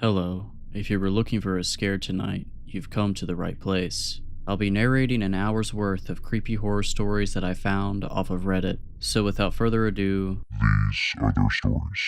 Hello. If you were looking for a scare tonight, you've come to the right place. I'll be narrating an hour's worth of creepy horror stories that I found off of Reddit. So without further ado, These are their stories.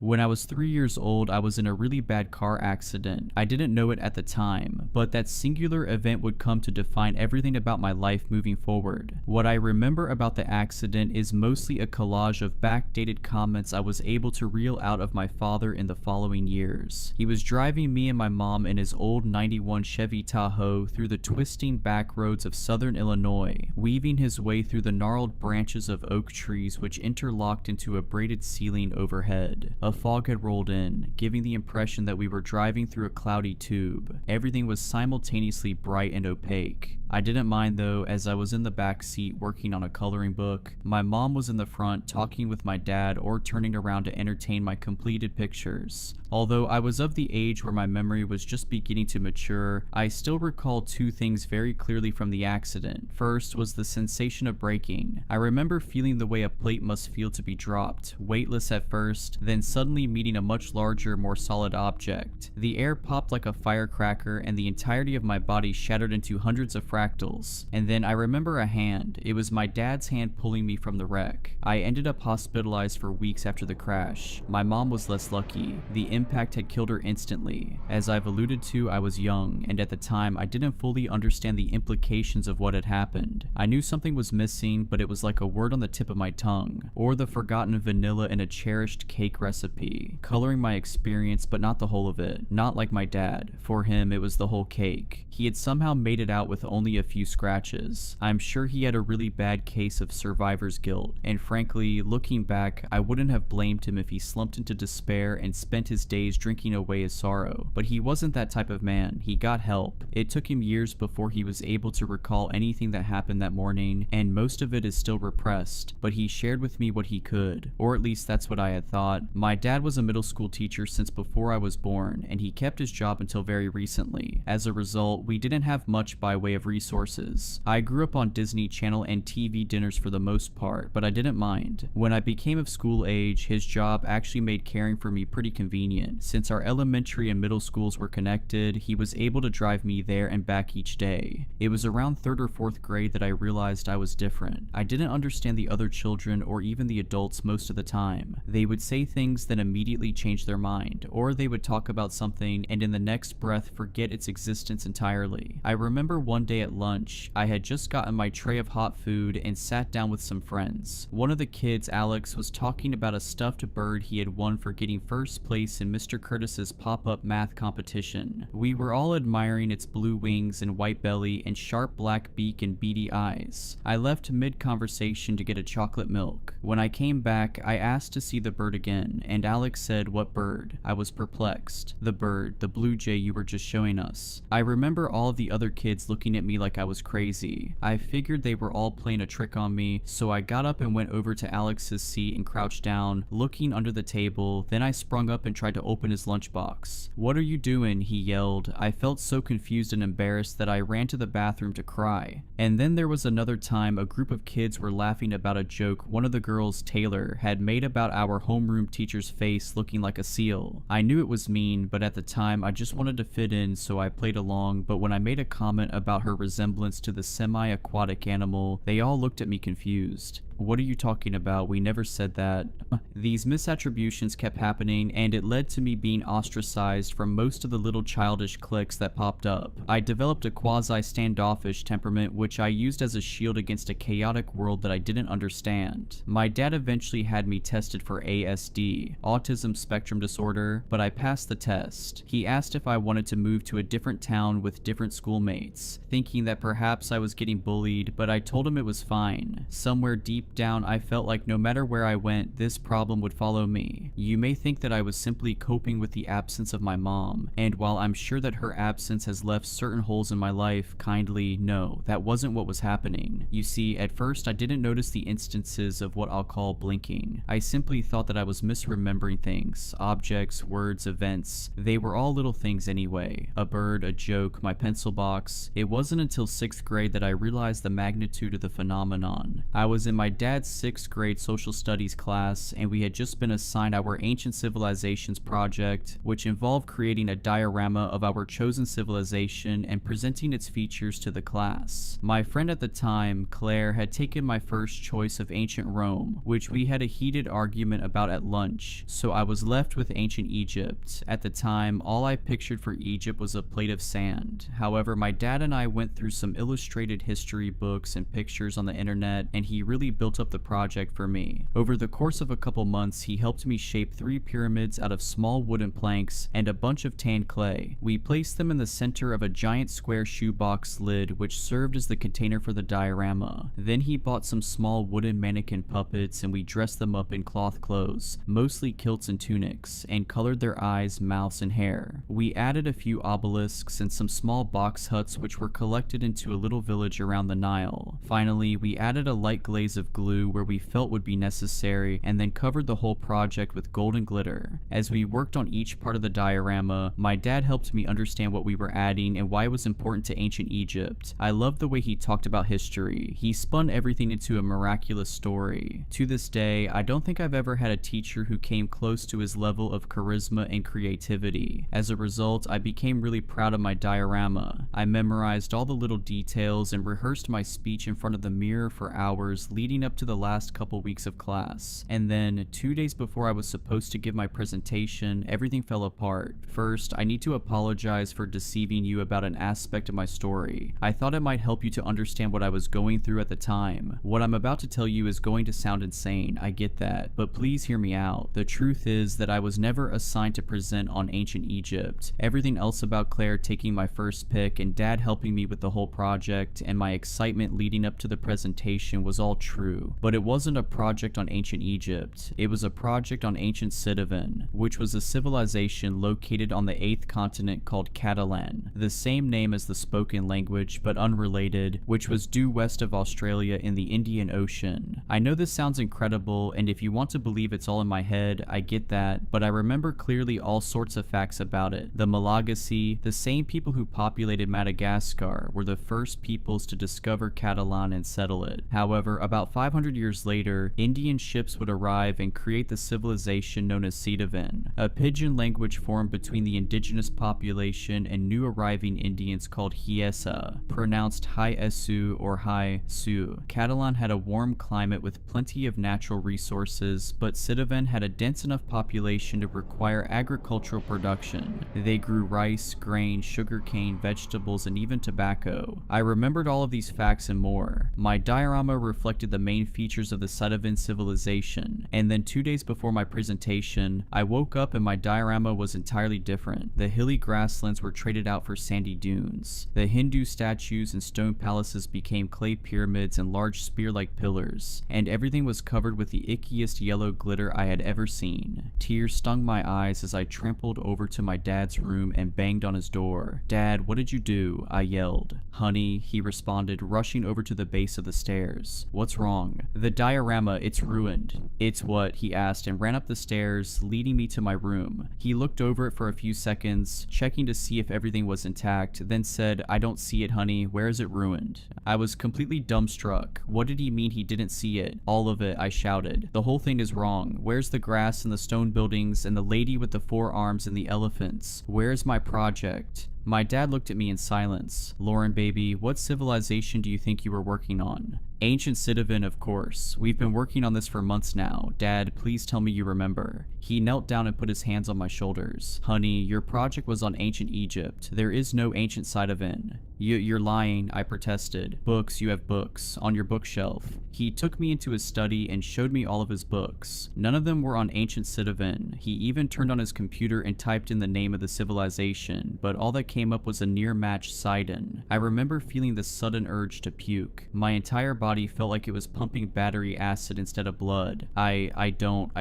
When I was 3 years old, I was in a really bad car accident. I didn't know it at the time, but that singular event would come to define everything about my life moving forward. What I remember about the accident is mostly a collage of backdated comments I was able to reel out of my father in the following years. He was driving me and my mom in his old 91 Chevy Tahoe through the twisting back roads of southern Illinois, weaving his way through the gnarled branches of oak trees which interlocked into a braided ceiling overhead. A fog had rolled in, giving the impression that we were driving through a cloudy tube. Everything was simultaneously bright and opaque. I didn't mind though, as I was in the back seat working on a coloring book. My mom was in the front talking with my dad or turning around to entertain my completed pictures. Although I was of the age where my memory was just beginning to mature, I still recall two things very clearly from the accident. First was the sensation of braking. I remember feeling the way a plate must feel to be dropped, weightless at first, then suddenly meeting a much larger, more solid object. The air popped like a firecracker and the entirety of my body shattered into hundreds of fractals. And then I remember a hand. It was my dad's hand pulling me from the wreck. I ended up hospitalized for weeks after the crash. My mom was less lucky. The impact had killed her instantly. As I've alluded to, I was young, and at the time I didn't fully understand the implications of what had happened. I knew something was missing, but it was like a word on the tip of my tongue, or the forgotten vanilla in a cherished cake recipe, coloring my experience but not the whole of it. Not like my dad. For him, it was the whole cake. He had somehow made it out with only a few scratches. I'm sure he had a really bad case of survivor's guilt, and frankly, looking back, I wouldn't have blamed him if he slumped into despair and spent his days drinking away his sorrow. But he wasn't that type of man. He got help. It took him years before he was able to recall anything that happened that morning, and most of it is still repressed, but he shared with me what he could, or at least that's what I had thought. My dad was a middle school teacher since before I was born, and he kept his job until very recently. As a result, we didn't have much by way of resources. I grew up on Disney Channel and TV dinners for the most part, but I didn't mind. When I became of school age, his job actually made caring for me pretty convenient. Since our elementary and middle schools were connected, he was able to drive me there and back each day. It was around 3rd or 4th grade that I realized I was different. I didn't understand the other children or even the adults most of the time. They would say things that immediately change their mind, or they would talk about something and in the next breath forget its existence entirely. I remember one day at lunch, I had just gotten my tray of hot food and sat down with some friends. One of the kids, Alex, was talking about a stuffed bird he had won for getting first place in Mr. Curtis's pop-up math competition. We were all admiring its blue wings and white belly and sharp black beak and beady eyes. I left mid-conversation to get a chocolate milk. When I came back, I asked to see the bird again, and Alex said, "What bird?" I was perplexed. "The bird, the blue jay you were just showing us." I remember all of the other kids looking at me like I was crazy. I figured they were all playing a trick on me, so I got up and went over to Alex's seat and crouched down, looking under the table. Then I sprung up and tried to open his lunchbox. "What are you doing?" he yelled. I felt so confused and embarrassed that I ran to the bathroom to cry. And then there was another time a group of kids were laughing about a joke one of the girls, Taylor, had made about our homeroom teacher's face looking like a seal. I knew it was mean, but at the time I just wanted to fit in, so I played along. But when I made a comment about her resemblance to the semi-aquatic animal, they all looked at me confused. "What are you talking about? We never said that." These misattributions kept happening, and it led to me being ostracized from most of the little childish cliques that popped up. I developed a quasi-standoffish temperament which I used as a shield against a chaotic world that I didn't understand. My dad eventually had me tested for ASD, autism spectrum disorder, but I passed the test. He asked if I wanted to move to a different town with different schoolmates, thinking that perhaps I was getting bullied, but I told him it was fine. Somewhere deep down, I felt like no matter where I went, this problem would follow me. You may think that I was simply coping with the absence of my mom, and while I'm sure that her absence has left certain holes in my life, kindly, no, that wasn't what was happening. You see, at first I didn't notice the instances of what I'll call blinking. I simply thought that I was misremembering things, objects, words, events. They were all little things anyway. A bird, a joke, my pencil box. It wasn't until 6th grade that I realized the magnitude of the phenomenon. I was in my dad's 6th grade social studies class, and we had just been assigned our Ancient Civilizations project, which involved creating a diorama of our chosen civilization and presenting its features to the class. My friend at the time, Claire, had taken my first choice of ancient Rome, which we had a heated argument about at lunch, so I was left with ancient Egypt. At the time, all I pictured for Egypt was a plate of sand. However, my dad and I went through some illustrated history books and pictures on the internet, and he really built up the project for me. Over the course of a couple months, he helped me shape 3 pyramids out of small wooden planks and a bunch of tan clay. We placed them in the center of a giant square shoebox lid, which served as the container for the diorama. Then he bought some small wooden mannequin puppets, and we dressed them up in cloth clothes, mostly kilts and tunics, and colored their eyes, mouths, and hair. We added a few obelisks and some small box huts which were collected into a little village around the Nile. Finally, we added a light glaze of glue where we felt would be necessary, and then covered the whole project with golden glitter. As we worked on each part of the diorama, my dad helped me understand what we were adding and why it was important to ancient Egypt. I loved the way he talked about history. He spun everything into a miraculous story. To this day, I don't think I've ever had a teacher who came close to his level of charisma and creativity. As a result, I became really proud of my diorama. I memorized all the little details and rehearsed my speech in front of the mirror for hours leading up to the last couple weeks of class. And then, 2 days before I was supposed to give my presentation, everything fell apart. First, I need to apologize for deceiving you about an aspect of my story. I thought it might help you to understand what I was going through at the time. What I'm about to tell you is going to sound insane, I get that, but please hear me out. The truth is that I was never assigned to present on ancient Egypt. Everything else about Claire taking my first pick and Dad helping me with the whole project and my excitement leading up to the presentation was all true. But it wasn't a project on ancient Egypt. It was a project on ancient Citiven, which was a civilization located on the 8th continent called Catalyn, the same name as the spoken language but unrelated, which was due west of Australia in the Indian Ocean. I know this sounds incredible, and if you want to believe it's all in my head, I get that, but I remember clearly all sorts of facts about it. The Malagasy, the same people who populated Madagascar, were the first peoples to discover Catalyn and settle it. However, about 500 years later, Indian ships would arrive and create the civilization known as Citiven, a pidgin language formed between the indigenous population and new arriving Indians called Hiesa, pronounced Hi-Esu or Hi-Su. Catalyn had a warm climate with plenty of natural resources, but Citiven had a dense enough population to require agricultural production. They grew rice, grain, sugarcane, vegetables, and even tobacco. I remembered all of these facts and more. My diorama reflected the main features of the Citiven civilization, and then 2 days before my presentation, I woke up and my diorama was entirely different. The hilly grasslands were traded out for sandy dunes. The Hindu statues and stone palaces became clay pyramids and large spear-like pillars, and everything was covered with the ickiest yellow glitter I had ever seen. Tears stung my eyes as I trampled over to my dad's room and banged on his door. "Dad, what did you do?" I yelled. "Honey," he responded, rushing over to the base of the stairs. "What's wrong?" "The diorama, it's ruined." "It's what?" he asked and ran up the stairs, leading me to my room. He looked over it for a few seconds, checking to see if everything was intact, then said, "I don't see it, honey. Where is it ruined?" I was completely dumbstruck. What did he mean he didn't see it? "All of it," I shouted. "The whole thing is wrong. Where's the grass and the stone buildings and the lady with the 4 arms and the elephants? Where's my project?" My dad looked at me in silence. "Lauren, baby, what civilization do you think you were working on?" "Ancient Citiven, of course. We've been working on this for months now. Dad, please tell me you remember." He knelt down and put his hands on my shoulders. "Honey, your project was on ancient Egypt. There is no ancient Citiven." You're lying," I protested. "Books, you have books. On your bookshelf." He took me into his study and showed me all of his books. None of them were on ancient Citiven. He even turned on his computer and typed in the name of the civilization, but all that came up was a near-matched Sidon. I remember feeling the sudden urge to puke. My entire body felt like it was pumping battery acid instead of blood. I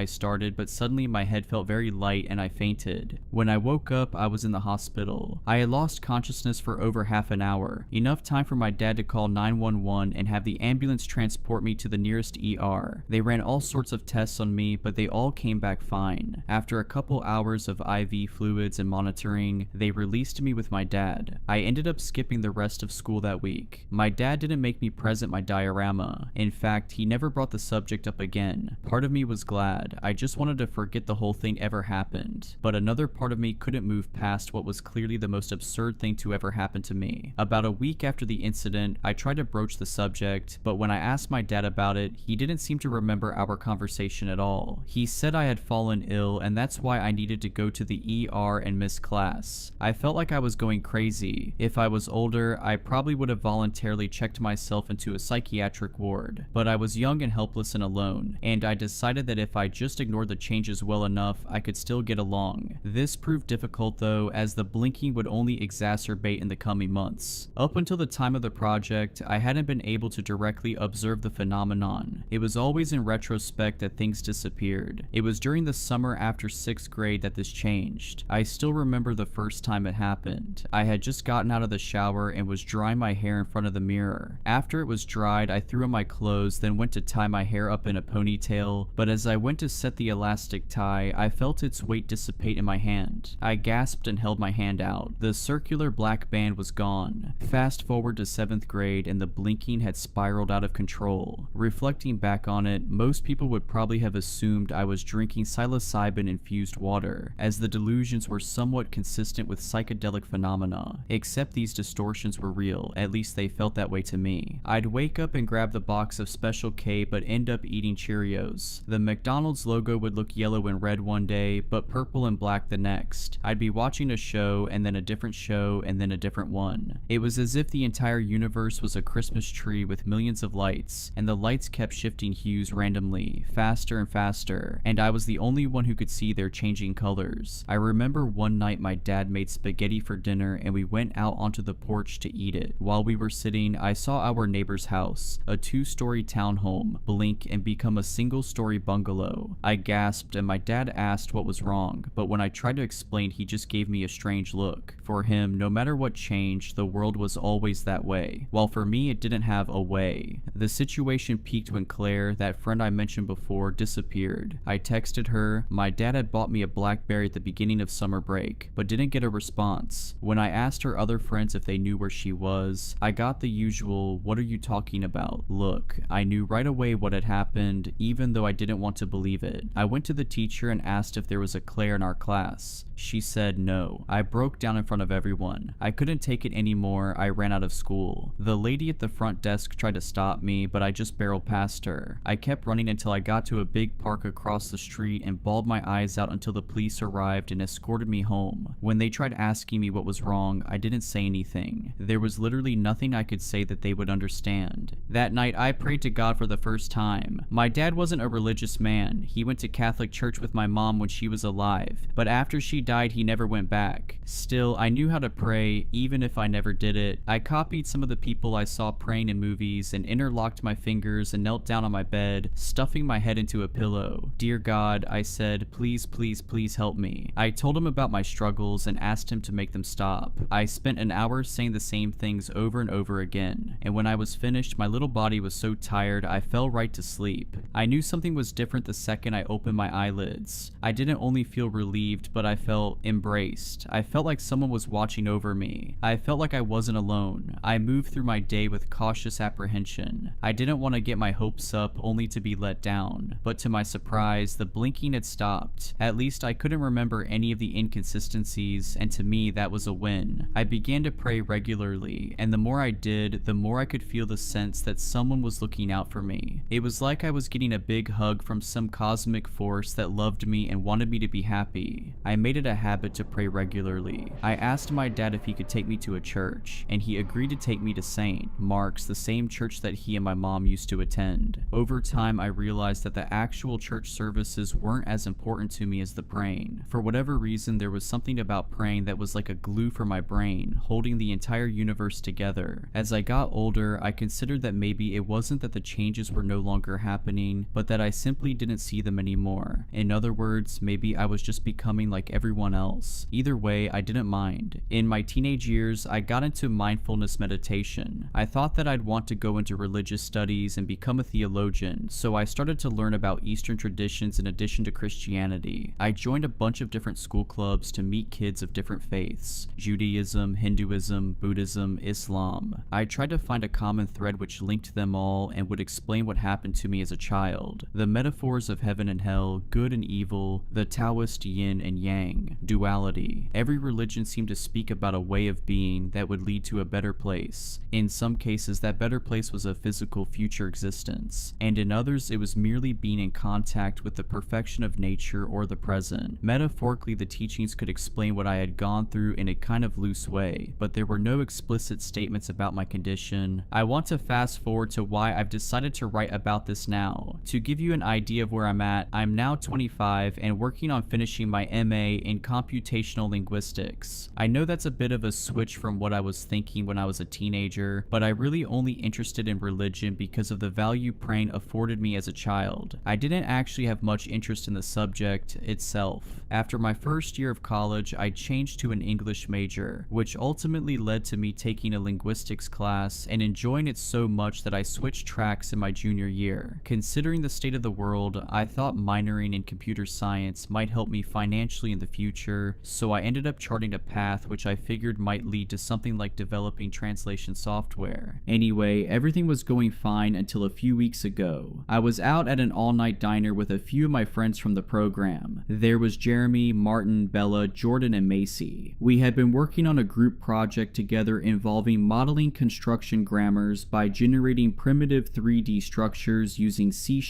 started, but suddenly my head felt very light and I fainted. When I woke up, I was in the hospital. I had lost consciousness for over half an hour hour, enough time for my dad to call 911 and have the ambulance transport me to the nearest ER. They ran all sorts of tests on me, but they all came back fine. After a couple hours of IV fluids and monitoring, they released me with my dad. I ended up skipping the rest of school that week. My dad didn't make me present my diorama. In fact, he never brought the subject up again. Part of me was glad. I just wanted to forget the whole thing ever happened. But another part of me couldn't move past what was clearly the most absurd thing to ever happen to me. About a week after the incident, I tried to broach the subject, but when I asked my dad about it, he didn't seem to remember our conversation at all. He said I had fallen ill and that's why I needed to go to the ER and miss class. I felt like I was going crazy. If I was older, I probably would have voluntarily checked myself into a psychiatric ward, but I was young and helpless and alone, and I decided that if I just ignored the changes well enough, I could still get along. This proved difficult though, as the blinking would only exacerbate in the coming months. Up until the time of the project, I hadn't been able to directly observe the phenomenon. It was always in retrospect that things disappeared. It was during the summer after 6th grade that this changed. I still remember the first time it happened. I had just gotten out of the shower and was drying my hair in front of the mirror. After it was dried, I threw on my clothes, then went to tie my hair up in a ponytail, but as I went to set the elastic tie, I felt its weight dissipate in my hand. I gasped and held my hand out. The circular black band was gone. Fast forward to 7th grade and the blinking had spiraled out of control. Reflecting back on it, most people would probably have assumed I was drinking psilocybin infused water, as the delusions were somewhat consistent with psychedelic phenomena, except these distortions were real, at least they felt that way to me. I'd wake up and grab the box of Special K but end up eating Cheerios. The McDonald's logo would look yellow and red one day, but purple and black the next. I'd be watching a show and then a different show and then a different one. It was as if the entire universe was a Christmas tree with millions of lights, and the lights kept shifting hues randomly, faster and faster, and I was the only one who could see their changing colors. I remember one night my dad made spaghetti for dinner and we went out onto the porch to eat it. While we were sitting, I saw our neighbor's house, a 2-story townhome, blink and become a single-story bungalow. I gasped and my dad asked what was wrong, but when I tried to explain, he just gave me a strange look. For him, no matter what changed, the world was always that way, while for me it didn't have a way. The situation peaked when Claire, that friend I mentioned before, disappeared. I texted her. My dad had bought me a BlackBerry at the beginning of summer break, but didn't get a response. When I asked her other friends if they knew where she was, I got the usual, "What are you talking about?" look. I knew right away what had happened, even though I didn't want to believe it. I went to the teacher and asked if there was a Claire in our class. She said no. I broke down in front of everyone. I couldn't take it anymore. I ran out of school. The lady at the front desk tried to stop me, but I just barreled past her. I kept running until I got to a big park across the street and bawled my eyes out until the police arrived and escorted me home. When they tried asking me what was wrong, I didn't say anything. There was literally nothing I could say that they would understand. That night, I prayed to God for the first time. My dad wasn't a religious man. He went to Catholic church with my mom when she was alive, but after she died, he never went back. Still, I knew how to pray, even if I never did it. I copied some of the people I saw praying in movies and interlocked my fingers and knelt down on my bed, stuffing my head into a pillow. "Dear God," I said, "please, please, please help me." I told him about my struggles and asked him to make them stop. I spent an hour saying the same things over and over again, and when I was finished, my little body was so tired I fell right to sleep. I knew something was different the second I opened my eyelids. I didn't only feel relieved, but I felt embraced. I felt like someone was watching over me. I felt like I wasn't alone. I moved through my day with cautious apprehension. I didn't want to get my hopes up only to be let down, but to my surprise, the blinking had stopped. At least I couldn't remember any of the inconsistencies, and to me that was a win. I began to pray regularly, and the more I did, the more I could feel the sense that someone was looking out for me. It was like I was getting a big hug from some cosmic force that loved me and wanted me to be happy. I made it a habit to pray regularly. I asked my dad if he could take me to a church, and he agreed to take me to St. Mark's, the same church that he and my mom used to attend. Over time, I realized that the actual church services weren't as important to me as the praying. For whatever reason, there was something about praying that was like a glue for my brain, holding the entire universe together. As I got older, I considered that maybe it wasn't that the changes were no longer happening, but that I simply didn't see them anymore. In other words, maybe I was just becoming like everyone else. Either way, I didn't mind. In my teenage years, I got got into mindfulness meditation. I thought that I'd want to go into religious studies and become a theologian, so I started to learn about Eastern traditions in addition to Christianity. I joined a bunch of different school clubs to meet kids of different faiths: Judaism, Hinduism, Buddhism, Islam. I tried to find a common thread which linked them all and would explain what happened to me as a child. The metaphors of heaven and hell, good and evil, the Taoist yin and yang, duality. Every religion seemed to speak about a way of being that would lead to a better place. In some cases, that better place was a physical future existence, and in others it was merely being in contact with the perfection of nature or the present. Metaphorically, the teachings could explain what I had gone through in a kind of loose way, but there were no explicit statements about my condition. I want to fast forward to why I've decided to write about this now. To give you an idea of where I'm at, I'm now 25 and working on finishing my MA in computational linguistics. I know that's a bit of a switch from what I was thinking when I was a teenager, but I really only interested in religion because of the value praying afforded me as a child. I didn't actually have much interest in the subject itself. After my first year of college, I changed to an English major, which ultimately led to me taking a linguistics class and enjoying it so much that I switched tracks in my junior year. Considering the state of the world, I thought minoring in computer science might help me financially in the future, so I ended up charting a path which I figured might lead to something like developing translation software. Anyway, everything was going fine until a few weeks ago. I was out at an all-night diner with a few of my friends from the program. There was Jeremy, Martin, Bella, Jordan, and Macy. We had been working on a group project together involving modeling construction grammars by generating primitive 3D structures using C#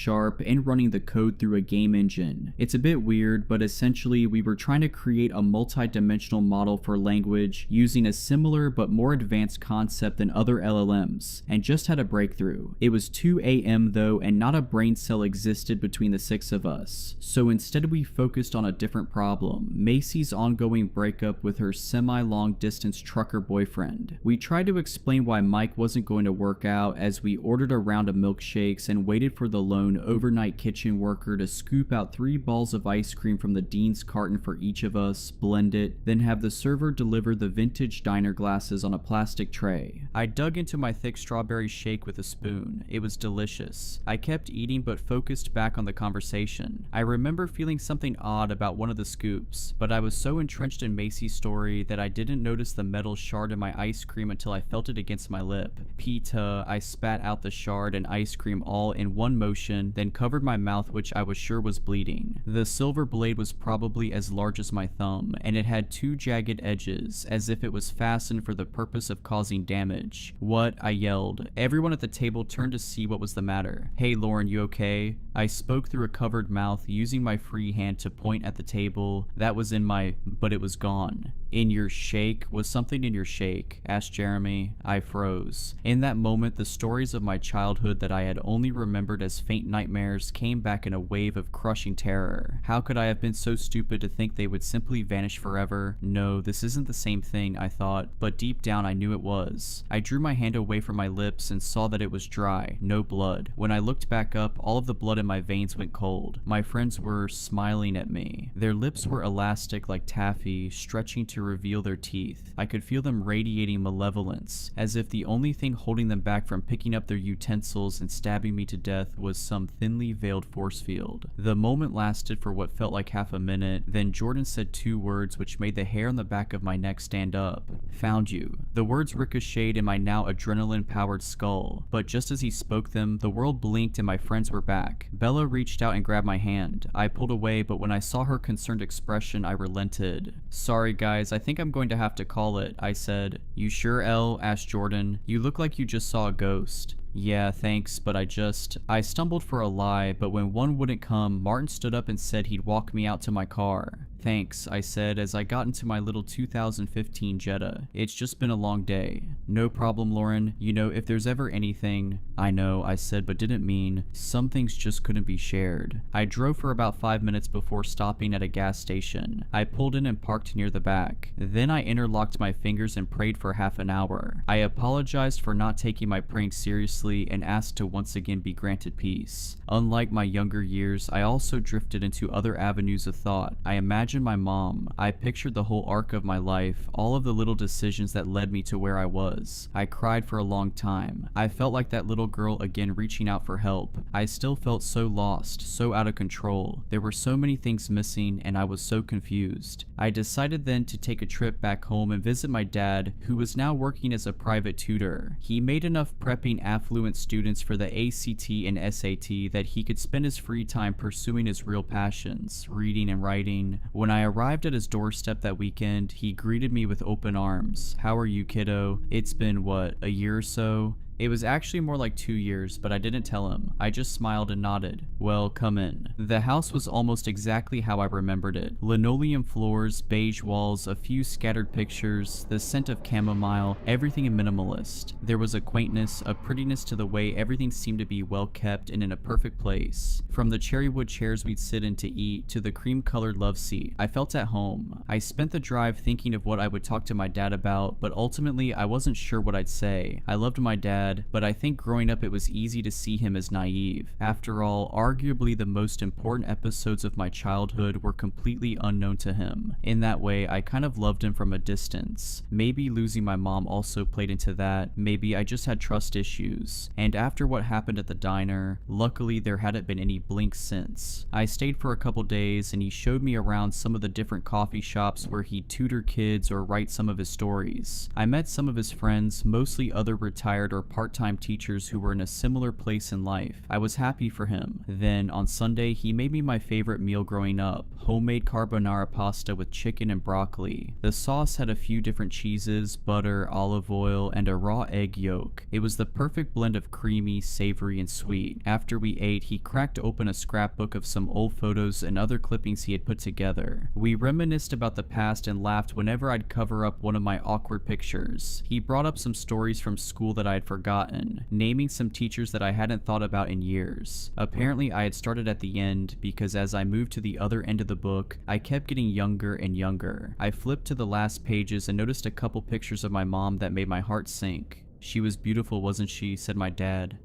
and running the code through a game engine. It's a bit weird, but essentially we were trying to create a multi-dimensional model for language using a similar but more advanced concept than other LLMs, and just had a breakthrough. It was 2 a.m. though, and not a brain cell existed between the 6 of us. So instead we focused on a different problem: Macy's ongoing breakup with her semi-long distance trucker boyfriend. We tried to explain why Mike wasn't going to work out as we ordered a round of milkshakes and waited for the lone overnight kitchen worker to scoop out 3 balls of ice cream from the Dean's carton for each of us, blend it, then have the server deliver the vintage diner glasses on a plastic tray. I dug into my thick strawberry shake with a spoon. It was delicious. I kept eating but focused back on the conversation. I remember feeling something odd about one of the scoops, but I was so entrenched in Macy's story that I didn't notice the metal shard in my ice cream until I felt it against my lip. Pita, I spat out the shard and ice cream all in one motion, then covered my mouth, which I was sure was bleeding. The silver blade was probably as large as my thumb, and it had 2 jagged edges, as if it was fastened for the purpose of causing damage. "What?" I yelled. Everyone at the table turned to see what was the matter. "Hey Lauren, you okay?" I spoke through a covered mouth, using my free hand to point at the table. That was in my, but it was gone. "In your shake? Was something in your shake?" asked Jeremy. I froze. In that moment, the stories of my childhood that I had only remembered as faint nightmares came back in a wave of crushing terror. How could I have been so stupid to think they would simply vanish forever? No, this isn't the same thing, I thought, but deep down I knew it was. I drew my hand away from my lips and saw that it was dry, no blood. When I looked back up, all of the blood in my veins went cold. My friends were smiling at me. Their lips were elastic like taffy, stretching to reveal their teeth. I could feel them radiating malevolence, as if the only thing holding them back from picking up their utensils and stabbing me to death was some thinly veiled force field. The moment lasted for what felt like half a minute, then Jordan said 2 words which made the hair on the back of my neck stand up. "Found you." The words ricocheted in my now adrenaline-powered skull, but just as he spoke them, the world blinked and my friends were back. Bella reached out and grabbed my hand. I pulled away, but when I saw her concerned expression, I relented. "Sorry guys, I think I'm going to have to call it," I said. "You sure, Elle?" asked Jordan. "You look like you just saw a ghost." "Yeah, thanks, but I stumbled for a lie, but when one wouldn't come, Martin stood up and said he'd walk me out to my car. "Thanks," I said as I got into my little 2015 Jetta. "It's just been a long day." "No problem, Lauren. You know, if there's ever anything—" "I know," I said, but didn't mean. Some things just couldn't be shared. I drove for about 5 minutes before stopping at a gas station. I pulled in and parked near the back. Then I interlocked my fingers and prayed for half an hour. I apologized for not taking my prank seriously and asked to once again be granted peace. Unlike my younger years, I also drifted into other avenues of thought. I imagined imagine my mom. I pictured the whole arc of my life, all of the little decisions that led me to where I was. I cried for a long time. I felt like that little girl again reaching out for help. I still felt so lost, so out of control. There were so many things missing and I was so confused. I decided then to take a trip back home and visit my dad, who was now working as a private tutor. He made enough prepping affluent students for the ACT and SAT that he could spend his free time pursuing his real passions, reading and writing. When I arrived at his doorstep that weekend, he greeted me with open arms. "How are you, kiddo? It's been, what, a year or so?" It was actually more like 2 years, but I didn't tell him. I just smiled and nodded. "Well, come in." The house was almost exactly how I remembered it. Linoleum floors, beige walls, a few scattered pictures, the scent of chamomile, everything minimalist. There was a quaintness, a prettiness to the way everything seemed to be well kept and in a perfect place. From the cherry wood chairs we'd sit in to eat, to the cream-colored love seat, I felt at home. I spent the drive thinking of what I would talk to my dad about, but ultimately I wasn't sure what I'd say. I loved my dad, but I think growing up it was easy to see him as naive. After all, arguably the most important episodes of my childhood were completely unknown to him. In that way, I kind of loved him from a distance. Maybe losing my mom also played into that. Maybe I just had trust issues. And after what happened at the diner, luckily there hadn't been any blink since. I stayed for a couple days and he showed me around some of the different coffee shops where he'd tutor kids or write some of his stories. I met some of his friends, mostly other retired or part-time teachers who were in a similar place in life. I was happy for him. Then, on Sunday, he made me my favorite meal growing up, homemade carbonara pasta with chicken and broccoli. The sauce had a few different cheeses, butter, olive oil, and a raw egg yolk. It was the perfect blend of creamy, savory, and sweet. After we ate, he cracked open a scrapbook of some old photos and other clippings he had put together. We reminisced about the past and laughed whenever I'd cover up one of my awkward pictures. He brought up some stories from school that I had forgotten, naming some teachers that I hadn't thought about in years. Apparently I had started at the end because as I moved to the other end of the book, I kept getting younger and younger. I flipped to the last pages and noticed a couple pictures of my mom that made my heart sink. "She was beautiful, wasn't she?" said my dad.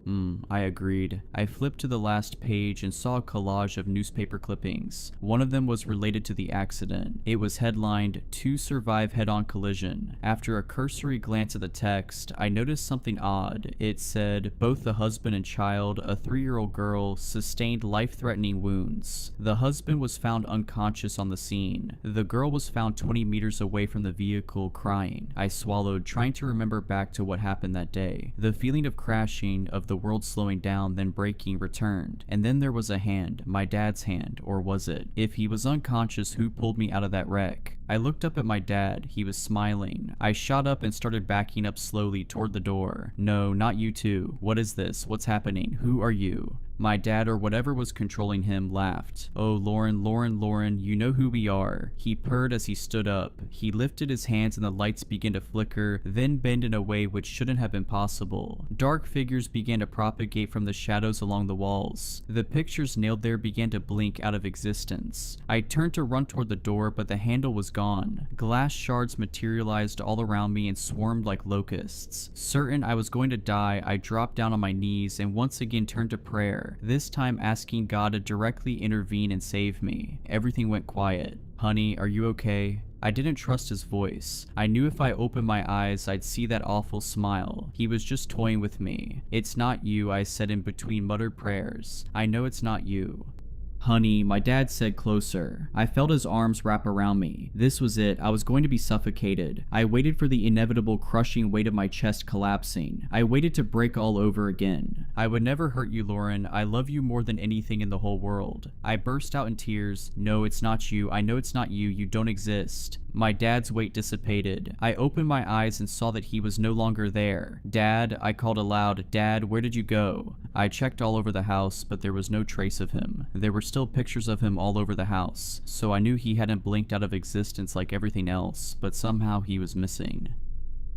I agreed. I flipped to the last page and saw a collage of newspaper clippings. One of them was related to the accident. It was headlined, "Two Survive Head-On Collision." After a cursory glance at the text, I noticed something odd. It said, "Both the husband and child, a 3-year-old girl, sustained life-threatening wounds. The husband was found unconscious on the scene. The girl was found 20 meters away from the vehicle, crying." I swallowed, trying to remember back to what happened that day. The feeling of crashing, of the world slowing down, then breaking, returned. And then there was a hand, my dad's hand, or was it? If he was unconscious, who pulled me out of that wreck? I looked up at my dad. He was smiling. I shot up and started backing up slowly toward the door. "No, not you two. What is this? What's happening? Who are you?" My dad, or whatever was controlling him, laughed. "Oh, Lauren, Lauren, Lauren, you know who we are." He purred as he stood up. He lifted his hands and the lights began to flicker, then bend in a way which shouldn't have been possible. Dark figures began to propagate from the shadows along the walls. The pictures nailed there began to blink out of existence. I turned to run toward the door, but the handle was gone. Glass shards materialized all around me and swarmed like locusts. Certain I was going to die, I dropped down on my knees and once again turned to prayer. This time asking God to directly intervene and save me. Everything went quiet. "Honey, are you okay?" I didn't trust his voice. I knew if I opened my eyes, I'd see that awful smile. He was just toying with me. "It's not you," I said in between muttered prayers. "I know it's not you." "Honey," my dad said closer. I felt his arms wrap around me. This was it. I was going to be suffocated. I waited for the inevitable crushing weight of my chest collapsing. I waited to break all over again. "I would never hurt you, Lauren. I love you more than anything in the whole world." I burst out in tears. "No, it's not you. I know it's not you. You don't exist." My dad's weight dissipated. I opened my eyes and saw that he was no longer there. "Dad," I called aloud. "Dad, where did you go?" I checked all over the house, but there was no trace of him. There were still pictures of him all over the house, so I knew he hadn't blinked out of existence like everything else, but somehow he was missing.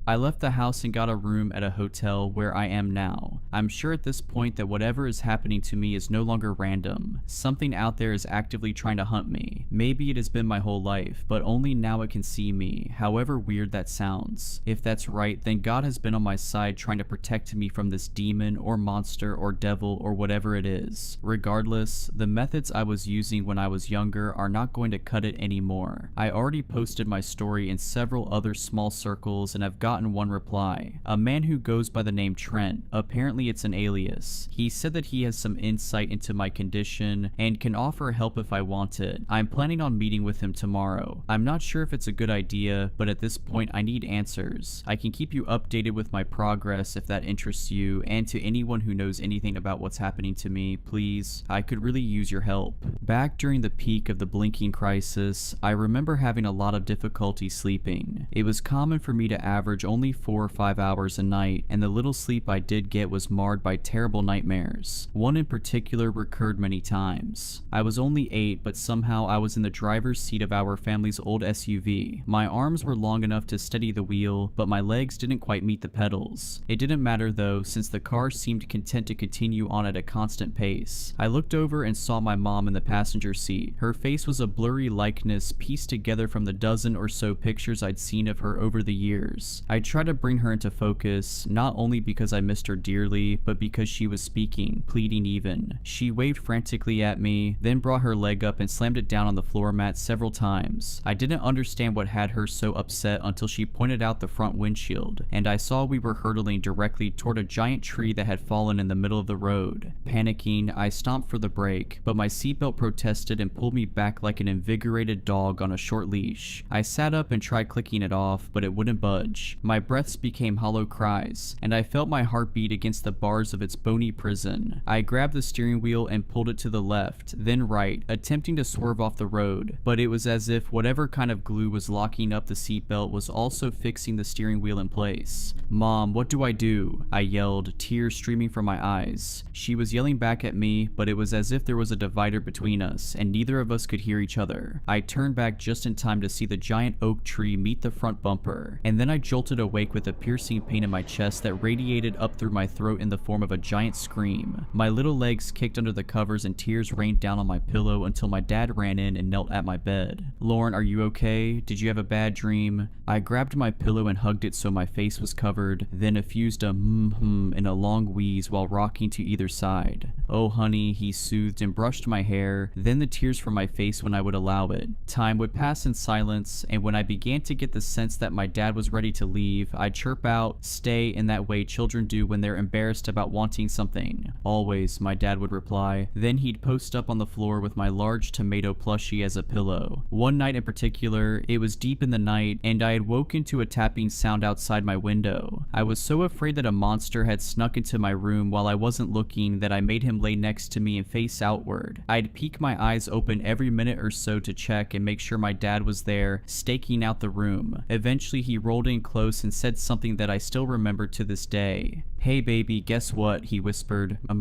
I left the house and got a room at a hotel where I am now. I'm sure at this point that whatever is happening to me is no longer random. Something out there is actively trying to hunt me. Maybe it has been my whole life, but only now it can see me, however weird that sounds. If that's right, then God has been on my side trying to protect me from this demon or monster or devil or whatever it is. Regardless, the methods I was using when I was younger are not going to cut it anymore. I already posted my story in several other small circles and have gotten one reply. A man who goes by the name Trent, apparently it's an alias. He said that he has some insight into my condition and can offer help if I want it. I'm planning on meeting with him tomorrow. I'm not sure if it's a good idea, but at this point I need answers. I can keep you updated with my progress if that interests you, and to anyone who knows anything about what's happening to me, please, I could really use your help. Back during the peak of the blinking crisis, I remember having a lot of difficulty sleeping. It was common for me to average only 4 or 5 hours a night, and the little sleep I did get was marred by terrible nightmares. One in particular recurred many times. I was only 8, but somehow I was in the driver's seat of our family's old SUV. My arms were long enough to steady the wheel, but my legs didn't quite meet the pedals. It didn't matter though, since the car seemed content to continue on at a constant pace. I looked over and saw my mom in the passenger seat. Her face was a blurry likeness pieced together from the dozen or so pictures I'd seen of her over the years. I tried to bring her into focus, not only because I missed her dearly, but because she was speaking, pleading even. She waved frantically at me, then brought her leg up and slammed it down on the floor mat several times. I didn't understand what had her so upset until she pointed out the front windshield, and I saw we were hurtling directly toward a giant tree that had fallen in the middle of the road. Panicking, I stomped for the brake, but my seatbelt protested and pulled me back like an invigorated dog on a short leash. I sat up and tried clicking it off, but it wouldn't budge. My breaths became hollow cries, and I felt my heart beat against the bars of its bony prison. I grabbed the steering wheel and pulled it to the left, then right, attempting to swerve off the road, but it was as if whatever kind of glue was locking up the seatbelt was also fixing the steering wheel in place. "Mom, what do I do?" I yelled, tears streaming from my eyes. She was yelling back at me, but it was as if there was a divider between us, and neither of us could hear each other. I turned back just in time to see the giant oak tree meet the front bumper, and then I jolted awake with a piercing pain in my chest that radiated up through my throat in the form of a giant scream. My little legs kicked under the covers and tears rained down on my pillow until my dad ran in and knelt at my bed. "Lauren, are you okay? Did you have a bad dream?" I grabbed my pillow and hugged it so my face was covered, then effused a in a long wheeze while rocking to either side. "Oh honey," he soothed and brushed my hair, then the tears from my face when I would allow it. Time would pass in silence, and when I began to get the sense that my dad was ready to leave, I'd chirp out, "Stay," in that way children do when they're embarrassed about wanting something. "Always," my dad would reply. Then he'd post up on the floor with my large tomato plushie as a pillow. One night in particular, it was deep in the night, and I had woken to a tapping sound outside my window. I was so afraid that a monster had snuck into my room while I wasn't looking that I made him lay next to me and face outward. I'd peek my eyes open every minute or so to check and make sure my dad was there, staking out the room. Eventually he rolled in close and said something that I still remember to this day. "Hey baby, guess what?" he whispered. I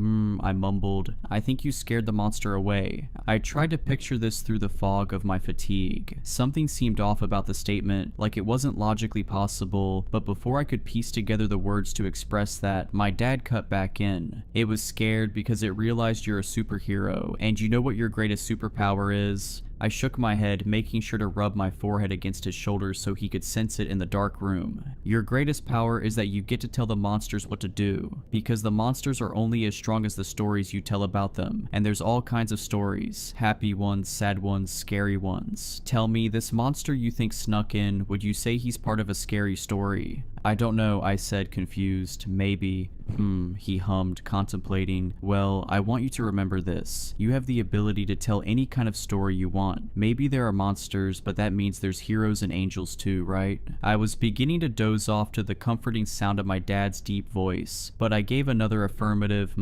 mumbled. "I think you scared the monster away." I tried to picture this through the fog of my fatigue. Something seemed off about the statement, like it wasn't logically possible, but before I could piece together the words to express that, my dad cut back in. "It was scared because it realized you're a superhero, and you know what your greatest superpower is?" I shook my head, making sure to rub my forehead against his shoulders so he could sense it in the dark room. "Your greatest power is that you get to tell the monsters what to do, because the monsters are only as strong as the stories you tell about them, and there's all kinds of stories. Happy ones, sad ones, scary ones. Tell me, this monster you think snuck in, would you say he's part of a scary story?" "I don't know," I said, confused. "Maybe." He hummed, contemplating. "Well, I want you to remember this. You have the ability to tell any kind of story you want. Maybe there are monsters, but that means there's heroes and angels too, right?" I was beginning to doze off to the comforting sound of my dad's deep voice, but I gave another affirmative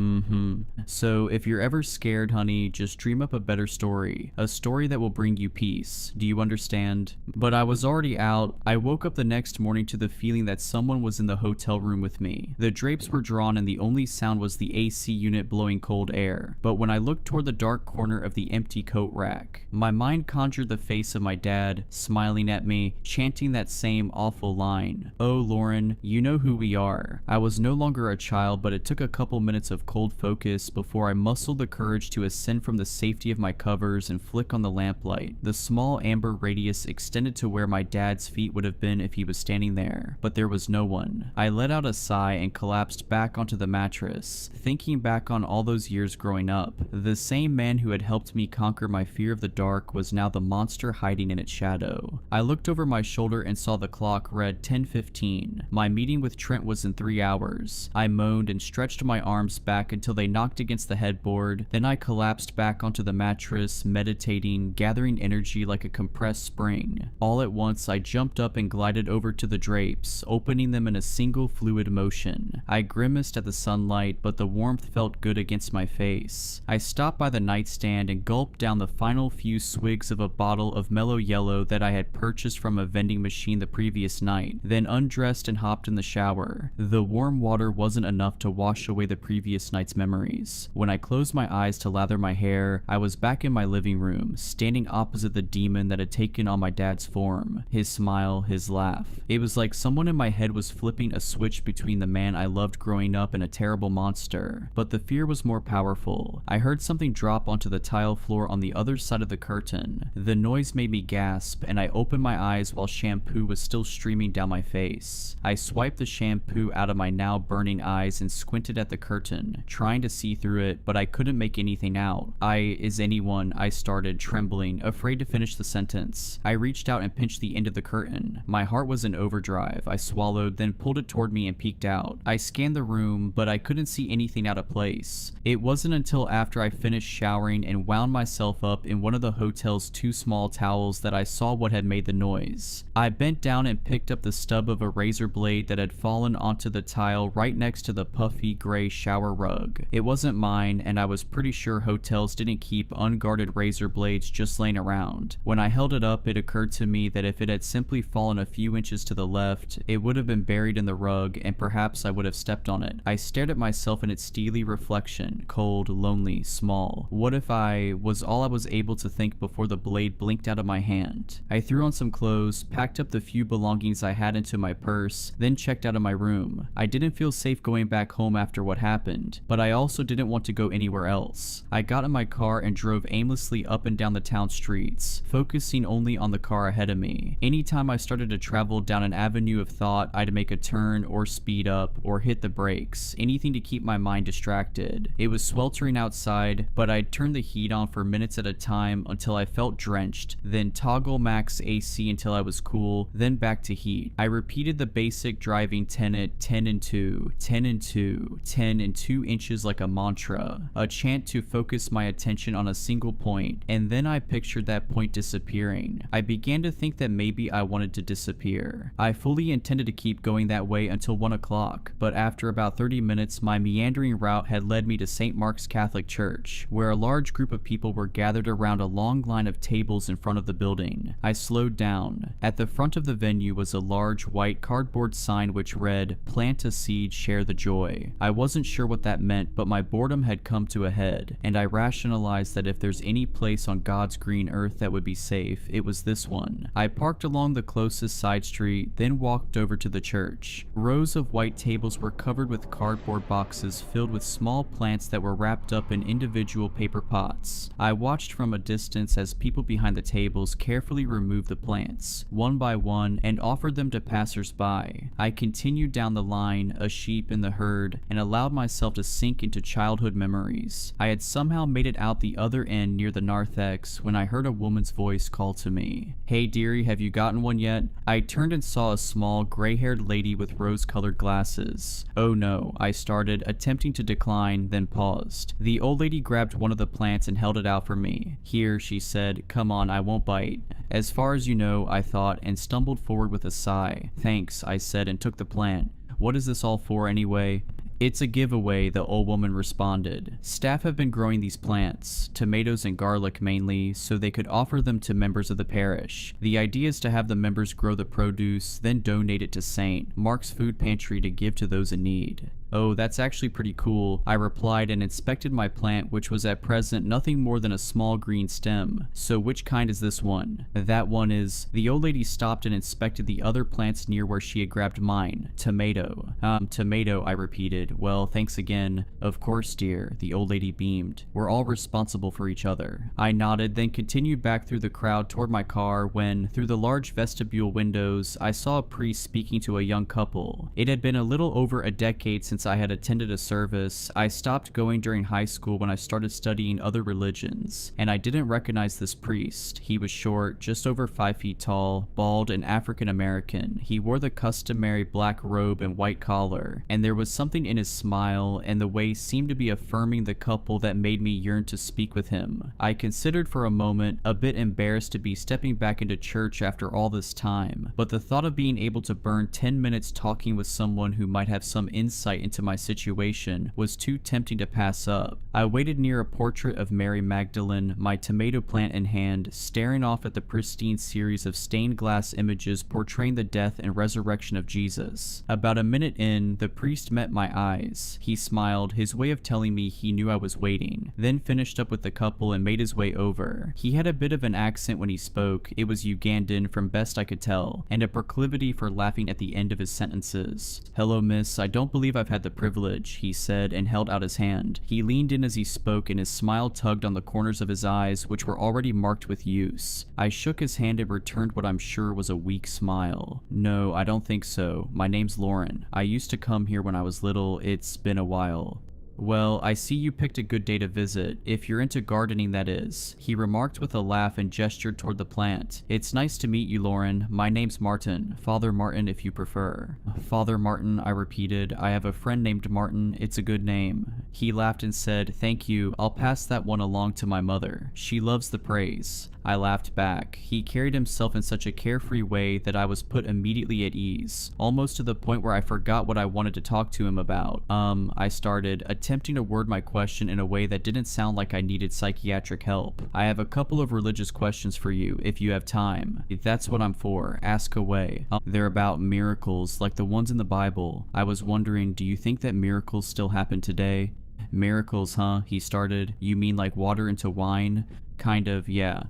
"So if you're ever scared, honey, just dream up a better story. A story that will bring you peace. Do you understand?" But I was already out. I woke up the next morning to the feeling that someone was in the hotel room with me. The drapes were drawn and the only sound was the AC unit blowing cold air. But when I looked toward the dark corner of the empty coat rack, my mind conjured the face of my dad, smiling at me, chanting that same awful line, "Oh Lauren, you know who we are." I was no longer a child, but it took a couple minutes of cold focus before I muscled the courage to ascend from the safety of my covers and flick on the lamplight. The small amber radius extended to where my dad's feet would have been if he was standing there, but there was no one. I let out a sigh and collapsed back onto the mattress, thinking back on all those years growing up. The same man who had helped me conquer my fear of the dark was now the monster hiding in its shadow. I looked over my shoulder and saw the clock read 10:15. My meeting with Trent was in 3 hours. I moaned and stretched my arms back until they knocked against the headboard. Then I collapsed back onto the mattress, meditating, gathering energy like a compressed spring. All at once, I jumped up and glided over to the drapes, opening them in a single fluid motion. I grimaced at the sunlight, but the warmth felt good against my face. I stopped by the nightstand and gulped down the final few swigs of a bottle of mellow yellow that I had purchased from a vending machine the previous night, then undressed and hopped in the shower. The warm water wasn't enough to wash away the previous night's memories. When I closed my eyes to lather my hair, I was back in my living room, standing opposite the demon that had taken on my dad's form. His smile, his laugh. It was like someone in my head was flipping a switch between the man I loved growing up and a terrible monster. But the fear was more powerful. I heard something drop onto the tile floor on the other side of the curtain. The noise made me gasp, and I opened my eyes while shampoo was still streaming down my face. I swiped the shampoo out of my now burning eyes and squinted at the curtain, trying to see through it, but I couldn't make anything out. Is anyone, I started, trembling, afraid to finish the sentence. I reached out and pinched the end of the curtain. My heart was in overdrive. I swallowed, then pulled it toward me and peeked out. I scanned the room, but I couldn't see anything out of place. It wasn't until after I finished showering and wound myself up in one of the hotel's 2 small towels that I saw what had made the noise. I bent down and picked up the stub of a razor blade that had fallen onto the tile right next to the puffy gray shower rug. It wasn't mine, and I was pretty sure hotels didn't keep unguarded razor blades just laying around. When I held it up, it occurred to me that if it had simply fallen a few inches to the left, it would have been buried in the rug, and perhaps I would have stepped on it. I stared at myself in its steely reflection, cold, lonely, small. What if I was all I was able to think before the blade blinked out of my hand? I threw on some clothes, packed up the few belongings I had into my purse, then checked out of my room. I didn't feel safe going back home after what happened, but I also didn't want to go anywhere else. I got in my car and drove aimlessly up and down the town streets, focusing only on the car ahead of me. Anytime I started to travel down an avenue of thought, I'd make a turn or speed up or hit the brakes, anything to keep my mind distracted. It was sweltering outside, but I'd turn the heat on for minutes at a time until I felt drenched, then toggle max AC until I was cool, then back to heat. I repeated the basic driving tenet 10 and 2, 10 and 2, 10 and 2 inches like a mantra, a chant to focus my attention on a single point, and then I pictured that point disappearing. I began to think that maybe I wanted to disappear. I fully intended to keep going that way until 1 o'clock, but after about 30 minutes, my meandering route had led me to St. Mark's Catholic Church, where a large group of people were gathered around a long line of tables in front of the building. I slowed down. At the front of the venue was a large white cardboard sign which read, "Plant a seed, share the joy." I wasn't sure what that meant, but my boredom had come to a head, and I rationalized that if there's any place on God's green earth that would be safe, it was this one. I parked along the closest side street, then walked over to the church. Rows of white tables were covered with cardboard boxes filled with small plants that were wrapped up in individual paper pots. I watched from a distance as people behind the tables carefully removed the plants, one by one, and offered them to passers-by. I continued down the line, a sheep in the herd, and allowed myself to sink into childhood memories. I had somehow made it out the other end near the narthex when I heard a woman's voice call to me. "Hey dearie, have you gotten one yet?" I turned and saw a small, gray-haired lady with rose-colored glasses. "Oh no," I started, attempting to decline, then paused. The old lady grabbed one of the plants and held it out for me. "Here," she said, "come on, I won't bite." "As far as you know," I thought, and stumbled forward with a sigh. "Thanks," I said, and took the plant. "What is this all for anyway?" It's a giveaway, the old woman responded. Staff have been growing these plants, tomatoes and garlic mainly, so they could offer them to members of the parish. The idea is to have the members grow the produce, then donate it to St. Mark's food pantry to give to those in need. Oh, that's actually pretty cool, I replied and inspected my plant, which was at present nothing more than a small green stem. So which kind is this one? That one is... The old lady stopped and inspected the other plants near where she had grabbed mine. Tomato. Tomato, I repeated. Well, thanks again. Of course, dear, the old lady beamed. We're all responsible for each other. I nodded, then continued back through the crowd toward my car when, through the large vestibule windows, I saw a priest speaking to a young couple. It had been a little over a decade since I had attended a service. I stopped going during high school when I started studying other religions, and I didn't recognize this priest. He was short, just over 5 feet tall, bald, and African American. He wore the customary black robe and white collar, and there was something in his smile and the way he seemed to be affirming the couple that made me yearn to speak with him. I considered for a moment, a bit embarrassed to be stepping back into church after all this time, but the thought of being able to burn 10 minutes talking with someone who might have some insight into my situation was too tempting to pass up. I waited near a portrait of Mary Magdalene, my tomato plant in hand, staring off at the pristine series of stained glass images portraying the death and resurrection of Jesus. About a minute in, the priest met my eyes. He smiled, his way of telling me he knew I was waiting, then finished up with the couple and made his way over. He had a bit of an accent when he spoke. It was Ugandan from best I could tell, and a proclivity for laughing at the end of his sentences. Hello, miss, I don't believe I've had the privilege, he said and held out his hand. He leaned in as he spoke and his smile tugged on the corners of his eyes, which were already marked with use. I shook his hand and returned what I'm sure was a weak smile. No, I don't think so. My name's Lauren. I used to come here when I was little. It's been a while. Well, I see you picked a good day to visit, if you're into gardening that is, he remarked with a laugh and gestured toward the plant. It's nice to meet you, Lauren. My name's Martin. Father Martin if you prefer. Father Martin, I repeated. I have a friend named Martin. It's a good name. He laughed and said, thank you. I'll pass that one along to my mother. She loves the praise. I laughed back. He carried himself in such a carefree way that I was put immediately at ease, almost to the point where I forgot what I wanted to talk to him about. I started, attempting to word my question in a way that didn't sound like I needed psychiatric help. I have a couple of religious questions for you, if you have time. That's what I'm for. Ask away. They're about miracles, like the ones in the Bible. I was wondering, do you think that miracles still happen today? Miracles, huh? He started. You mean like water into wine? Kind of, yeah.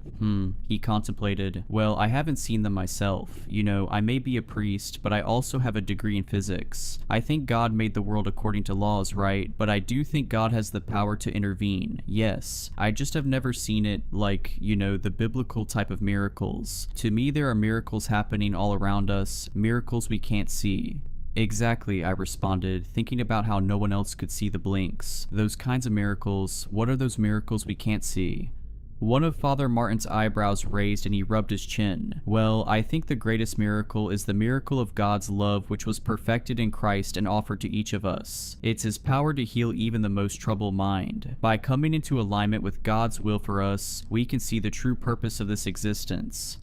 He contemplated. Well, I haven't seen them myself. You know, I may be a priest, but I also have a degree in physics. I think God made the world according to laws, right? But I do think God has the power to intervene. Yes. I just have never seen it like, you know, the biblical type of miracles. To me, there are miracles happening all around us, miracles we can't see. Exactly, I responded, thinking about how no one else could see the blinks. Those kinds of miracles, what are those miracles we can't see? One of Father Martin's eyebrows raised and he rubbed his chin. Well, I think the greatest miracle is the miracle of God's love which was perfected in Christ and offered to each of us. It's his power to heal even the most troubled mind. By coming into alignment with God's will for us, we can see the true purpose of this existence.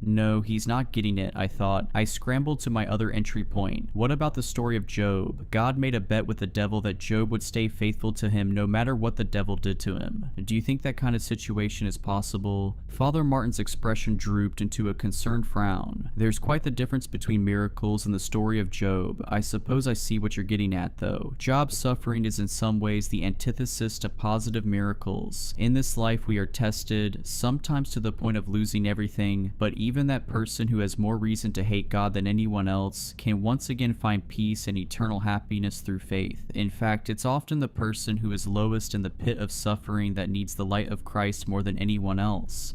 No, he's not getting it, I thought. I scrambled to my other entry point. What about the story of Job? God made a bet with the devil that Job would stay faithful to him no matter what the devil did to him. Do you think that kind of situation is possible? Father Martin's expression drooped into a concerned frown. There's quite the difference between miracles and the story of Job. I suppose I see what you're getting at, though. Job's suffering is in some ways the antithesis to positive miracles. In this life we are tested, sometimes to the point of losing everything, but even that person who has more reason to hate God than anyone else can once again find peace and eternal happiness through faith. In fact, it's often the person who is lowest in the pit of suffering that needs the light of Christ more than anyone else.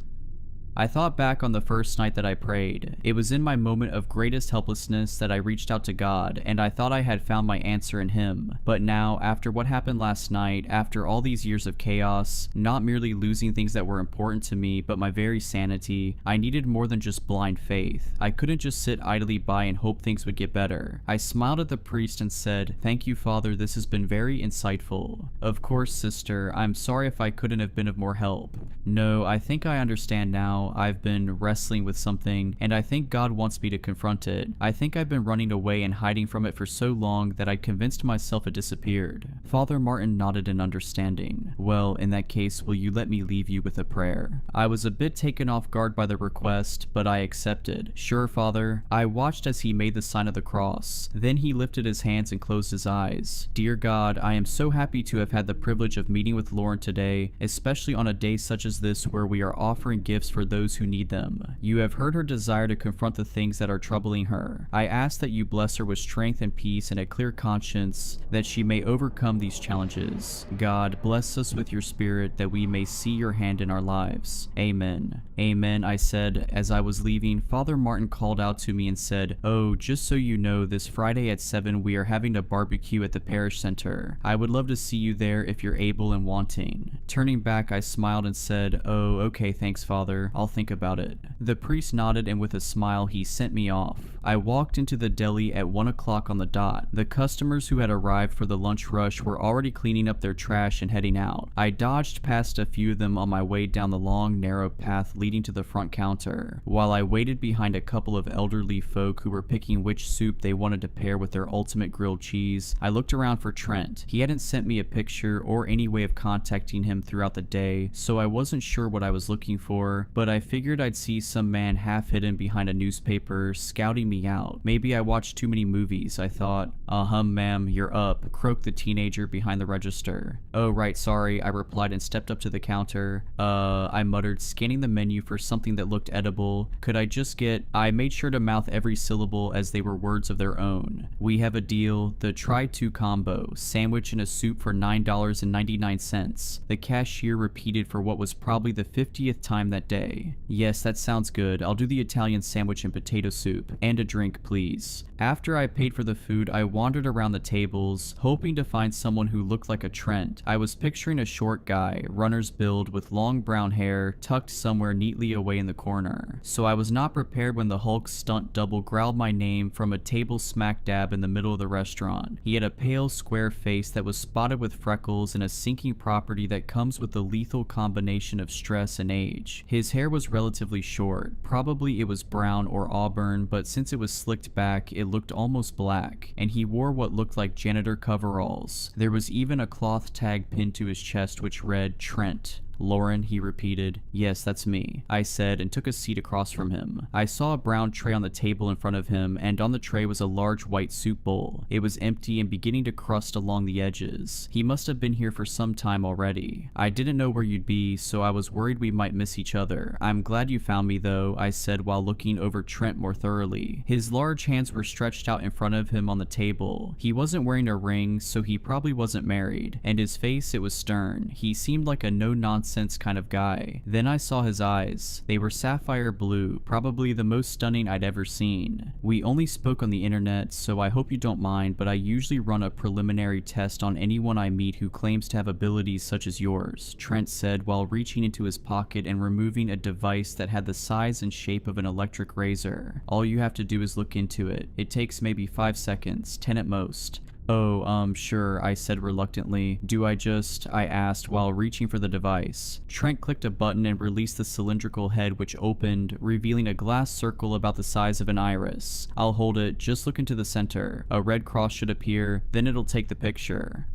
I thought back on the first night that I prayed. It was in my moment of greatest helplessness that I reached out to God, and I thought I had found my answer in Him. But now, after what happened last night, after all these years of chaos, not merely losing things that were important to me, but my very sanity, I needed more than just blind faith. I couldn't just sit idly by and hope things would get better. I smiled at the priest and said, "Thank you, Father, this has been very insightful." "Of course, sister, I'm sorry if I couldn't have been of more help." "No, I think I understand now. now. I've been wrestling with something, and I think God wants me to confront it. I think I've been running away and hiding from it for so long that I'd convinced myself it disappeared. Father Martin nodded in understanding. Well, in that case, will you let me leave you with a prayer? I was a bit taken off guard by the request, but I accepted. Sure, Father. I watched as he made the sign of the cross. Then he lifted his hands and closed his eyes. Dear God, I am so happy to have had the privilege of meeting with Lauren today, especially on a day such as this where we are offering gifts for those who need them. You have heard her desire to confront the things that are troubling her. I ask that you bless her with strength and peace and a clear conscience that she may overcome these challenges. God, bless us with your spirit that we may see your hand in our lives. Amen. Amen, I said. As I was leaving, Father Martin called out to me and said, "Oh, just so you know, this Friday at 7 we are having a barbecue at the parish center. I would love to see you there if you're able and wanting." Turning back, I smiled and said, "Oh, okay, thanks, Father. I'll think about it." The priest nodded, and with a smile, he sent me off. I walked into the deli at 1 o'clock on the dot. The customers who had arrived for the lunch rush were already cleaning up their trash and heading out. I dodged past a few of them on my way down the long, narrow path leading to the front counter, while I waited behind a couple of elderly folk who were picking which soup they wanted to pair with their ultimate grilled cheese. I looked around for Trent. He hadn't sent me a picture or any way of contacting him throughout the day, so I wasn't sure what I was looking for, but I figured I'd see some man half hidden behind a newspaper scouting me out. Maybe I watched too many movies, I thought. Ma'am, you're up," croaked the teenager behind the register. "Oh, right, sorry," I replied and stepped up to the counter. I muttered, scanning the menu for something that looked edible. Could I just get... I made sure to mouth every syllable as they were words of their own. "We have a deal, the try-two combo, sandwich and a soup for $9.99. The cashier repeated for what was probably the 50th time that day. "Yes, that sounds good. I'll do the Italian sandwich and potato soup. And a drink, please." After I paid for the food, I wandered around the tables, hoping to find someone who looked like a Trent. I was picturing a short guy, runner's build, with long brown hair, tucked somewhere neatly away in the corner. So I was not prepared when the Hulk stunt double growled my name from a table smack dab in the middle of the restaurant. He had a pale, square face that was spotted with freckles and a sinking property that comes with the lethal combination of stress and age. His hair was relatively short. Probably it was brown or auburn, but since it was slicked back, it looked almost black, and he wore what looked like janitor coveralls. There was even a cloth tag pinned to his chest which read, "Trent." "Lauren," he repeated. "Yes, that's me," I said, and took a seat across from him. I saw a brown tray on the table in front of him, and on the tray was a large white soup bowl. It was empty and beginning to crust along the edges. He must have been here for some time already. "I didn't know where you'd be, so I was worried we might miss each other. I'm glad you found me, though," I said while looking over Trent more thoroughly. His large hands were stretched out in front of him on the table. He wasn't wearing a ring, so he probably wasn't married, and his face, it was stern. He seemed like a no-nonsense kind of guy. Then I saw his eyes. They were sapphire blue, probably the most stunning I'd ever seen. "We only spoke on the internet, so I hope you don't mind, but I usually run a preliminary test on anyone I meet who claims to have abilities such as yours," Trent said while reaching into his pocket and removing a device that had the size and shape of an electric razor. "All you have to do is look into it. It takes maybe 5 seconds, 10 at most." "Oh, sure," I said reluctantly. I asked while reaching for the device. Trent clicked a button and released the cylindrical head which opened, revealing a glass circle about the size of an iris. "I'll hold it, just look into the center. A red cross should appear, then it'll take the picture."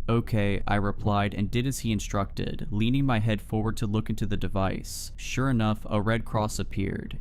Okay," I replied and did as he instructed, leaning my head forward to look into the device. Sure enough, a red cross appeared.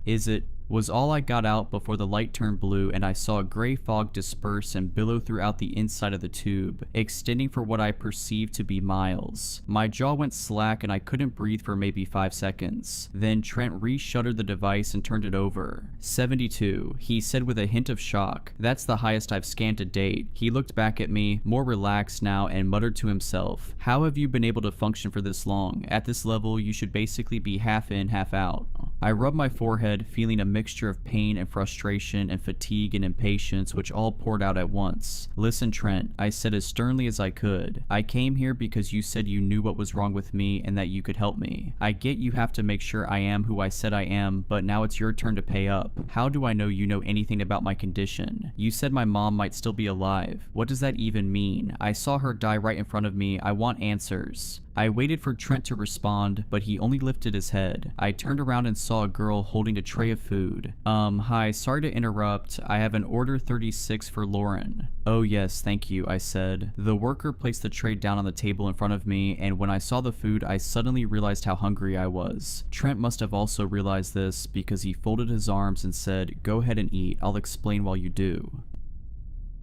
Was all I got out before the light turned blue and I saw a gray fog disperse and billow throughout the inside of the tube, extending for what I perceived to be miles. My jaw went slack and I couldn't breathe for maybe 5 seconds. Then Trent re-shuttered the device and turned it over. 72, he said with a hint of shock. "That's the highest I've scanned to date." He looked back at me, more relaxed now, and muttered to himself, "How have you been able to function for this long? At this level, you should basically be half in, half out." I rubbed my forehead, feeling a mixture of pain and frustration and fatigue and impatience which all poured out at once. "Listen, Trent," I said as sternly as I could. "I came here because you said you knew what was wrong with me and that you could help me. I get you have to make sure I am who I said I am, but now it's your turn to pay up. How do I know you know anything about my condition? You said my mom might still be alive. What does that even mean? I saw her die right in front of me. I want answers." I waited for Trent to respond, but he only lifted his head. I turned around and saw a girl holding a tray of food. Hi, sorry to interrupt. I have an order 36 for Lauren. Oh yes, thank you, I said. The worker placed the tray down on the table in front of me, and when I saw the food, I suddenly realized how hungry I was. Trent must have also realized this because he folded his arms and said, "Go ahead and eat, I'll explain while you do."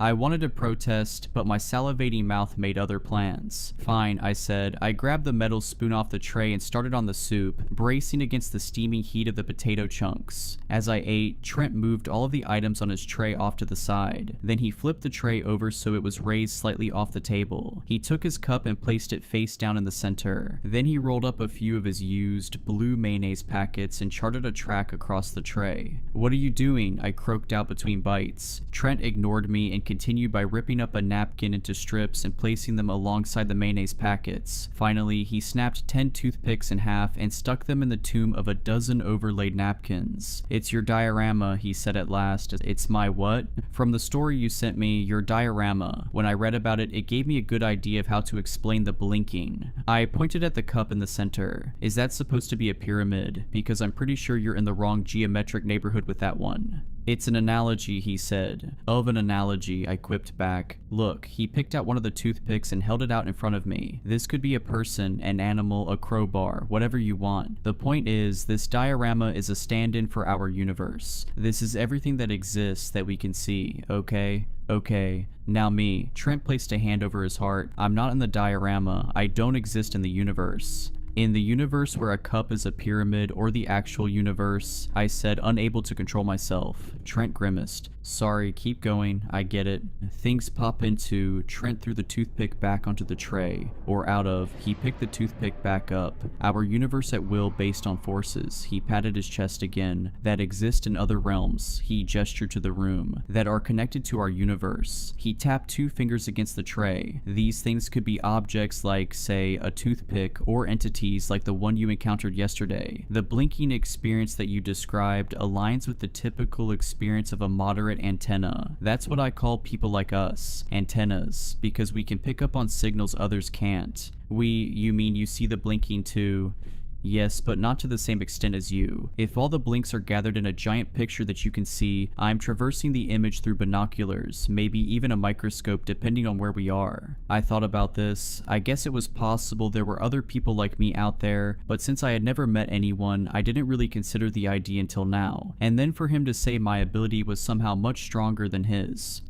I wanted to protest, but my salivating mouth made other plans. Fine, I said. I grabbed the metal spoon off the tray and started on the soup, bracing against the steaming heat of the potato chunks. As I ate, Trent moved all of the items on his tray off to the side. Then he flipped the tray over so it was raised slightly off the table. He took his cup and placed it face down in the center. Then he rolled up a few of his used, blue mayonnaise packets and charted a track across the tray. "What are you doing?" I croaked out between bites. Trent ignored me and continued by ripping up a napkin into strips and placing them alongside the mayonnaise packets. Finally, he snapped 10 toothpicks in half and stuck them in the tomb of a dozen overlaid napkins. "It's your diorama," he said at last. "It's my what?" "From the story you sent me, your diorama. When I read about it, it gave me a good idea of how to explain the blinking." I pointed at the cup in the center. "Is that supposed to be a pyramid? Because I'm pretty sure you're in the wrong geometric neighborhood with that one." "It's an analogy," he said. "Of an analogy," I quipped back. "Look," he picked out one of the toothpicks and held it out in front of me. "This could be a person, an animal, a crowbar, whatever you want. The point is, this diorama is a stand-in for our universe. This is everything that exists that we can see, okay? Okay. Now me." Trent placed a hand over his heart. "I'm not in the diorama. I don't exist in the universe." "In the universe where a cup is a pyramid, or the actual universe," I said, unable to control myself. Trent grimaced. "Sorry, keep going, I get it." Things pop into. Trent threw the toothpick back onto the tray. Or out of. He picked the toothpick back up. "Our universe at will based on forces," he patted his chest again, "that exist in other realms," he gestured to the room, "that are connected to our universe." He tapped 2 fingers against the tray. These things could be objects like, say, a toothpick, or entities like the one you encountered yesterday. The blinking experience that you described aligns with the typical experience of a moderate antenna. That's what I call people like us, antennas, because we can pick up on signals others can't. You mean you see the blinking too? Yes, but not to the same extent as you. If all the blinks are gathered in a giant picture that you can see, I'm traversing the image through binoculars, maybe even a microscope depending on where we are. I thought about this. I guess it was possible there were other people like me out there, but since I had never met anyone, I didn't really consider the idea until now. And then for him to say my ability was somehow much stronger than his.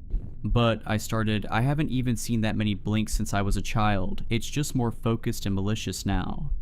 "But," I started, "I haven't even seen that many blinks since I was a child. It's just more focused and malicious now."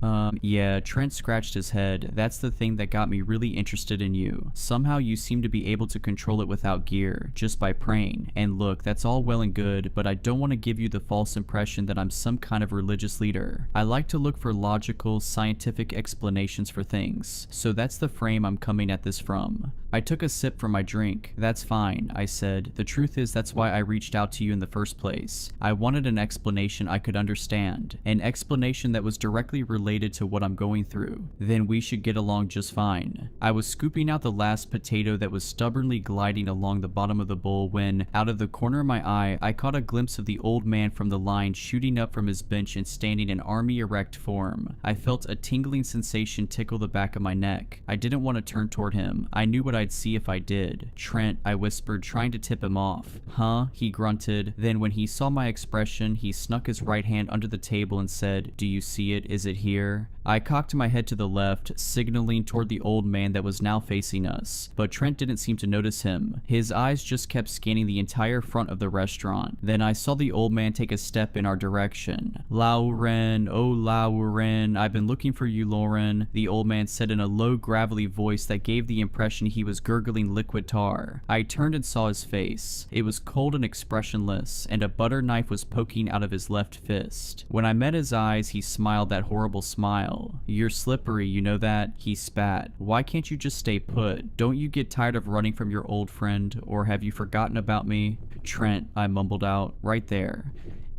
Yeah, Trent scratched his head. "That's the thing that got me really interested in you. Somehow you seem to be able to control it without gear, just by praying. And look, that's all well and good, but I don't want to give you the false impression that I'm some kind of religious leader. I like to look for logical, scientific explanations for things, so that's the frame I'm coming at this from." I took a sip from my drink. "That's fine," I said. "The truth is that's why I reached out to you in the first place. I wanted an explanation I could understand, an explanation that was directly related to what I'm going through. Then we should get along just fine." I was scooping out the last potato that was stubbornly gliding along the bottom of the bowl when, out of the corner of my eye, I caught a glimpse of the old man from the line shooting up from his bench and standing in army erect form. I felt a tingling sensation tickle the back of my neck. I didn't want to turn toward him. I knew what I'd see if I did. "Trent," I whispered, trying to tip him off. "Huh?" he grunted. Then when he saw my expression, he snuck his right hand under the table and said, "Do you see it? Is it here?" I cocked my head to the left, signaling toward the old man that was now facing us, but Trent didn't seem to notice him. His eyes just kept scanning the entire front of the restaurant. Then I saw the old man take a step in our direction. "Lauren, oh Lauren, I've been looking for you, Lauren," the old man said in a low, gravelly voice that gave the impression he was gurgling liquid tar. I turned and saw his face. It was cold and expressionless, and a butter knife was poking out of his left fist. When I met his eyes, he smiled that horrible smile. "You're slippery, you know that?" he spat. "Why can't you just stay put? Don't you get tired of running from your old friend, or have you forgotten about me?" "Trent," I mumbled out, "right there.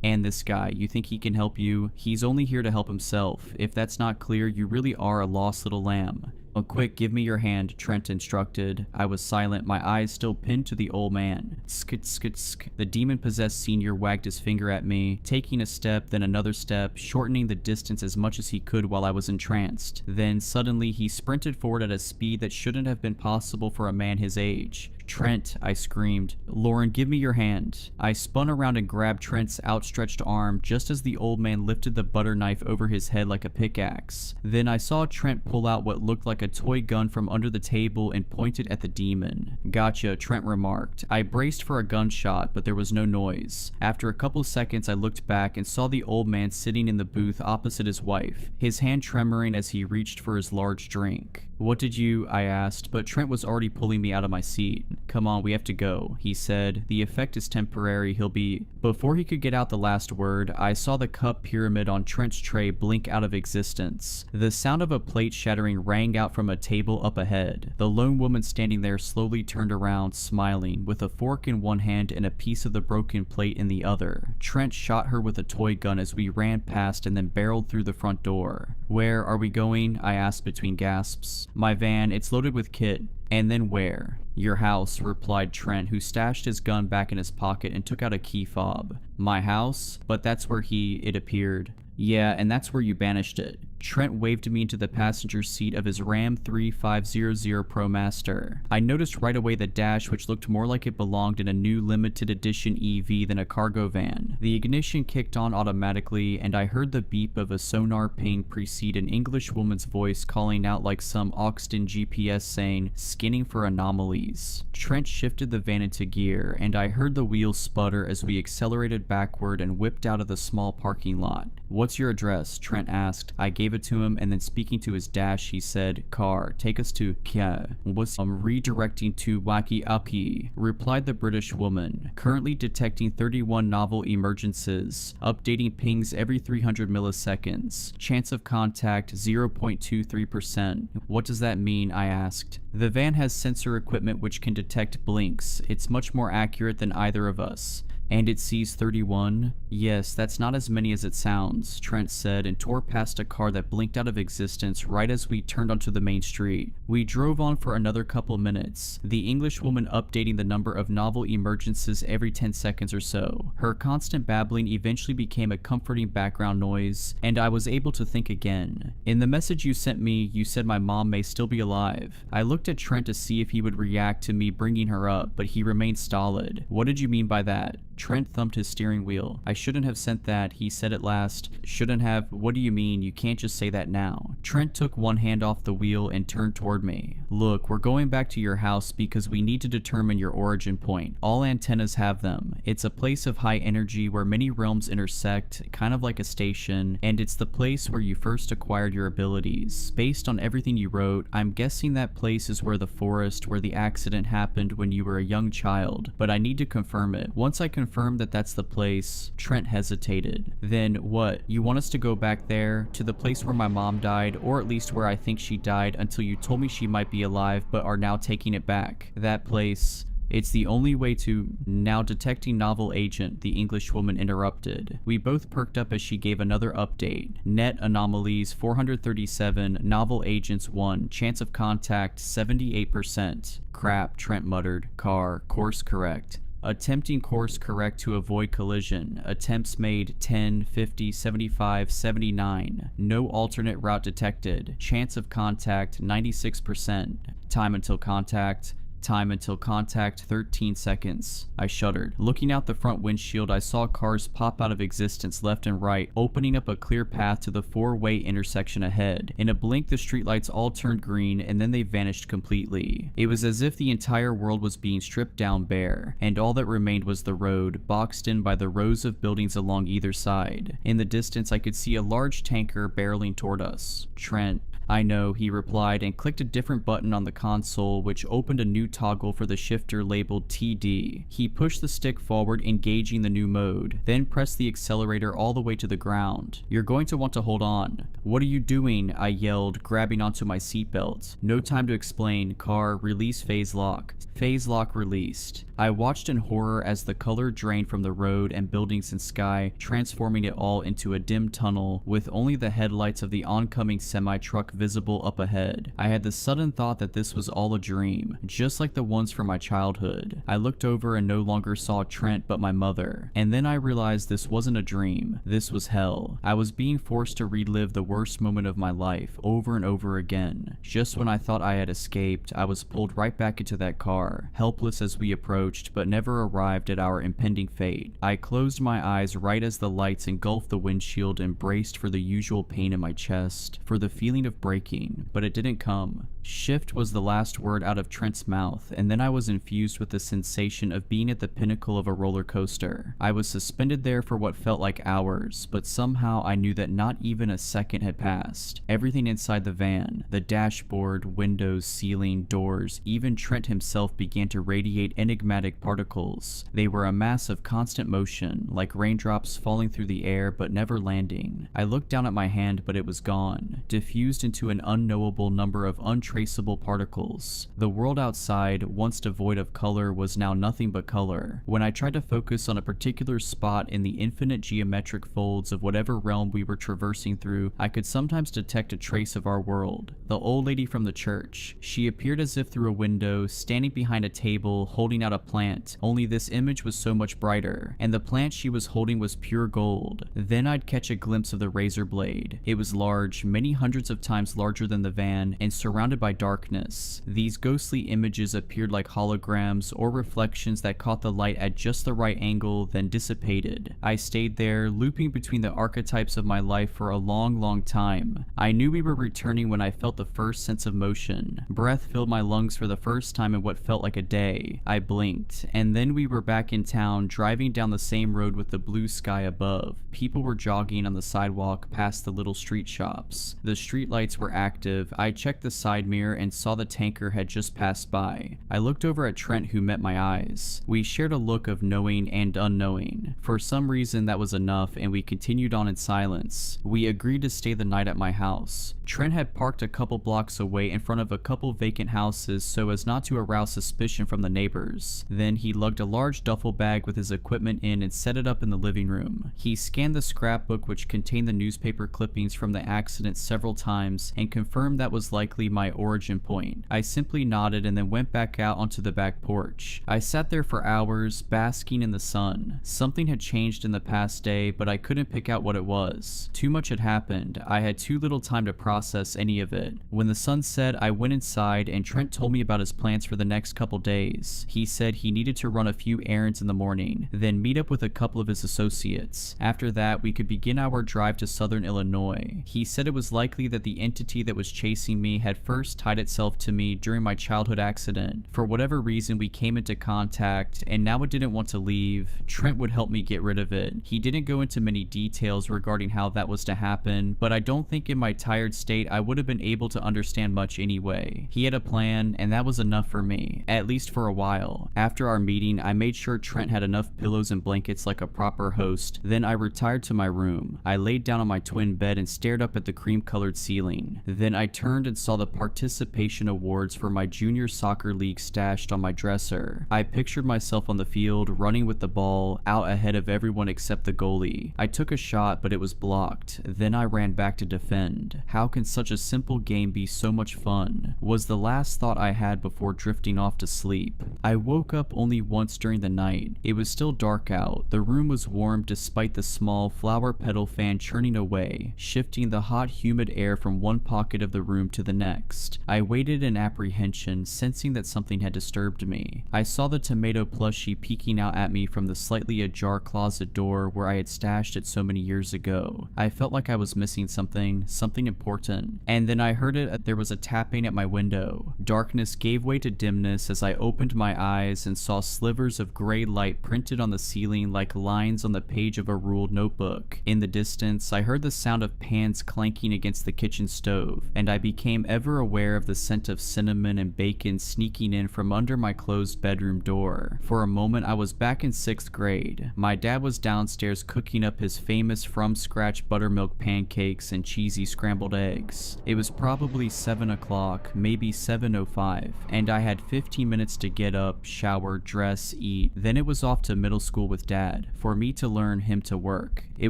And this guy, you think he can help you? He's only here to help himself. If that's not clear, you really are a lost little lamb." "Oh, quick, give me your hand," Trent instructed. I was silent, my eyes still pinned to the old man. Sk, sk, sk. The demon-possessed senior wagged his finger at me, taking a step, then another step, shortening the distance as much as he could while I was entranced. Then, suddenly, he sprinted forward at a speed that shouldn't have been possible for a man his age. "Trent," I screamed. "Lauren, give me your hand." I spun around and grabbed Trent's outstretched arm just as the old man lifted the butter knife over his head like a pickaxe. Then I saw Trent pull out what looked like a toy gun from under the table and point it at the demon. "Gotcha," Trent remarked. I braced for a gunshot, but there was no noise. After a couple seconds, I looked back and saw the old man sitting in the booth opposite his wife, his hand tremoring as he reached for his large drink. "What did you?" I asked, but Trent was already pulling me out of my seat. "Come on, we have to go," he said. "The effect is temporary, he'll be..." Before he could get out the last word, I saw the cup pyramid on Trent's tray blink out of existence. The sound of a plate shattering rang out from a table up ahead. The lone woman standing there slowly turned around, smiling, with a fork in one hand and a piece of the broken plate in the other. Trent shot her with a toy gun as we ran past and then barreled through the front door. "Where are we going?" I asked between gasps. "My van, it's loaded with kit." "And then where?" "Your house," replied Trent, who stashed his gun back in his pocket and took out a key fob. "My house? But that's where it appeared." "Yeah, and that's where you banished it." Trent waved me into the passenger seat of his Ram 3500 ProMaster. I noticed right away the dash, which looked more like it belonged in a new limited edition EV than a cargo van. The ignition kicked on automatically, and I heard the beep of a sonar ping precede an English woman's voice calling out like some Oxton GPS saying, "Scanning for anomalies." Trent shifted the van into gear, and I heard the wheels sputter as we accelerated backward and whipped out of the small parking lot. "What's your address?" Trent asked. I gave it to him, and then speaking to his dash, he said, "Car, take us to Kya." "Was redirecting to Waki Api," replied the British woman. "Currently detecting 31 novel emergencies. Updating pings every 300 milliseconds. Chance of contact 0.23%. "What does that mean?" I asked. "The van has sensor equipment which can detect blinks. It's much more accurate than either of us." "And it sees 31? "Yes, that's not as many as it sounds," Trent said, and tore past a car that blinked out of existence right as we turned onto the main street. We drove on for another couple minutes, the English woman updating the number of novel emergencies every 10 seconds or so. Her constant babbling eventually became a comforting background noise, and I was able to think again. "In the message you sent me, you said my mom may still be alive." I looked at Trent to see if he would react to me bringing her up, but he remained stolid. "What did you mean by that?" Trent thumped his steering wheel. "I shouldn't have sent that," he said at last. "Shouldn't have? What do you mean? You can't just say that now." Trent took one hand off the wheel and turned toward me. "Look, we're going back to your house because we need to determine your origin point. All antennas have them. It's a place of high energy where many realms intersect, kind of like a station, and it's the place where you first acquired your abilities. Based on everything you wrote, I'm guessing that place is where the forest where the accident happened when you were a young child, but I need to confirm it. Once I confirm that that's the place..." Trent hesitated. "Then what? You want us to go back there, to the place where my mom died, or at least where I think she died until you told me she might be alive but are now taking it back? That place..." "It's the only way to..." "Now detecting novel agent," the English woman interrupted. We both perked up as she gave another update. "Net anomalies 437, novel agents 1, chance of contact 78%. "Crap," Trent muttered. "Car, course correct." Attempting course correct to avoid collision. Attempts made 10, 50, 75, 79. No alternate route detected. Chance of contact 96%. Time until contact. Time until contact 13 seconds. I shuddered. Looking out the front windshield, I saw cars pop out of existence left and right, opening up a clear path to the four-way intersection ahead. In a blink, the streetlights all turned green, and then they vanished completely. It was as if the entire world was being stripped down bare, and all that remained was the road, boxed in by the rows of buildings along either side. In the distance, I could see a large tanker barreling toward us. "Trent." "I know," he replied, and clicked a different button on the console, which opened a new toggle for the shifter labeled TD. He pushed the stick forward, engaging the new mode, then pressed the accelerator all the way to the ground. "You're going to want to hold on." "What are you doing?" I yelled, grabbing onto my seatbelt. "No time to explain. Car, release phase lock." Phase lock released. I watched in horror as the color drained from the road and buildings and sky, transforming it all into a dim tunnel, with only the headlights of the oncoming semi-truck visible up ahead. I had the sudden thought that this was all a dream, just like the ones from my childhood. I looked over and no longer saw Trent but my mother, and then I realized this wasn't a dream, this was hell. I was being forced to relive the worst moment of my life over and over again. Just when I thought I had escaped, I was pulled right back into that car, helpless as we approached but never arrived at our impending fate. I closed my eyes right as the lights engulfed the windshield and braced for the usual pain in my chest, for the feeling of braking, but it didn't come. Shift was the last word out of Trent's mouth, and then I was infused with the sensation of being at the pinnacle of a roller coaster. I was suspended there for what felt like hours, but somehow I knew that not even a second had passed. Everything inside the van, the dashboard, windows, ceiling, doors, even Trent himself began to radiate enigmatic particles. They were a mass of constant motion, like raindrops falling through the air but never landing. I looked down at my hand, but it was gone, diffused into an unknowable number of untraceable particles. The world outside, once devoid of color, was now nothing but color. When I tried to focus on a particular spot in the infinite geometric folds of whatever realm we were traversing through, I could sometimes detect a trace of our world. The old lady from the church. She appeared as if through a window, standing behind a table, holding out a plant, only this image was so much brighter, and the plant she was holding was pure gold. Then I'd catch a glimpse of the razor blade. It was large, many hundreds of times larger than the van, and surrounded by darkness. These ghostly images appeared like holograms or reflections that caught the light at just the right angle, then dissipated. I stayed there, looping between the archetypes of my life for a long time. I knew we were returning when I felt the first sense of motion. Breath filled my lungs for the first time in what felt like a day. I blinked, and then we were back in town, driving down the same road with the blue sky above. People were jogging on the sidewalk past the little street shops. The street lights were active. I checked the side mirror and saw the tanker had just passed by. I looked over at Trent, who met my eyes. We shared a look of knowing and unknowing. For some reason that was enough, and we continued on in silence. We agreed to stay the night at my house. Trent had parked a couple blocks away in front of a couple vacant houses so as not to arouse suspicion from the neighbors. Then he lugged a large duffel bag with his equipment in and set it up in the living room. He scanned the scrapbook, which contained the newspaper clippings from the accident, several times and confirmed that was likely my origin point. I simply nodded and then went back out onto the back porch. I sat there for hours, basking in the sun. Something had changed in the past day, but I couldn't pick out what it was. Too much had happened. I had too little time to process any of it. When the sun set, I went inside and Trent told me about his plans for the next couple days. He said he needed to run a few errands in the morning, then meet up with a couple of his associates. After that, we could begin our drive to southern Illinois. He said it was likely that the entity that was chasing me had first tied itself to me during my childhood accident. For whatever reason, we came into contact, and now it didn't want to leave. Trent would help me get rid of it. He didn't go into many details regarding how that was to happen, but I don't think in my tired state I would have been able to understand much anyway. He had a plan, and that was enough for me, at least for a while. After our meeting, I made sure Trent had enough pillows and blankets like a proper host. Then I retired to my room. I laid down on my twin bed and stared up at the cream-colored ceiling. Then I turned and saw the participation awards for my junior soccer league stashed on my dresser. I pictured myself on the field, running with the ball, out ahead of everyone except the goalie. I took a shot, but it was blocked. Then I ran back to defend. How can such a simple game be so much fun? Was the last thought I had before drifting off to sleep. I woke up only once during the night. It was still dark out. The room was warm despite the small flower petal fan churning away, shifting the hot, humid air from one pocket of the room to the next. I waited in apprehension, sensing that something had disturbed me. I saw the tomato plushie peeking out at me from the slightly ajar closet door where I had stashed it so many years ago. I felt like I was missing something important. And then I heard it. There was a tapping at my window. Darkness gave way to dimness as I opened my eyes and saw slivers of gray light printed on the ceiling like lines on the page of a ruled notebook. In the distance, I heard the sound of pans clanking against the kitchen stove, and I became ever aware of the scent of cinnamon and bacon sneaking in from under my closed bedroom door. For a moment, I was back in 6th grade. My dad was downstairs cooking up his famous from-scratch buttermilk pancakes and cheesy scrambled eggs. It was probably 7 o'clock, maybe 7:05, and I had 15 minutes to get up, shower, dress, eat. Then it was off to middle school with Dad, for me to learn, him to work. It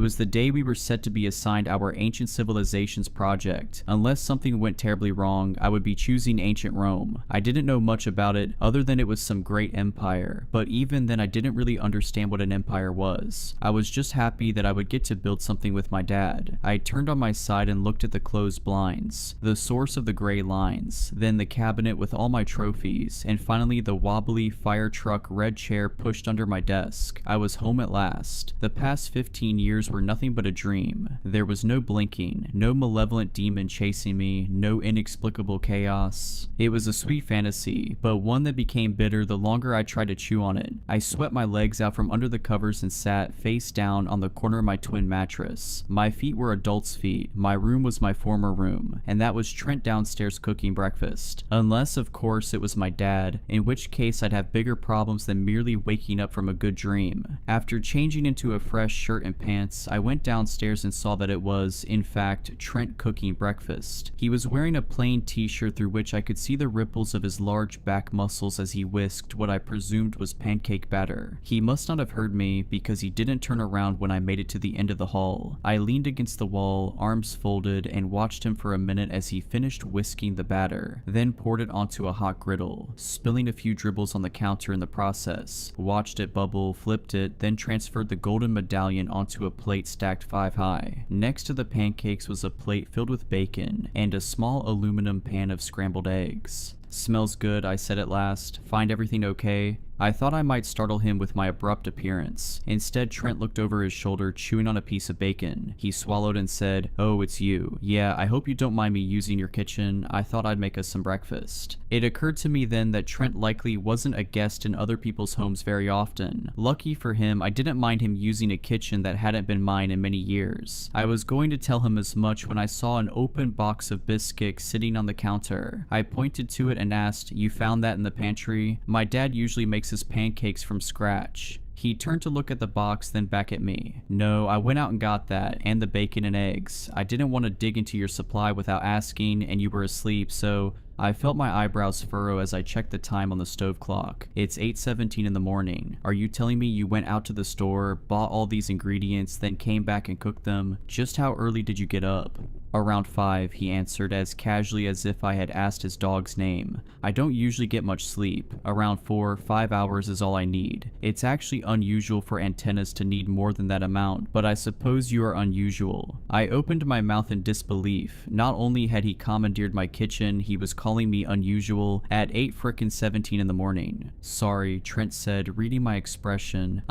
was the day we were set to be assigned our Ancient Civilizations project. perfect. Unless something went terribly wrong, I would be choosing ancient Rome. I didn't know much about it other than it was some great empire, but even then I didn't really understand what an empire was. I was just happy that I would get to build something with my dad. I turned on my side and looked at the closed blinds, the source of the gray lines, then the cabinet with all my trophies, and finally the wobbly fire truck red chair pushed under my desk. I was home at last. The past 15 years were nothing but a dream. There was no blinking, no malevolent demon chasing me, no inexplicable chaos. It was a sweet fantasy, but one that became bitter the longer I tried to chew on it. I swept my legs out from under the covers and sat face down on the corner of my twin mattress. My feet were adults' feet. My room was my former room, and that was Trent downstairs cooking breakfast. Unless, of course, it was my dad, in which case I'd have bigger problems than merely waking up from a good dream. After changing into a fresh shirt and pants, I went downstairs and saw that it was, in fact, Trent cooking breakfast. He was wearing a plain t-shirt through which I could see the ripples of his large back muscles as he whisked what I presumed was pancake batter. He must not have heard me because he didn't turn around when I made it to the end of the hall. I leaned against the wall, arms folded, and watched him for a minute as he finished whisking the batter, then poured it onto a hot griddle, spilling a few dribbles on the counter in the process, watched it bubble, flipped it, then transferred the golden medallion onto a plate stacked 5 high. Next to the pancakes was a plate filled with bacon and a small aluminum pan of scrambled eggs. "Smells good," I said at last. "Find everything okay?" I thought I might startle him with my abrupt appearance. Instead, Trent looked over his shoulder, chewing on a piece of bacon. He swallowed and said, "Oh, it's you. Yeah, I hope you don't mind me using your kitchen. I thought I'd make us some breakfast." It occurred to me then that Trent likely wasn't a guest in other people's homes very often. Lucky for him, I didn't mind him using a kitchen that hadn't been mine in many years. I was going to tell him as much when I saw an open box of biscuits sitting on the counter. I pointed to it and asked, "You found that in the pantry? My dad usually makes his pancakes from scratch." He turned to look at the box, then back at me. "No, I went out and got that, and the bacon and eggs. I didn't want to dig into your supply without asking, and you were asleep, so..." I felt my eyebrows furrow as I checked the time on the stove clock. "It's 8:17 in the morning. Are you telling me you went out to the store, bought all these ingredients, then came back and cooked them? Just how early did you get up?" "Around 5, he answered as casually as if I had asked his dog's name. "I don't usually get much sleep. Around 4-5 hours is all I need. It's actually unusual for antennas to need more than that amount, but I suppose you are unusual." I opened my mouth in disbelief. Not only had he commandeered my kitchen, he was calling me unusual at 8:17 in the morning. "Sorry," Trent said, reading my expression.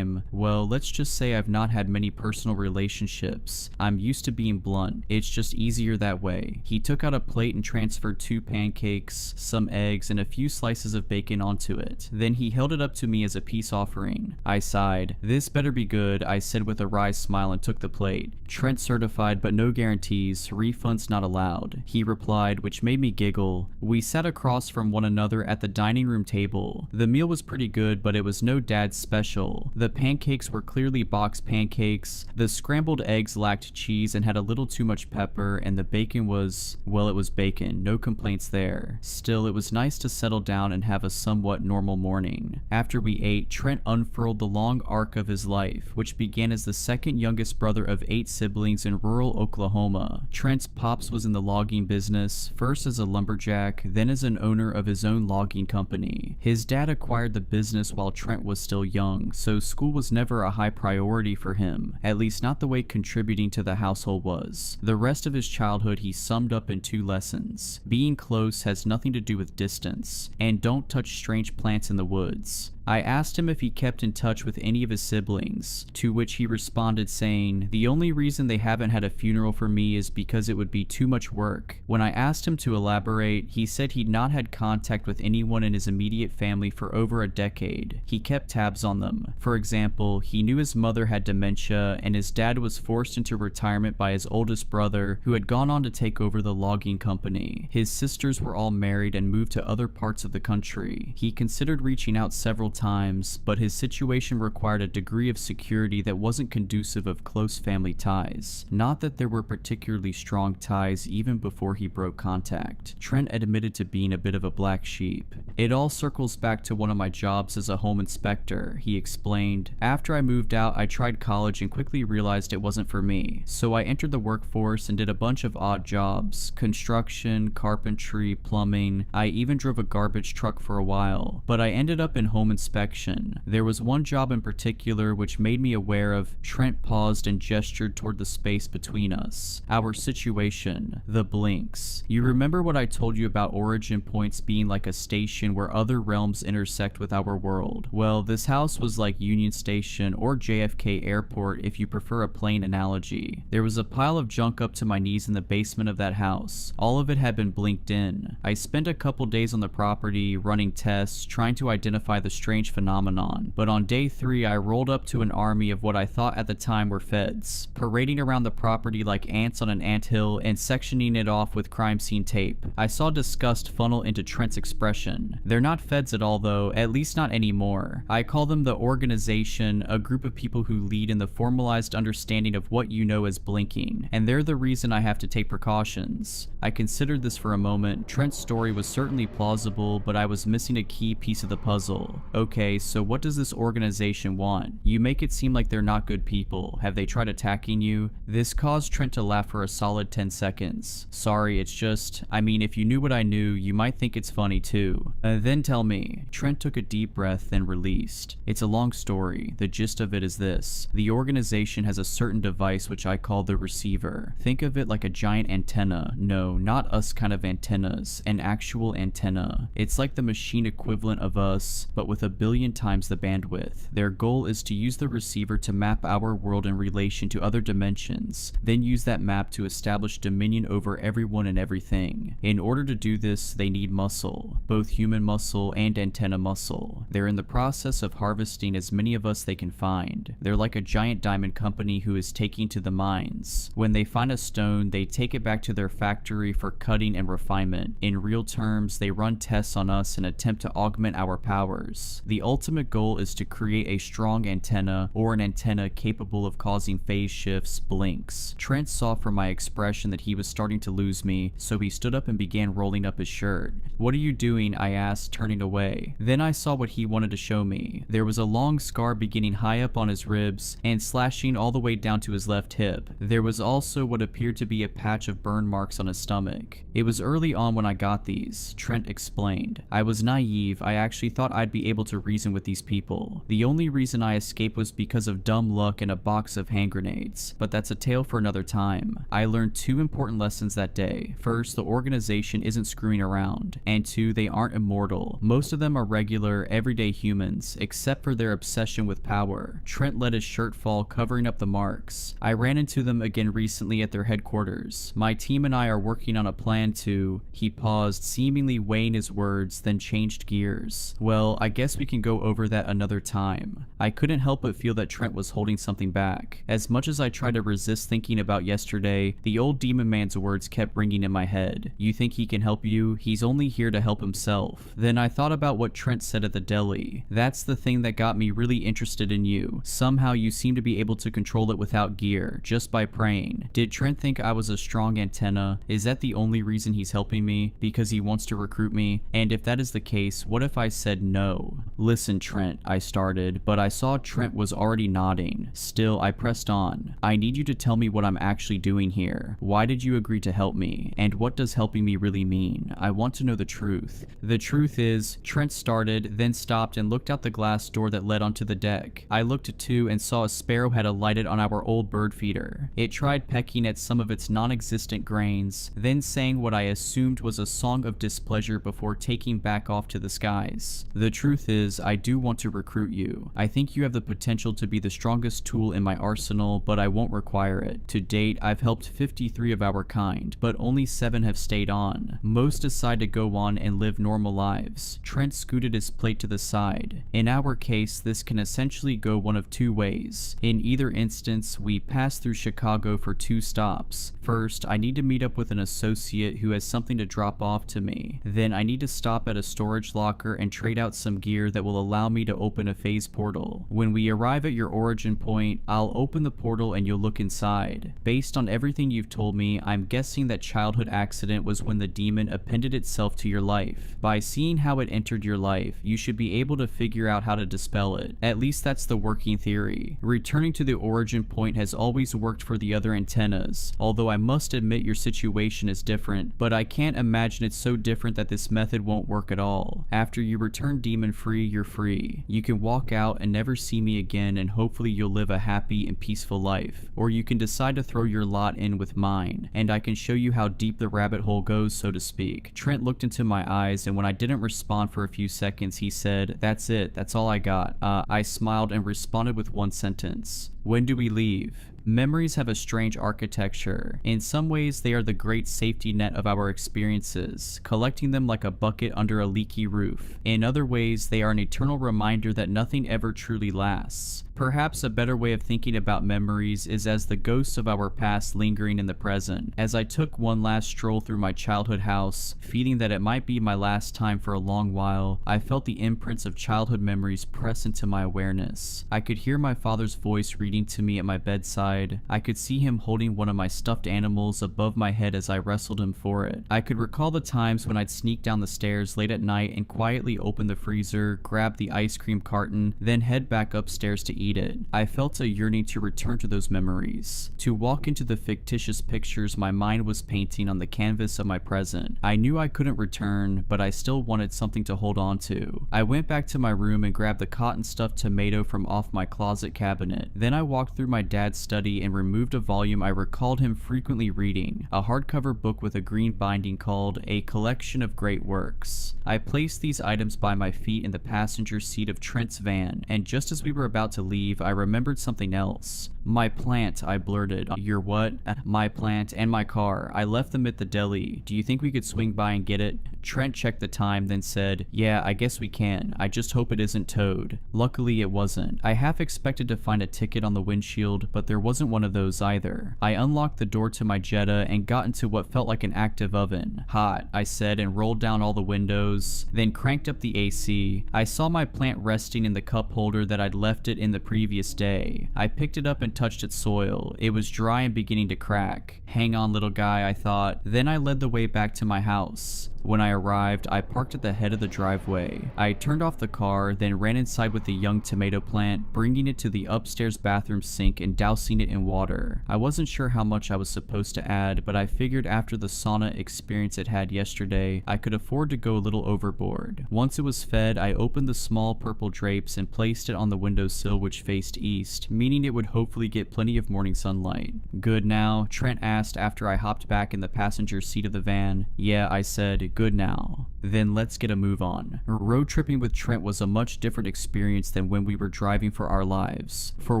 Well, let's just say I've not had many personal relationships. I'm used to being blunt. It's just easier that way." He took out a plate and transferred 2 pancakes, some eggs, and a few slices of bacon onto it. Then he held it up to me as a peace offering. I sighed. "This better be good," I said with a wry smile and took the plate. "Trent certified, but no guarantees. Refunds not allowed," he replied, which made me giggle. We sat across from one another at the dining room table. The meal was pretty good, but it was no dad's special. The pancakes were clearly box pancakes. The scrambled eggs lacked cheese and had a little too much pepper, and the bacon was, well, it was bacon. No complaints there. Still, it was nice to settle down and have a somewhat normal morning. After we ate, Trent unfurled the long arc of his life, which began as the second youngest brother of 8 siblings in rural Oklahoma. Trent's pops was in the logging business, first as a lumberjack, then as an owner of his own logging company. His dad acquired the business while Trent was still young, so school was never a high priority for him, at least not the way contributing to the household was. The rest of his childhood he summed up in 2 lessons. Being close has nothing to do with distance, and don't touch strange plants in the woods. I asked him if he kept in touch with any of his siblings, to which he responded saying, "The only reason they haven't had a funeral for me is because it would be too much work." When I asked him to elaborate, he said he'd not had contact with anyone in his immediate family for over a decade. He kept tabs on them. For example, he knew his mother had dementia, and his dad was forced into retirement by his oldest brother, who had gone on to take over the logging company. His sisters were all married and moved to other parts of the country. He considered reaching out several times, but his situation required a degree of security that wasn't conducive of close family ties. Not that there were particularly strong ties even before he broke contact. Trent admitted to being a bit of a black sheep. It all circles back to one of my jobs as a home inspector, he explained. After I moved out, I tried college and quickly realized it wasn't for me. So I entered the workforce and did a bunch of odd jobs: construction, carpentry, plumbing. I even drove a garbage truck for a while, but I ended up in home inspection. There was one job in particular which made me aware of. Trent paused and gestured toward the space between us. Our situation, the blinks. You remember what I told you about origin points being like a station where other realms intersect with our world? Well, this house was like Union Station or JFK Airport if you prefer a plane analogy. There was a pile of junk up to my knees in the basement of that house. All of it had been blinked in. I spent a couple days on the property, running tests, trying to identify the strange phenomenon, but on day 3 I rolled up to an army of what I thought at the time were feds, parading around the property like ants on an anthill and sectioning it off with crime scene tape. I saw disgust funnel into Trent's expression. They're not feds at all though, at least not anymore. I call them the organization, a group of people who lead in the formalized understanding of what you know as blinking, and they're the reason I have to take precautions. I considered this for a moment. Trent's story was certainly plausible, but I was missing a key piece of the puzzle. Okay, so what does this organization want? You make it seem like they're not good people. Have they tried attacking you? This caused Trent to laugh for a solid 10 seconds. Sorry, it's just, I mean, if you knew what I knew, you might think it's funny too. Then tell me. Trent took a deep breath, then released. It's a long story. The gist of it is this. The organization has a certain device which I call the receiver. Think of it like a giant antenna. No, not us kind of antennas. An actual antenna. It's like the machine equivalent of us, but with 1 billion times the bandwidth. Their goal is to use the receiver to map our world in relation to other dimensions, then use that map to establish dominion over everyone and everything. In order to do this, they need muscle, both human muscle and antenna muscle. They're in the process of harvesting as many of us they can find. They're like a giant diamond company who is taking to the mines. When they find a stone, they take it back to their factory for cutting and refinement. In real terms, they run tests on us and attempt to augment our powers. The ultimate goal is to create a strong antenna, or an antenna capable of causing phase shifts, blinks. Trent saw from my expression that he was starting to lose me, so he stood up and began rolling up his shirt. "What are you doing?" I asked, turning away. Then I saw what he wanted to show me. There was a long scar beginning high up on his ribs and slashing all the way down to his left hip. There was also what appeared to be a patch of burn marks on his stomach. "It was early on when I got these," Trent explained. "I was naive. I actually thought I'd be able to reason with these people. The only reason I escaped was because of dumb luck and a box of hand grenades, but that's a tale for another time. I learned 2 important lessons that day. First, the organization isn't screwing around, and 2, they aren't immortal. Most of them are regular, everyday humans, except for their obsession with power." Trent let his shirt fall, covering up the marks. "I ran into them again recently at their headquarters. My team and I are working on a plan to..." He paused, seemingly weighing his words, then changed gears. "Well, I guess we can go over that another time." I couldn't help but feel that Trent was holding something back. As much as I tried to resist thinking about yesterday, the old demon man's words kept ringing in my head. "You think he can help you? He's only here to help himself." Then I thought about what Trent said at the deli. "That's the thing that got me really interested in you. Somehow you seem to be able to control it without gear, just by praying." Did Trent think I was a strong antenna? Is that the only reason he's helping me? Because he wants to recruit me? And if that is the case, what if I said no? "Listen, Trent," I started, but I saw Trent was already nodding. Still, I pressed on. "I need you to tell me what I'm actually doing here. Why did you agree to help me? And what does helping me really mean? I want to know the truth." "The truth is..." Trent started, then stopped and looked out the glass door that led onto the deck. I looked too and saw a sparrow had alighted on our old bird feeder. It tried pecking at some of its non-existent grains, then sang what I assumed was a song of displeasure before taking back off to the skies. "The truth is, I do want to recruit you. I think you have the potential to be the strongest tool in my arsenal, but I won't require it. To date, I've helped 53 of our kind, but only 7 have stayed on. Most decide to go on and live normal lives." Trent scooted his plate to the side. "In our case, this can essentially go one of 2 ways. In either instance, we pass through Chicago for 2 stops. First, I need to meet up with an associate who has something to drop off to me. Then I need to stop at a storage locker and trade out some gear here that will allow me to open a phase portal. When we arrive at your origin point, I'll open the portal and you'll look inside. Based on everything you've told me, I'm guessing that childhood accident was when the demon appended itself to your life. By seeing how it entered your life, you should be able to figure out how to dispel it. At least that's the working theory. Returning to the origin point has always worked for the other antennas, although I must admit your situation is different, but I can't imagine it's so different that this method won't work at all. After you return demon free, you're free. You can walk out and never see me again, and hopefully you'll live a happy and peaceful life. Or you can decide to throw your lot in with mine, and I can show you how deep the rabbit hole goes, so to speak. Trent looked into my eyes, and when I didn't respond for a few seconds, he said, "That's it, that's all I got." I smiled and responded with one sentence. "When do we leave?" Memories have a strange architecture. In some ways, they are the great safety net of our experiences, collecting them like a bucket under a leaky roof. In other ways, they are an eternal reminder that nothing ever truly lasts. Perhaps a better way of thinking about memories is as the ghosts of our past lingering in the present. As I took one last stroll through my childhood house, feeling that it might be my last time for a long while, I felt the imprints of childhood memories press into my awareness. I could hear my father's voice reading to me at my bedside. I could see him holding one of my stuffed animals above my head as I wrestled him for it. I could recall the times when I'd sneak down the stairs late at night and quietly open the freezer, grab the ice cream carton, then head back upstairs to eat it. I felt a yearning to return to those memories, to walk into the fictitious pictures my mind was painting on the canvas of my present. I knew I couldn't return, but I still wanted something to hold on to. I went back to my room and grabbed the cotton stuffed tomato from off my closet cabinet. Then I walked through my dad's study and removed a volume I recalled him frequently reading, a hardcover book with a green binding called A Collection of Great Works. I placed these items by my feet in the passenger seat of Trent's van, and just as we were about to leave, I remembered something else. "My plant," I blurted. "Your what?" "My plant and my car. I left them at the deli. Do you think we could swing by and get it?" Trent checked the time, then said, "Yeah, I guess we can. I just hope it isn't towed." Luckily it wasn't. I half expected to find a ticket on the windshield, but there wasn't one of those either. I unlocked the door to my Jetta and got into what felt like an active oven. "Hot," I said, and rolled down all the windows, then cranked up the AC. I saw my plant resting in the cup holder that I'd left it in the previous day. I picked it up and touched its soil. It was dry and beginning to crack. "Hang on, little guy," I thought. Then I led the way back to my house. When I arrived, I parked at the head of the driveway. I turned off the car, then ran inside with the young tomato plant, bringing it to the upstairs bathroom sink and dousing it in water. I wasn't sure how much I was supposed to add, but I figured after the sauna experience it had yesterday, I could afford to go a little overboard. Once it was fed, I opened the small purple drapes and placed it on the windowsill which faced east, meaning it would hopefully get plenty of morning sunlight. "Good now?" Trent asked after I hopped back in the passenger seat of the van. "Yeah," I said. "Good now." "Then let's get a move on." Road tripping with Trent was a much different experience than when we were driving for our lives. For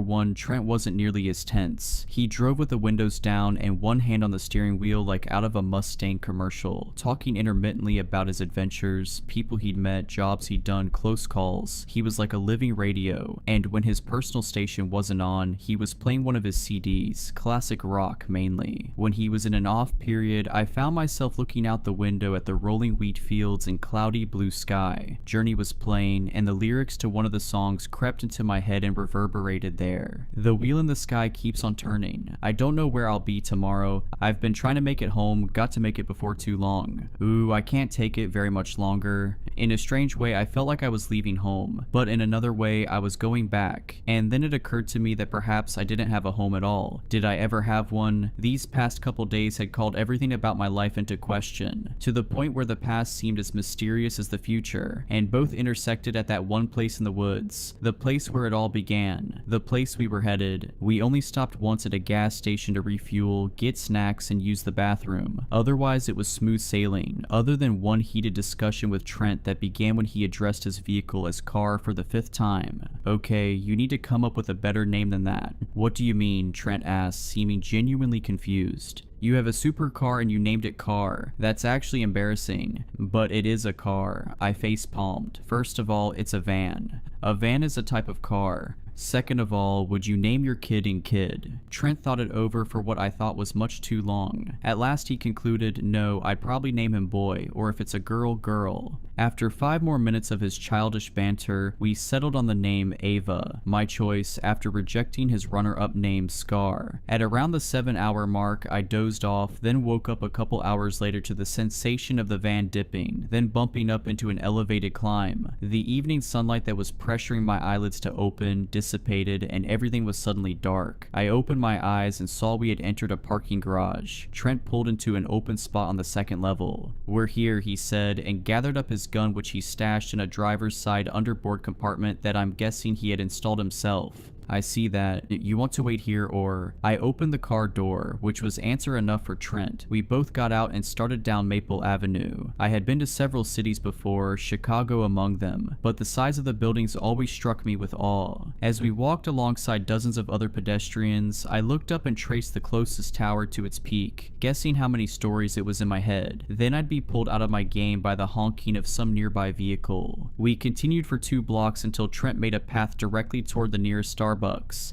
one, Trent wasn't nearly as tense. He drove with the windows down and one hand on the steering wheel like out of a Mustang commercial, talking intermittently about his adventures, people he'd met, jobs he'd done, close calls. He was like a living radio, and when his personal station wasn't on, he was playing one of his CDs, classic rock mainly. When he was in an off period, I found myself looking out the window at the rolling wheat fields and cloudy blue sky. Journey was playing, and the lyrics to one of the songs crept into my head and reverberated there. "The wheel in the sky keeps on turning. I don't know where I'll be tomorrow. I've been trying to make it home, got to make it before too long. Ooh, I can't take it very much longer." In a strange way, I felt like I was leaving home, but in another way, I was going back. And then it occurred to me that perhaps I didn't have a home at all. Did I ever have one? These past couple days had called everything about my life into question, to the point where the past seemed as mysterious as the future, and both intersected at that one place in the woods, the place where it all began, the place we were headed. We only stopped once at a gas station to refuel, get snacks, and use the bathroom. Otherwise, it was smooth sailing, other than one heated discussion with Trent that began when he addressed his vehicle as car for the 5th time. "Okay, you need to come up with a better name than that." "What do you mean?" Trent asked, seeming genuinely confused. "You have a supercar and you named it Car. That's actually embarrassing, but it is a car." I face-palmed. "First of all, it's a van. A van is a type of car. Second of all, would you name your kid in Kid?" Trent thought it over for what I thought was much too long. At last he concluded, no, I'd probably name him Boy, or if it's a girl, Girl. After 5 more minutes of his childish banter, we settled on the name Ava, my choice after rejecting his runner-up name Scar. At around the 7-hour mark, I dozed off, then woke up a couple hours later to the sensation of the van dipping, then bumping up into an elevated climb. The evening sunlight that was pressuring my eyelids to open dissipated, and everything was suddenly dark. I opened my eyes and saw we had entered a parking garage. Trent pulled into an open spot on the second level. "We're here," he said, and gathered up his gun, which he stashed in a driver's side underboard compartment that I'm guessing he had installed himself. "I see that. You want to wait here or—" I opened the car door, which was answer enough for Trent. We both got out and started down Maple Avenue. I had been to several cities before, Chicago among them, but the size of the buildings always struck me with awe. As we walked alongside dozens of other pedestrians, I looked up and traced the closest tower to its peak, guessing how many stories it was in my head. Then I'd be pulled out of my game by the honking of some nearby vehicle. We continued for 2 blocks until Trent made a path directly toward the nearest Starbucks.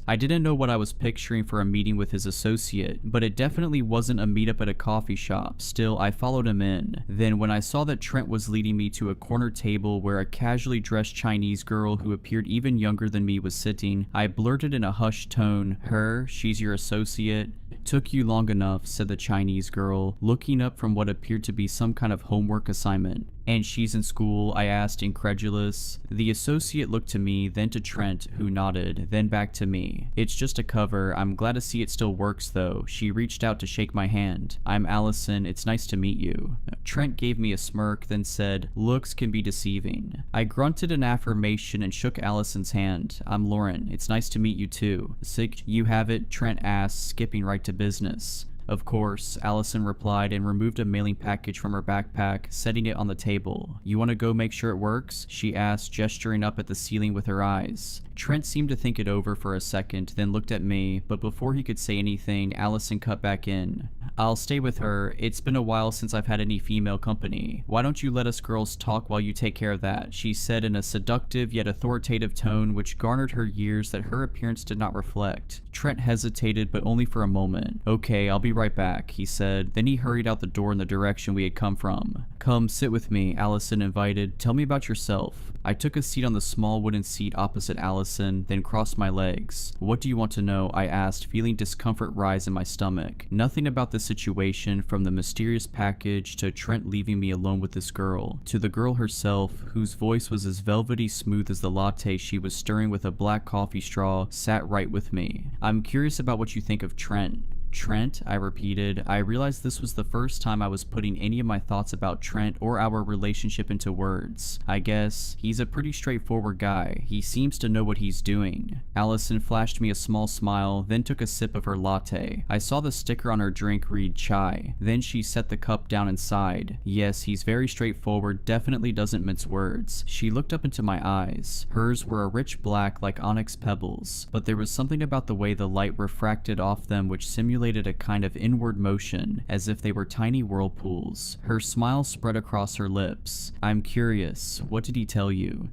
I didn't know what I was picturing for a meeting with his associate, but it definitely wasn't a meetup at a coffee shop. Still, I followed him in. Then when I saw that Trent was leading me to a corner table where a casually dressed Chinese girl who appeared even younger than me was sitting, I blurted in a hushed tone, "Her? She's your associate?" "Took you long enough," said the Chinese girl, looking up from what appeared to be some kind of homework assignment. "And she's in school?" I asked, incredulous. The associate looked to me, then to Trent, who nodded, then back to me. "It's just a cover. I'm glad to see it still works, though." She reached out to shake my hand. "I'm Allison. It's nice to meet you." Trent gave me a smirk, then said, "Looks can be deceiving." I grunted an affirmation and shook Allison's hand. "I'm Lauren. It's nice to meet you, too." "Sick, you have it?" Trent asked, skipping right to business. "Of course," Allison replied and removed a mailing package from her backpack, setting it on the table. "You want to go make sure it works?" she asked, gesturing up at the ceiling with her eyes. Trent seemed to think it over for a second, then looked at me, but before he could say anything, Allison cut back in. "I'll stay with her. It's been a while since I've had any female company. Why don't you let us girls talk while you take care of that?" she said in a seductive yet authoritative tone which garnered her years that her appearance did not reflect. Trent hesitated, but only for a moment. "Okay, I'll be right back," he said. Then he hurried out the door in the direction we had come from. "Come sit with me," Allison invited. "Tell me about yourself." I took a seat on the small wooden seat opposite Allison, then crossed my legs. "What do you want to know?" I asked, feeling discomfort rise in my stomach. Nothing about the situation, from the mysterious package to Trent leaving me alone with this girl, to the girl herself, whose voice was as velvety smooth as the latte she was stirring with a black coffee straw, sat right with me. "I'm curious about what you think of Trent." "Trent?" I repeated. I realized this was the first time I was putting any of my thoughts about Trent or our relationship into words. "I guess he's a pretty straightforward guy. He seems to know what he's doing." Allison flashed me a small smile, then took a sip of her latte. I saw the sticker on her drink read chai. Then she set the cup down and sighed. "Yes, he's very straightforward, definitely doesn't mince words." She looked up into my eyes. Hers were a rich black like onyx pebbles, but there was something about the way the light refracted off them which simulated a kind of inward motion, as if they were tiny whirlpools. Her smile spread across her lips. "I'm curious. What did he tell you?"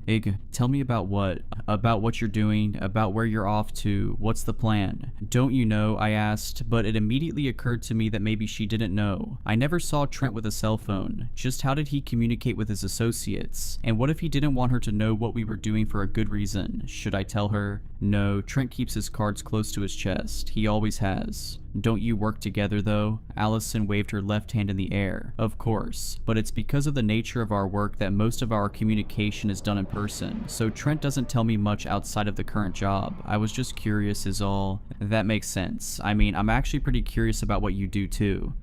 Tell me about what?" "About what you're doing, about where you're off to, what's the plan?" "Don't you know?" I asked, but it immediately occurred to me that maybe she didn't know. I never saw Trent with a cell phone. Just how did he communicate with his associates? And what if he didn't want her to know what we were doing for a good reason? Should I tell her? No, Trent keeps his cards close to his chest. He always has. "Don't you work together, though?" Allison waved her left hand in the air. "Of course, but it's because of the nature of our work that most of our communication is done in person, so Trent doesn't tell me much outside of the current job. I was just curious is all." "That makes sense. I mean, I'm actually pretty curious about what you do, too."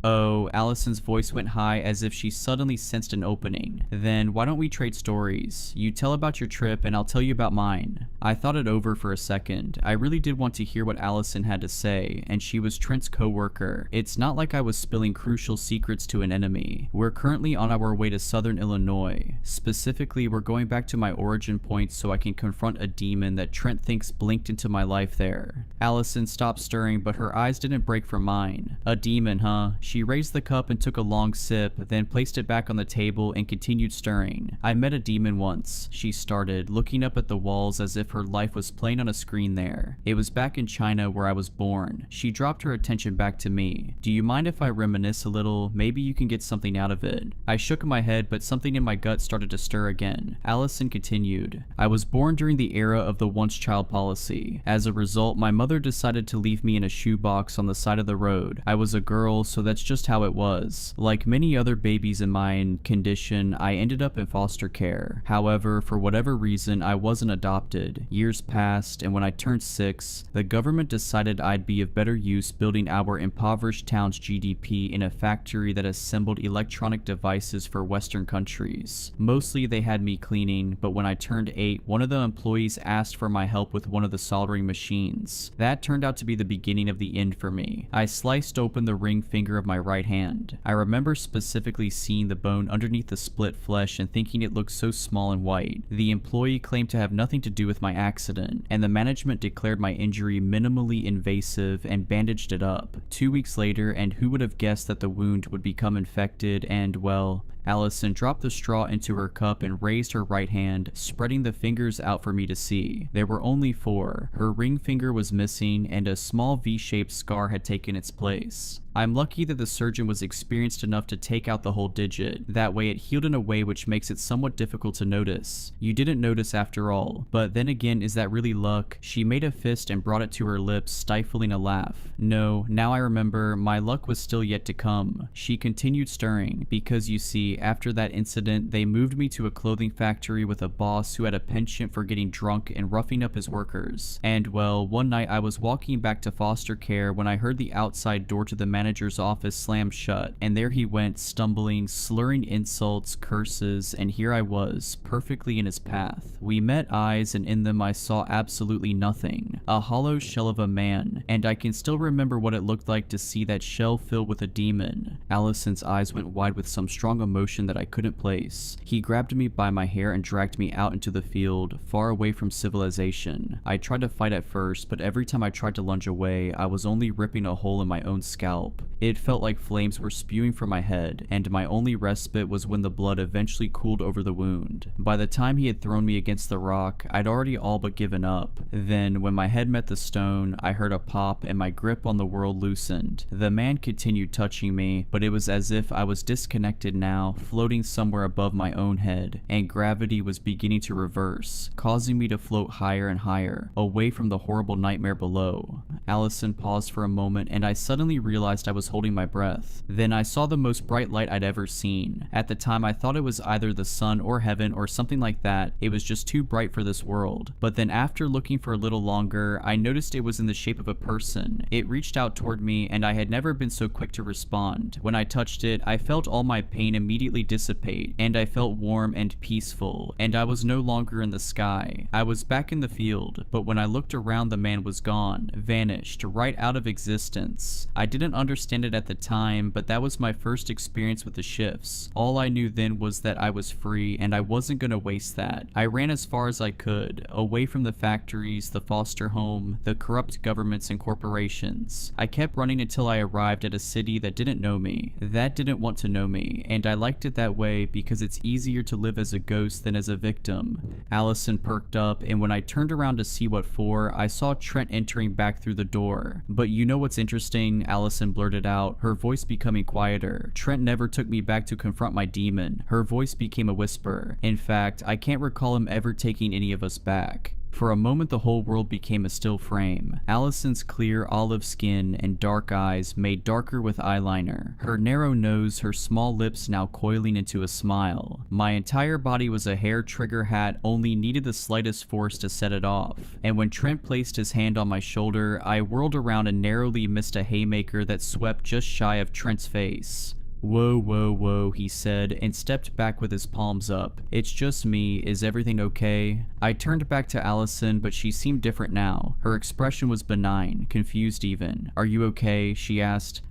"Oh," Allison's voice went high as if she suddenly sensed an opening. "Then why don't we trade stories? You tell about your trip and I'll tell you about mine." I thought it over for a second. I really did want to hear what Allison had to say, and she was Trent's co-worker. It's not like I was spilling crucial secrets to an enemy. We're currently on our way to Southern Illinois. Specifically, we're going back to my origin point so I can confront a demon that Trent thinks blinked into my life there. Allison stopped stirring, but her eyes didn't break from mine. "A demon, huh? She raised the cup and took a long sip, then placed it back on the table and continued stirring. I met a demon once, she started, looking up at the walls as if her life was playing on a screen there. It was back in China where I was born. She dropped her attention back to me. Do you mind if I reminisce a little? Maybe you can get something out of it. I shook my head, but something in my gut started to stir again. Allison continued. I was born during the era of the once-child policy. As a result, my mother decided to leave me in a shoebox on the side of the road. I was a girl, so that's just how it was. Like many other babies in my condition, I ended up in foster care. However, for whatever reason, I wasn't adopted. Years passed, and when I turned 6, the government decided I'd be of better use building our impoverished town's GDP in a factory that assembled electronic devices for Western countries. Mostly they had me cleaning, but when I turned 8, one of the employees asked for my help with one of the soldering machines. That turned out to be the beginning of the end for me. I sliced open the ring finger of my right hand. I remember specifically seeing the bone underneath the split flesh and thinking it looked so small and white. The employee claimed to have nothing to do with my accident, and the management declared my injury minimally invasive and bandaged it up. 2 weeks later, and who would have guessed that the wound would become infected and, well, Allison dropped the straw into her cup and raised her right hand, spreading the fingers out for me to see. There were only 4. Her ring finger was missing, and a small V-shaped scar had taken its place. I'm lucky that the surgeon was experienced enough to take out the whole digit. That way it healed in a way which makes it somewhat difficult to notice. You didn't notice after all, but then again, is that really luck? She made a fist and brought it to her lips, stifling a laugh. No, now I remember, my luck was still yet to come. She continued stirring, because you see, after that incident, they moved me to a clothing factory with a boss who had a penchant for getting drunk and roughing up his workers. And well, one night I was walking back to foster care when I heard the outside door to the manager's office slam shut, and there he went, stumbling, slurring insults, curses, and here I was, perfectly in his path. We met eyes, and in them I saw absolutely nothing. A hollow shell of a man, and I can still remember what it looked like to see that shell filled with a demon. Allison's eyes went wide with some strong emotion that I couldn't place. He grabbed me by my hair and dragged me out into the field, far away from civilization. I tried to fight at first, but every time I tried to lunge away, I was only ripping a hole in my own scalp. It felt like flames were spewing from my head, and my only respite was when the blood eventually cooled over the wound. By the time he had thrown me against the rock, I'd already all but given up. Then, when my head met the stone, I heard a pop and my grip on the world loosened. The man continued touching me, but it was as if I was disconnected now, floating somewhere above my own head, and gravity was beginning to reverse, causing me to float higher and higher, away from the horrible nightmare below. Allison paused for a moment, and I suddenly realized I was holding my breath. Then I saw the most bright light I'd ever seen. At the time I thought it was either the sun or heaven or something like that. It was just too bright for this world. But then after looking for a little longer, I noticed it was in the shape of a person. It reached out toward me, and I had never been so quick to respond. When I touched it, I felt all my pain immediately dissipate, and I felt warm and peaceful, and I was no longer in the sky. I was back in the field, but when I looked around, the man was gone, vanished, right out of existence. I didn't understand it at the time, but that was my first experience with the shifts. All I knew then was that I was free, and I wasn't gonna waste that. I ran as far as I could, away from the factories, the foster home, the corrupt governments and corporations. I kept running until I arrived at a city that didn't know me, that didn't want to know me, and I liked it that way because it's easier to live as a ghost than as a victim. Allison perked up, and when I turned around to see what for, I saw Trent entering back through the door. But you know what's interesting? Allison blurted out, her voice becoming quieter. Trent never took me back to confront my demon. Her voice became a whisper. In fact, I can't recall him ever taking any of us back. For a moment the whole world became a still frame. Allison's clear olive skin and dark eyes made darker with eyeliner. Her narrow nose, her small lips now coiling into a smile. My entire body was a hair trigger hat, only needed the slightest force to set it off. And when Trent placed his hand on my shoulder, I whirled around and narrowly missed a haymaker that swept just shy of Trent's face. "Whoa, whoa, whoa," he said, and stepped back with his palms up. "It's just me. Is everything okay?" I turned back to Allison, but she seemed different now. Her expression was benign, confused even. "Are you okay?" she asked.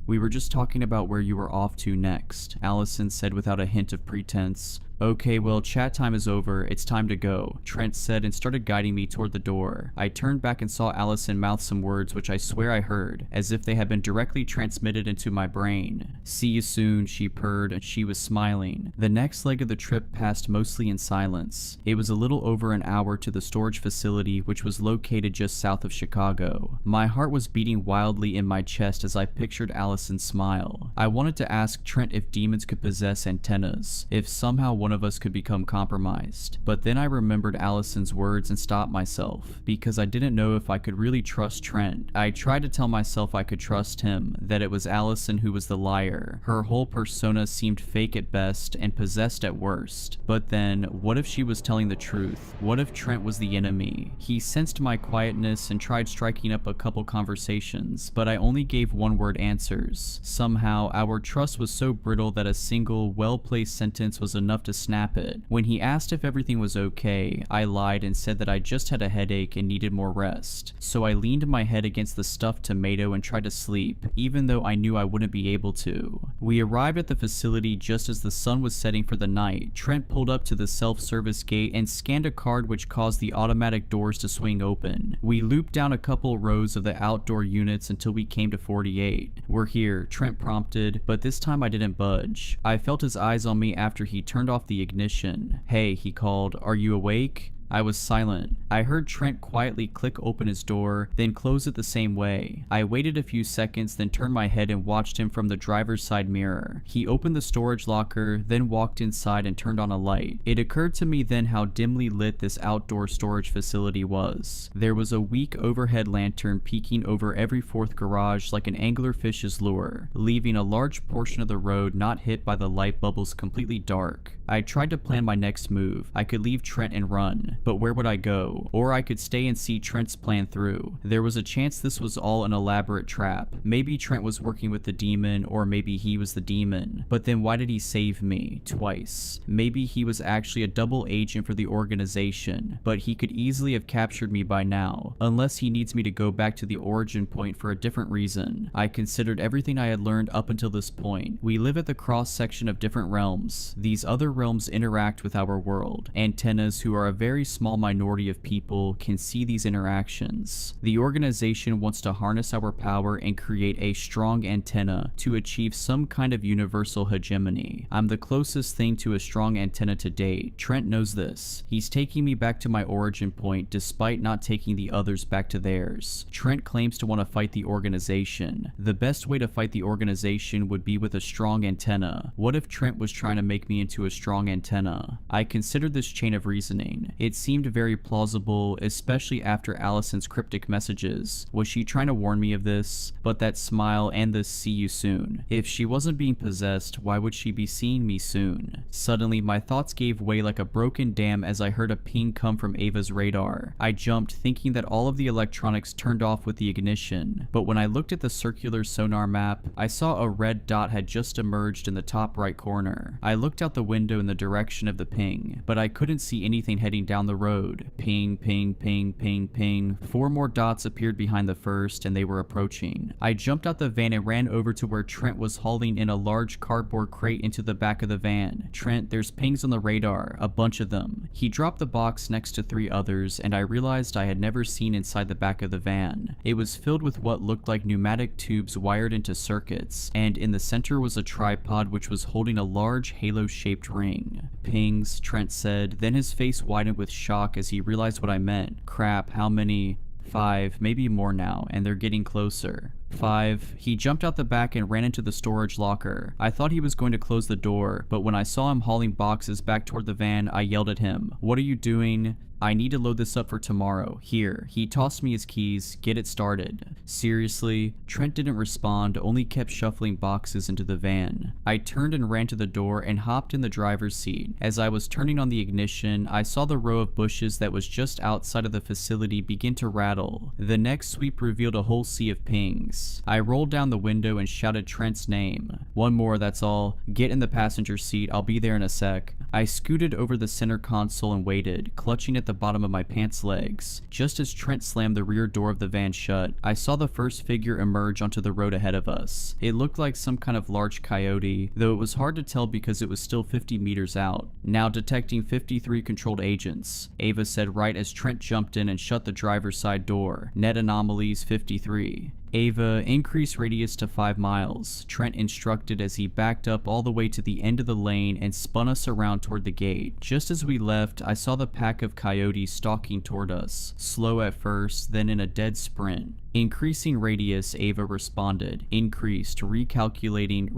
We were just talking about where you were off to next," Allison said without a hint of pretense. Okay, well, chat time is over. It's time to go, Trent said and started guiding me toward the door. I turned back and saw Allison mouth some words which I swear I heard, as if they had been directly transmitted into my brain. See you soon, she purred, and she was smiling. The next leg of the trip passed mostly in silence. It was a little over an hour to the storage facility, which was located just south of Chicago. My heart was beating wildly in my chest as I pictured Allison's smile. I wanted to ask Trent if demons could possess antennas, if somehow one of us could become compromised. But then I remembered Allison's words and stopped myself, because I didn't know if I could really trust Trent. I tried to tell myself I could trust him, that it was Allison who was the liar. Her whole persona seemed fake at best and possessed at worst. But then, what if she was telling the truth? What if Trent was the enemy? He sensed my quietness and tried striking up a couple conversations, but I only gave one-word answers. Somehow, our trust was so brittle that a single, well-placed sentence was enough to snap it. When he asked if everything was okay, I lied and said that I just had a headache and needed more rest. So I leaned my head against the stuffed tomato and tried to sleep, even though I knew I wouldn't be able to. We arrived at the facility just as the sun was setting for the night. Trent pulled up to the self-service gate and scanned a card which caused the automatic doors to swing open. We looped down a couple rows of the outdoor units until we came to 48. We're here, Trent prompted, but this time I didn't budge. I felt his eyes on me after he turned off the ignition. Hey, he called, are you awake? I was silent. I heard Trent quietly click open his door, then close it the same way. I waited a few seconds, then turned my head and watched him from the driver's side mirror. He opened the storage locker, then walked inside and turned on a light. It occurred to me then how dimly lit this outdoor storage facility was. There was a weak overhead lantern peeking over every fourth garage like an anglerfish's lure, leaving a large portion of the road not hit by the light bubbles completely dark. I tried to plan my next move. I could leave Trent and run, but where would I go? Or I could stay and see Trent's plan through. There was a chance this was all an elaborate trap. Maybe Trent was working with the demon, or maybe he was the demon. But then why did he save me? Twice. Maybe he was actually a double agent for the organization, but he could easily have captured me by now, unless he needs me to go back to the origin point for a different reason. I considered everything I had learned up until this point. We live at the cross-section of different realms. These other realms interact with our world. Antennas, who are a very small minority of people, can see these interactions. The organization wants to harness our power and create a strong antenna to achieve some kind of universal hegemony. I'm the closest thing to a strong antenna to date. Trent knows this. He's taking me back to my origin point despite not taking the others back to theirs. Trent claims to want to fight the organization. The best way to fight the organization would be with a strong antenna. What if Trent was trying to make me into a strong antenna? I considered this chain of reasoning. It seemed very plausible, especially after Allison's cryptic messages. Was she trying to warn me of this? But that smile and the "see you soon." If she wasn't being possessed, why would she be seeing me soon? Suddenly, my thoughts gave way like a broken dam as I heard a ping come from Ava's radar. I jumped, thinking that all of the electronics turned off with the ignition. But when I looked at the circular sonar map, I saw a red dot had just emerged in the top right corner. I looked out the window in the direction of the ping, but I couldn't see anything heading down the road. Ping, ping, ping, ping, ping. 4 more dots appeared behind the first, and they were approaching. I jumped out the van and ran over to where Trent was hauling in a large cardboard crate into the back of the van. Trent, there's pings on the radar, a bunch of them. He dropped the box next to 3 others, and I realized I had never seen inside the back of the van. It was filled with what looked like pneumatic tubes wired into circuits, and in the center was a tripod which was holding a large halo-shaped ring. Pings, Trent said, then his face widened with shock as he realized what I meant. Crap, how many? 5, maybe more now, and they're getting closer. 5. He jumped out the back and ran into the storage locker. I thought he was going to close the door, but when I saw him hauling boxes back toward the van, I yelled at him. What are you doing? I need to load this up for tomorrow. Here. He tossed me his keys. Get it started. Seriously? Trent didn't respond, only kept shuffling boxes into the van. I turned and ran to the door and hopped in the driver's seat. As I was turning on the ignition, I saw the row of bushes that was just outside of the facility begin to rattle. The next sweep revealed a whole sea of pings. I rolled down the window and shouted Trent's name. One more, that's all. Get in the passenger seat. I'll be there in a sec. I scooted over the center console and waited, clutching at the bottom of my pants legs. Just as Trent slammed the rear door of the van shut, I saw the first figure emerge onto the road ahead of us. It looked like some kind of large coyote, though it was hard to tell because it was still 50 meters out. Now detecting 53 controlled agents, Ava said right as Trent jumped in and shut the driver's side door. Net anomalies 53. Ava, increase radius to 5 miles, Trent instructed as he backed up all the way to the end of the lane and spun us around toward the gate. Just as we left, I saw the pack of coyotes stalking toward us, slow at first, then in a dead sprint. Increasing radius, Ava responded. Increased, recalculating,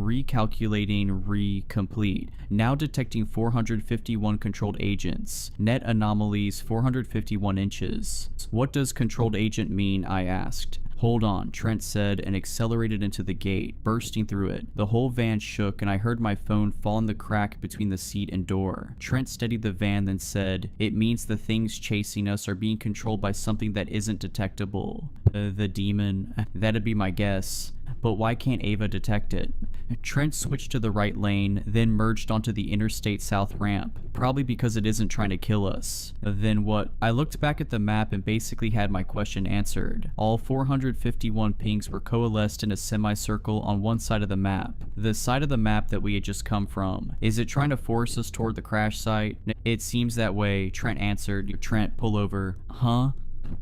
complete. Now detecting 451 controlled agents. Net anomalies 451 inches. What does controlled agent mean? I asked. Hold on, Trent said and accelerated into the gate, bursting through it. The whole van shook and I heard my phone fall in the crack between the seat and door. Trent steadied the van then said, it means the things chasing us are being controlled by something that isn't detectable. The demon. That'd be my guess. But why can't Ava detect it? Trent switched to the right lane, then merged onto the Interstate South ramp, probably because it isn't trying to kill us. Then what? I looked back at the map and basically had my question answered. All 451 pings were coalesced in a semicircle on one side of the map, the side of the map that we had just come from. Is it trying to force us toward the crash site? It seems that way, Trent answered. Trent, pull over. Huh?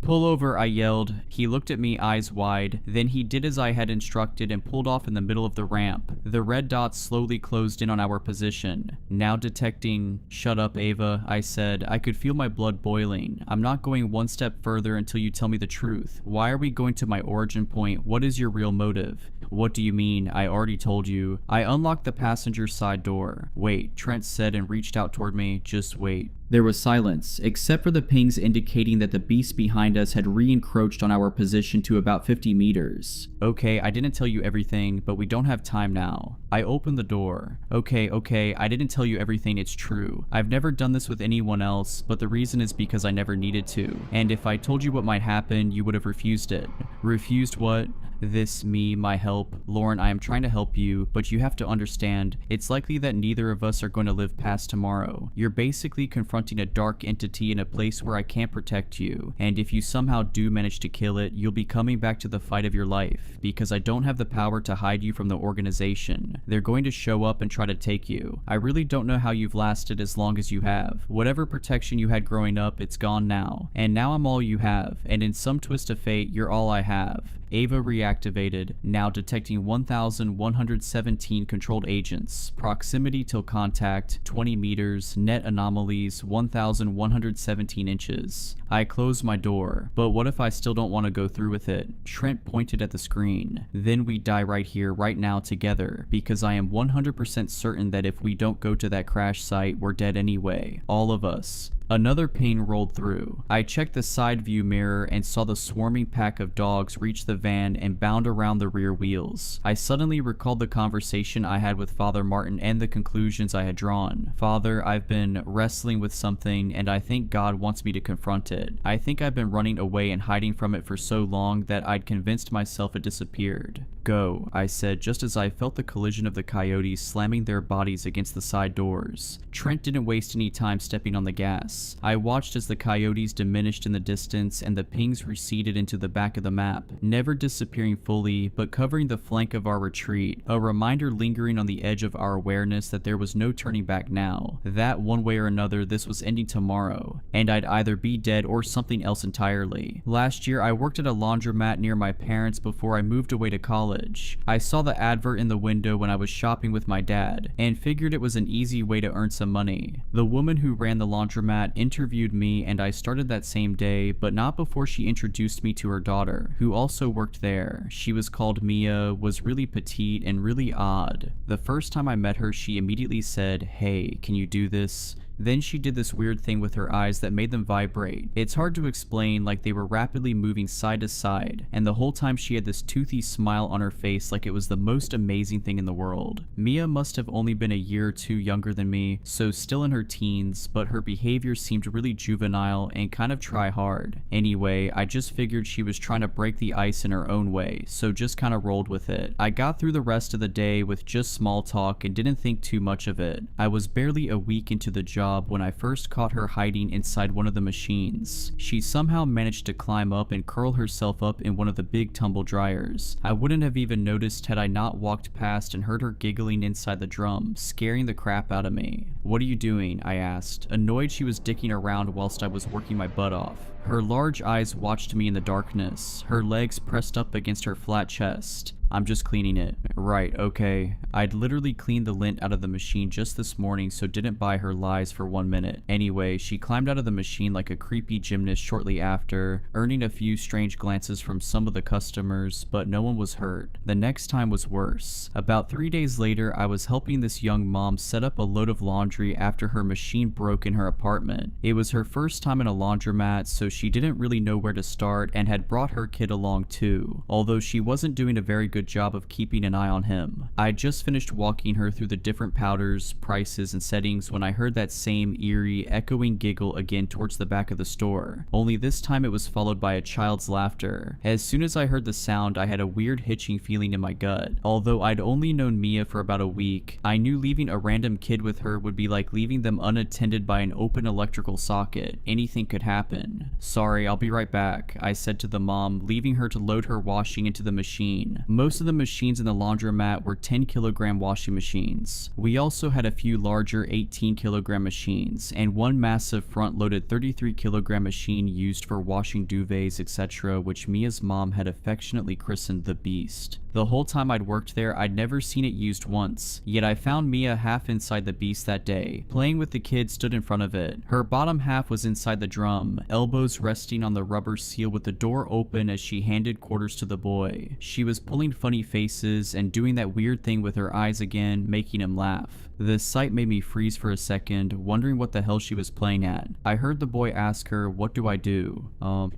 Pull over, I yelled. He looked at me, eyes wide. Then he did as I had instructed and pulled off in the middle of the ramp. The red dots slowly closed in on our position. Now detecting... Shut up, Ava, I said. I could feel my blood boiling. I'm not going one step further until you tell me the truth. Why are we going to my origin point? What is your real motive? What do you mean? I already told you. I unlocked the passenger side door. Wait, Trent said and reached out toward me. Just wait. There was silence, except for the pings indicating that the beast behind us had re-encroached on our position to about 50 meters. Okay, I didn't tell you everything, but we don't have time now. I opened the door. Okay, I didn't tell you everything, it's true. I've never done this with anyone else, but the reason is because I never needed to. And if I told you what might happen, you would have refused it. Refused what? This, me, my help. Lauren, I am trying to help you, but you have to understand, it's likely that neither of us are going to live past tomorrow. You're basically confronting a dark entity in a place where I can't protect you, and if you somehow do manage to kill it, you'll be coming back to the fight of your life, because I don't have the power to hide you from the organization. They're going to show up and try to take you. I really don't know how you've lasted as long as you have. Whatever protection you had growing up, it's gone now. And now I'm all you have, and in some twist of fate, you're all I have. Ava reactivated, now detecting 1,117 controlled agents. Proximity till contact, 20 meters, net anomalies, 1,117 inches. I closed my door, but what if I still don't want to go through with it? Trent pointed at the screen. Then we die right here, right now together, because I am 100% certain that if we don't go to that crash site, we're dead anyway. All of us. Another ping rolled through. I checked the side view mirror and saw the swarming pack of dogs reach the van and bound around the rear wheels. I suddenly recalled the conversation I had with Father Martin and the conclusions I had drawn. Father, I've been wrestling with something and I think God wants me to confront it. I think I've been running away and hiding from it for so long that I'd convinced myself it disappeared. Go, I said just as I felt the collision of the coyotes slamming their bodies against the side doors. Trent didn't waste any time stepping on the gas. I watched as the coyotes diminished in the distance and the pings receded into the back of the map, never disappearing fully, but covering the flank of our retreat, a reminder lingering on the edge of our awareness that there was no turning back now, that one way or another this was ending tomorrow, and I'd either be dead or something else entirely. Last year I worked at a laundromat near my parents before I moved away to college. I saw the advert in the window when I was shopping with my dad, and figured it was an easy way to earn some money. The woman who ran the laundromat interviewed me and I started that same day, but not before she introduced me to her daughter, who also worked there. She was called Mia, was really petite and really odd. The first time I met her, she immediately said, "Hey, can you do this?" Then she did this weird thing with her eyes that made them vibrate. It's hard to explain, like they were rapidly moving side to side, and the whole time she had this toothy smile on her face like it was the most amazing thing in the world. Mia must have only been a year or two younger than me, so still in her teens, but her behavior seemed really juvenile and kind of try hard. Anyway, I just figured she was trying to break the ice in her own way, so just kind of rolled with it. I got through the rest of the day with just small talk and didn't think too much of it. I was barely a week into the job when I first caught her hiding inside one of the machines. She somehow managed to climb up and curl herself up in one of the big tumble dryers. I wouldn't have even noticed had I not walked past and heard her giggling inside the drum, scaring the crap out of me. "What are you doing?" I asked, annoyed she was dicking around whilst I was working my butt off. Her large eyes watched me in the darkness, her legs pressed up against her flat chest. "I'm just cleaning it." "Right, okay." I'd literally cleaned the lint out of the machine just this morning, so didn't buy her lies for 1 minute. Anyway, she climbed out of the machine like a creepy gymnast shortly after, earning a few strange glances from some of the customers, but no one was hurt. The next time was worse. About 3 days later, I was helping this young mom set up a load of laundry after her machine broke in her apartment. It was her first time in a laundromat, so she didn't really know where to start and had brought her kid along too, although she wasn't doing a very good job of keeping an eye on him. I just finished walking her through the different powders, prices, and settings when I heard that same eerie, echoing giggle again towards the back of the store, only this time it was followed by a child's laughter. As soon as I heard the sound, I had a weird hitching feeling in my gut. Although I'd only known Mia for about a week, I knew leaving a random kid with her would be like leaving them unattended by an open electrical socket. Anything could happen. "Sorry, I'll be right back," I said to the mom, leaving her to load her washing into the machine. Most of the machines in the laundromat were 10-kilogram washing machines. We also had a few larger 18-kilogram machines, and one massive front-loaded 33-kilogram machine used for washing duvets, etc., which Mia's mom had affectionately christened the Beast. The whole time I'd worked there, I'd never seen it used once, yet I found Mia half inside the Beast that day. Playing with the kid stood in front of it. Her bottom half was inside the drum, elbows resting on the rubber seal with the door open as she handed quarters to the boy. She was pulling funny faces and doing that weird thing with her eyes again, making him laugh. The sight made me freeze for a second, wondering what the hell she was playing at. I heard the boy ask her, "What do I do?"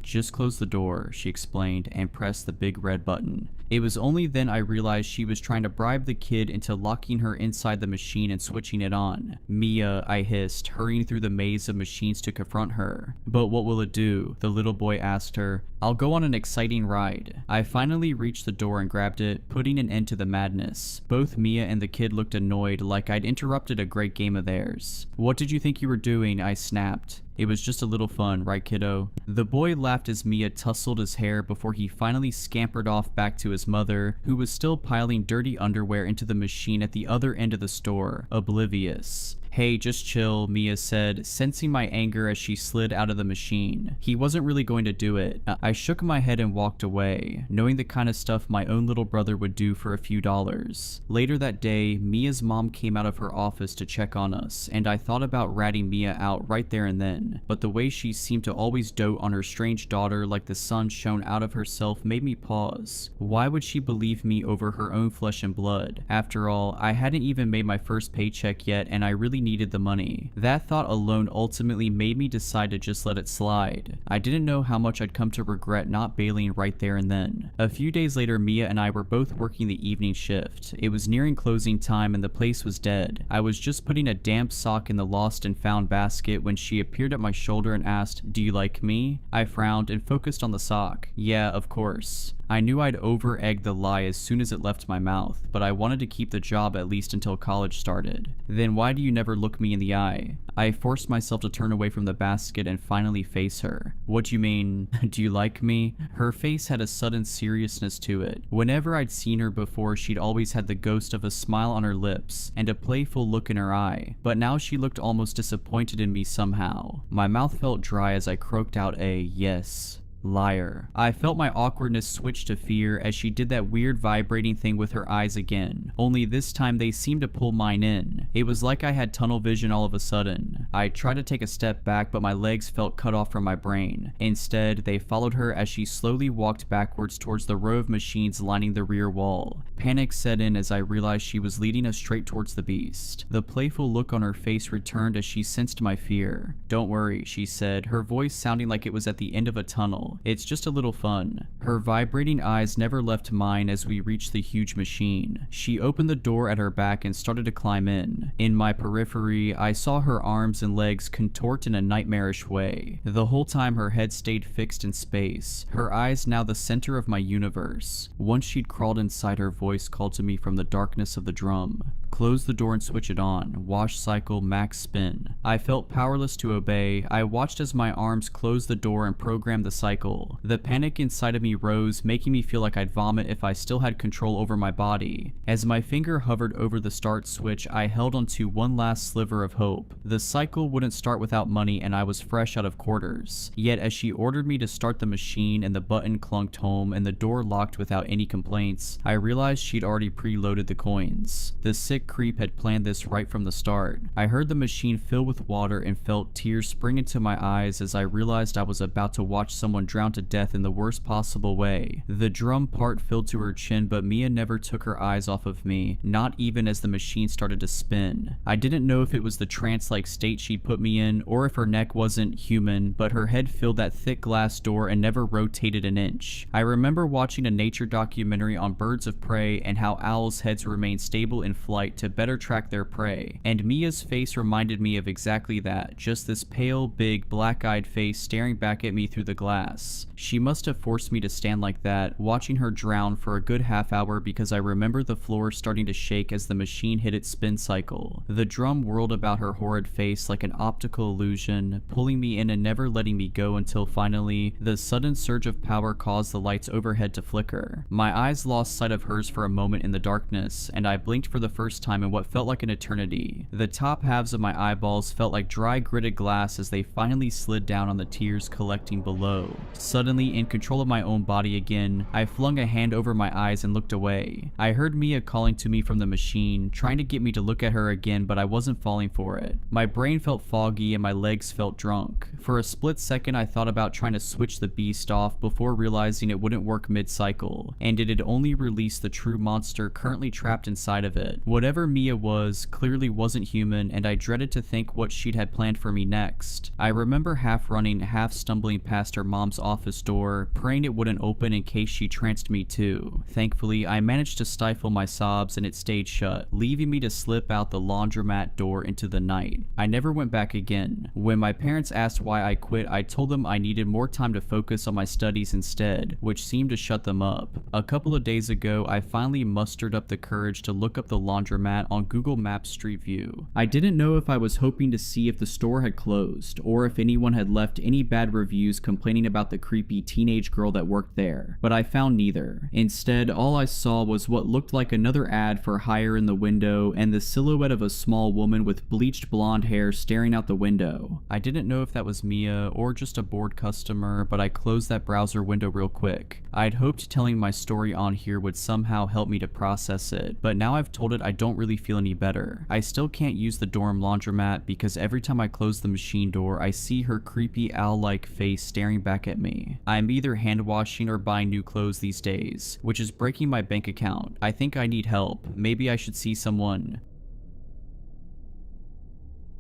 Just close the door," she explained, and pressed the big red button. It was only then I realized she was trying to bribe the kid into locking her inside the machine and switching it on. "Mia," I hissed, hurrying through the maze of machines to confront her. "But what will it do?" the little boy asked her. "I'll go on an exciting ride." I finally reached the door and grabbed it, putting an end to the madness. Both Mia and the kid looked annoyed, like I'd interrupted a great game of theirs. "What did you think you were doing?" I snapped. "It was just a little fun, right, kiddo?" The boy laughed as Mia tousled his hair before he finally scampered off back to his mother, who was still piling dirty underwear into the machine at the other end of the store, oblivious. "Hey, just chill," Mia said, sensing my anger as she slid out of the machine. He wasn't really going to do it. I shook my head and walked away, knowing the kind of stuff my own little brother would do for a few dollars. Later that day, Mia's mom came out of her office to check on us, and I thought about ratting Mia out right there and then, but the way she seemed to always dote on her strange daughter like the sun shone out of herself made me pause. Why would she believe me over her own flesh and blood? After all, I hadn't even made my first paycheck yet, and I really needed the money. That thought alone ultimately made me decide to just let it slide. I didn't know how much I'd come to regret not bailing right there and then. A few days later, Mia and I were both working the evening shift. It was nearing closing time and the place was dead. I was just putting a damp sock in the lost and found basket when she appeared at my shoulder and asked, "Do you like me?" I frowned and focused on the sock. Yeah, of course. I knew I'd over-egged the lie as soon as it left my mouth, but I wanted to keep the job at least until college started. "Then why do you never look me in the eye?" I forced myself to turn away from the basket and finally face her. "What do you mean? Do you like me?" Her face had a sudden seriousness to it. Whenever I'd seen her before, she'd always had the ghost of a smile on her lips and a playful look in her eye, but now she looked almost disappointed in me somehow. My mouth felt dry as I croaked out a yes. Liar. I felt my awkwardness switch to fear as she did that weird vibrating thing with her eyes again, only this time they seemed to pull mine in. It was like I had tunnel vision all of a sudden. I tried to take a step back, but my legs felt cut off from my brain. Instead, they followed her as she slowly walked backwards towards the row of machines lining the rear wall. Panic set in as I realized she was leading us straight towards the beast. The playful look on her face returned as she sensed my fear. "Don't worry," she said, her voice sounding like it was at the end of a tunnel. "It's just a little fun." Her vibrating eyes never left mine as we reached the huge machine. She opened the door at her back and started to climb in. In my periphery, I saw her arms and legs contort in a nightmarish way. The whole time her head stayed fixed in space, her eyes now the center of my universe. Once she'd crawled inside, her voice called to me from the darkness of the drum. "Close the door and switch it on. Wash cycle, max spin." I felt powerless to obey. I watched as my arms closed the door and programmed the cycle. The panic inside of me rose, making me feel like I'd vomit if I still had control over my body. As my finger hovered over the start switch, I held onto one last sliver of hope. The cycle wouldn't start without money, and I was fresh out of quarters. Yet as she ordered me to start the machine and the button clunked home and the door locked without any complaints, I realized she'd already preloaded the coins. The sick creep had planned this right from the start. I heard the machine fill with water and felt tears spring into my eyes as I realized I was about to watch someone drown to death in the worst possible way. The drum part filled to her chin, but Mia never took her eyes off of me, not even as the machine started to spin. I didn't know if it was the trance-like state she'd put me in, or if her neck wasn't human, but her head filled that thick glass door and never rotated an inch. I remember watching a nature documentary on birds of prey and how owls' heads remain stable in flight to better track their prey, and Mia's face reminded me of exactly that, just this pale, big, black-eyed face staring back at me through the glass. She must have forced me to stand like that, watching her drown for a good half hour, because I remember the floor starting to shake as the machine hit its spin cycle. The drum whirled about her horrid face like an optical illusion, pulling me in and never letting me go until finally, the sudden surge of power caused the lights overhead to flicker. My eyes lost sight of hers for a moment in the darkness, and I blinked for the first time in what felt like an eternity. The top halves of my eyeballs felt like dry gritted glass as they finally slid down on the tears collecting below. Suddenly, in control of my own body again, I flung a hand over my eyes and looked away. I heard Mia calling to me from the machine, trying to get me to look at her again, but I wasn't falling for it. My brain felt foggy and my legs felt drunk. For a split second, I thought about trying to switch the beast off before realizing it wouldn't work mid-cycle, and it'd only release the true monster currently trapped inside of it. Whatever Mia was, clearly wasn't human, and I dreaded to think what she'd had planned for me next. I remember half running, half stumbling past her mom's office door, praying it wouldn't open in case she tranced me too. Thankfully, I managed to stifle my sobs and it stayed shut, leaving me to slip out the laundromat door into the night. I never went back again. When my parents asked why I quit, I told them I needed more time to focus on my studies instead, which seemed to shut them up. A couple of days ago, I finally mustered up the courage to look up the laundromat on Google Maps Street View. I didn't know if I was hoping to see if the store had closed, or if anyone had left any bad reviews complaining about the creepy teenage girl that worked there, but I found neither. Instead, all I saw was what looked like another ad for hire in the window and the silhouette of a small woman with bleached blonde hair staring out the window. I didn't know if that was Mia or just a bored customer, but I closed that browser window real quick. I'd hoped telling my story on here would somehow help me to process it, but now I've told it I don't really feel any better. I still can't use the dorm laundromat because every time I close the machine door, I see her creepy owl-like face staring back at me. I'm either hand washing or buying new clothes these days, which is breaking my bank account. I think I need help. Maybe I should see someone.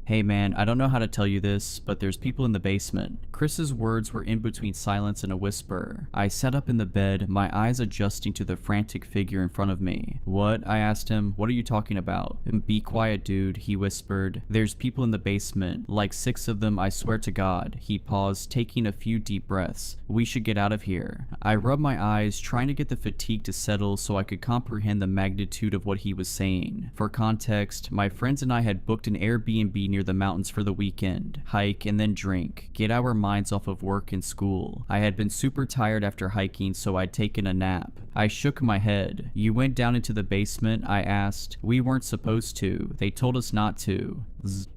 Hey man, I don't know how to tell you this, but there's people in the basement. Chris's words were in between silence and a whisper. I sat up in the bed, my eyes adjusting to the frantic figure in front of me. What? I asked him. What are you talking about? Be quiet, dude, he whispered. There's people in the basement, like 6 of them, I swear to God. He paused, taking a few deep breaths. We should get out of here. I rubbed my eyes, trying to get the fatigue to settle so I could comprehend the magnitude of what he was saying. For context, my friends and I had booked an Airbnb near near the mountains for the weekend, hike and then drink, get our minds off of work and school. I had been super tired after hiking, so I'd taken a nap. I shook my head. You went down into the basement? I asked. We weren't supposed to. They told us not to.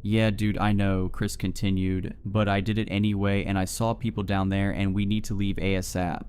Yeah, dude, I know, Chris continued, but I did it anyway and I saw people down there and we need to leave ASAP.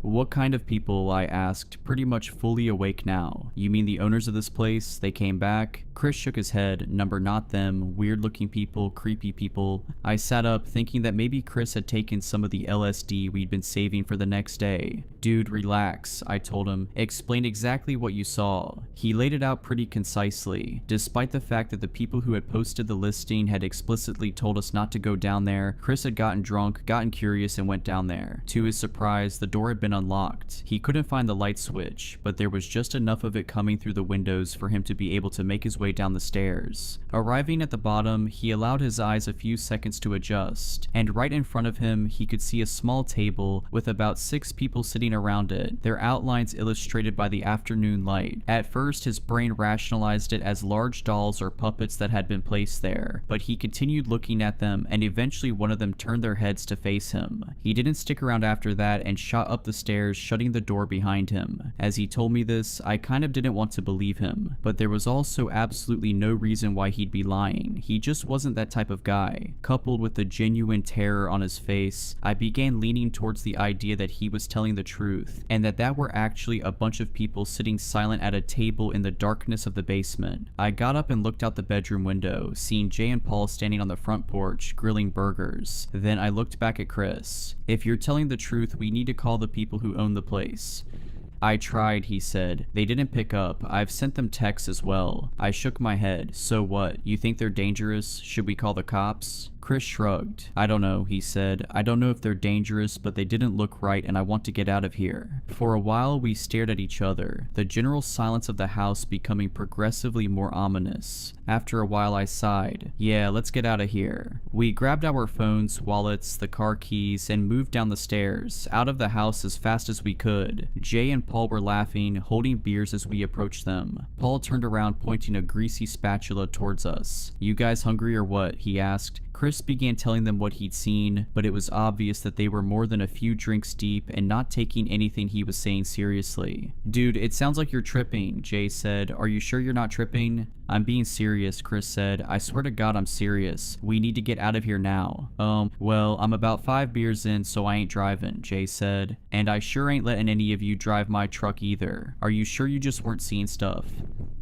What kind of people? I asked, pretty much fully awake now. You mean the owners of this place? They came back? Chris shook his head. Number not them. Weird looking people, creepy people. I sat up thinking that maybe Chris had taken some of the LSD we'd been saving for the next day. Dude, relax, I told him. Explain exactly what you saw. He laid it out pretty concisely. Despite the fact that the people who had posted the listing had explicitly told us not to go down there, Chris had gotten drunk, gotten curious, and went down there. To his surprise, the door had been unlocked. He couldn't find the light switch, but there was just enough of it coming through the windows for him to be able to make his way down the stairs. Arriving at the bottom, he allowed his eyes a few seconds to adjust, and right in front of him, he could see a small table with about 6 people sitting around it, their outlines illustrated by the afternoon light. At first, his brain rationalized it as large dolls or puppets that had been placed there, but he continued looking at them, and eventually one of them turned their heads to face him. He didn't stick around after that and shot up the stairs, shutting the door behind him. As he told me this, I kind of didn't want to believe him, but there was also absolutely no reason why he'd be lying. He just wasn't that type of guy. Coupled with the genuine terror on his face, I began leaning towards the idea that he was telling the truth, and that were actually a bunch of people sitting silent at a table in the darkness of the basement. I got up and looked out the bedroom window, seeing Jay and Paul standing on the front porch, grilling burgers. Then I looked back at Chris. If you're telling the truth, we need to call the people who own the place. I tried, he said. They didn't pick up. I've sent them texts as well. I shook my head. So what? You think they're dangerous? Should we call the cops? Chris shrugged. I don't know, he said. I don't know if they're dangerous, but they didn't look right and I want to get out of here. For a while, we stared at each other, the general silence of the house becoming progressively more ominous. After a while, I sighed. Yeah, let's get out of here. We grabbed our phones, wallets, the car keys, and moved down the stairs, out of the house as fast as we could. Jay and Paul were laughing, holding beers as we approached them. Paul turned around, pointing a greasy spatula towards us. You guys hungry or what? He asked. Chris began telling them what he'd seen, but it was obvious that they were more than a few drinks deep and not taking anything he was saying seriously. Dude, it sounds like you're tripping, Jay said. Are you sure you're not tripping? I'm being serious, Chris said. I swear to God I'm serious. We need to get out of here now. Well, I'm about 5 beers in, so I ain't driving, Jay said. And I sure ain't letting any of you drive my truck either. Are you sure you just weren't seeing stuff?